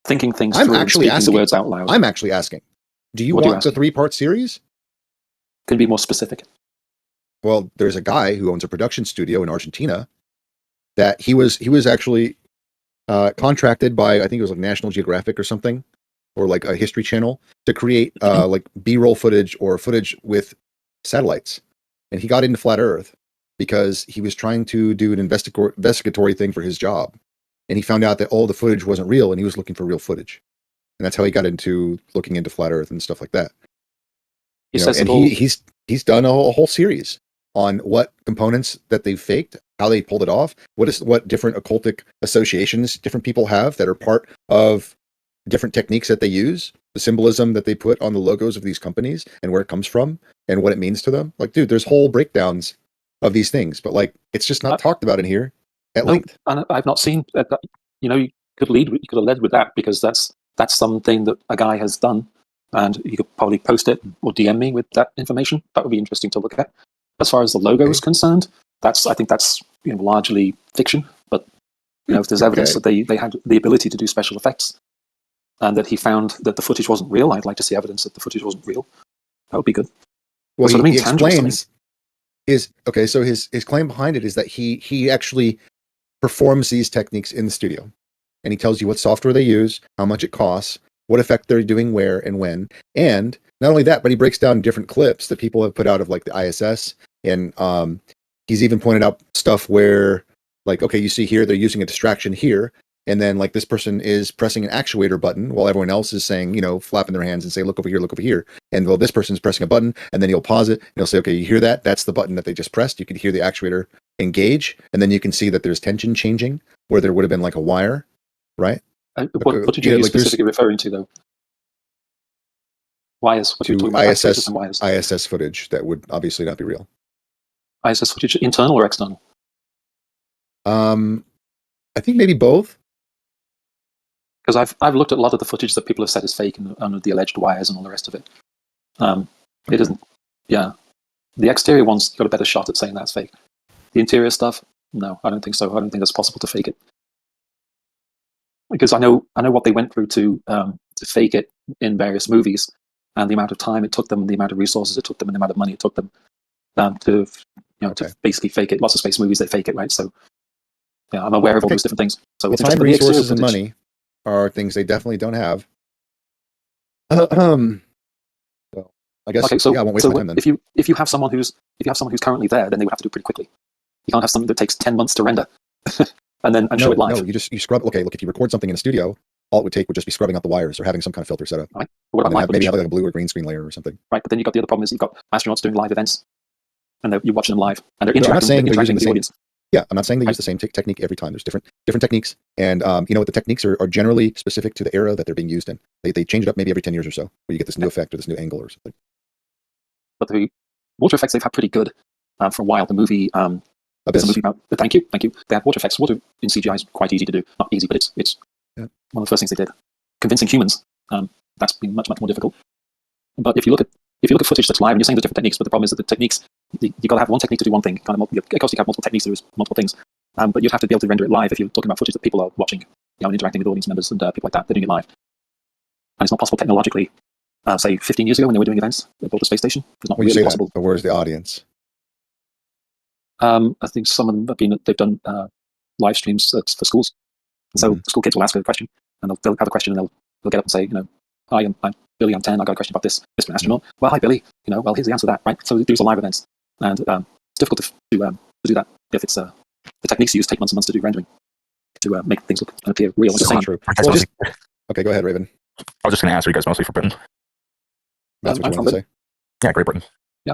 thinking things I'm through actually and speaking the words out loud. I'm actually asking. Do you want the 3-part series? Can you be more specific? Well, there's a guy who owns a production studio in Argentina that he was actually contracted by, I think it was like National Geographic or something, or like a History Channel, to create like B-roll footage or footage with satellites. And he got into Flat Earth because he was trying to do an investigatory thing for his job. And he found out that all the footage wasn't real, and he was looking for real footage. And that's how he got into looking into Flat Earth and stuff like that. He's done a whole series on what components that they've faked, how they pulled it off, what different occultic associations different people have that are part of different techniques that they use, the symbolism that they put on the logos of these companies and where it comes from and what it means to them. Like, dude, there's whole breakdowns of these things, but like, it's just not talked about in here at length. And I've not seen that. You could have led with that because that's something that a guy has done, and you could probably post it or DM me with that information. That would be interesting to look at. As far as the logo is concerned, I think that's largely fiction. But if there's evidence that they had the ability to do special effects, and that he found that the footage wasn't real, I'd like to see evidence that the footage wasn't real. That would be good. Well, That's what I mean, he tangible something. explains so his claim behind it is that he actually performs these techniques in the studio, and he tells you what software they use, how much it costs, what effect they're doing where and when, and not only that, but he breaks down different clips that people have put out of like the ISS, and he's even pointed out stuff where, like, okay, you see here they're using a distraction here, and then like this person is pressing an actuator button while everyone else is saying, you know, flapping their hands and say, look over here, and well, this person's pressing a button, and then he'll pause it and he'll say, okay, you hear that? That's the button that they just pressed. You can hear the actuator engage, and then you can see that there's tension changing where there would have been like a wire, right? What did you specifically referring to though? Wires? What you're talking about? ISS, ISS footage that would obviously not be real. ISS footage, internal or external? I think maybe both. Because I've looked at a lot of the footage that people have said is fake and the alleged wires and all the rest of it. It isn't. Yeah, the exterior one's got a better shot at saying that's fake. The interior stuff, no, I don't think so. I don't think it's possible to fake it. Because I know what they went through to fake it in various movies, and the amount of time it took them, and the amount of resources it took them, and the amount of money it took them to basically fake it. Lots of space movies they fake it, right? So yeah, I'm aware of all those different things. So it's time, resources, and money are things they definitely don't have. So I guess okay. So, yeah, I won't waste my time then. If you have someone who's currently there, then they would have to do it pretty quickly. You can't have something that takes 10 months to render, and then show it live. No, you scrub. Okay, look, if you record something in a studio, all it would take would just be scrubbing out the wires or having some kind of filter set up. Right. What about maybe have like a blue or green screen layer or something. Right, but then you've got the other problem is you've got astronauts doing live events, and you're watching them live, and they're interacting, I'm not saying interacting with the audience. Yeah, I'm not saying they use the same technique every time. There's different techniques, and you know what, the techniques are generally specific to the era that they're being used in. They change it up maybe every 10 years or so, where you get this new effect or this new angle or something. But the water effects they've had pretty good for a while. The movie, Abyss. Movie about, thank you. They have water effects. Water in CGI is quite easy to do. Not easy, but it's one of the first things they did. Convincing humans, that's been much more difficult. But if you look at footage that's live, and you're saying there's different techniques, but the problem is that the techniques, you got to have one technique to do one thing. Of course, you have multiple techniques to do multiple things, but you'd have to be able to render it live if you're talking about footage that people are watching, and interacting with audience members and people like that. They're doing it live, and it's not possible technologically. Say 15 years ago when they were doing events at the space station, it's not really possible. But where's the audience? I think some of them they've done live streams for schools. So the school kids will ask a question, and they'll have a question, and they'll get up and say, hi, I'm Billy, I'm 10, I got a question about this, Mr. Astronaut. Well, hi, Billy, well, here's the answer to that, right? So these are live events, and it's difficult to do that if it's the techniques used take months and months to do rendering to make things look and appear real. That's true. Okay, go ahead, Raven. I was just going to ask, are you guys mostly for Britain? That's what you want to say? Yeah, Great Britain. Yeah.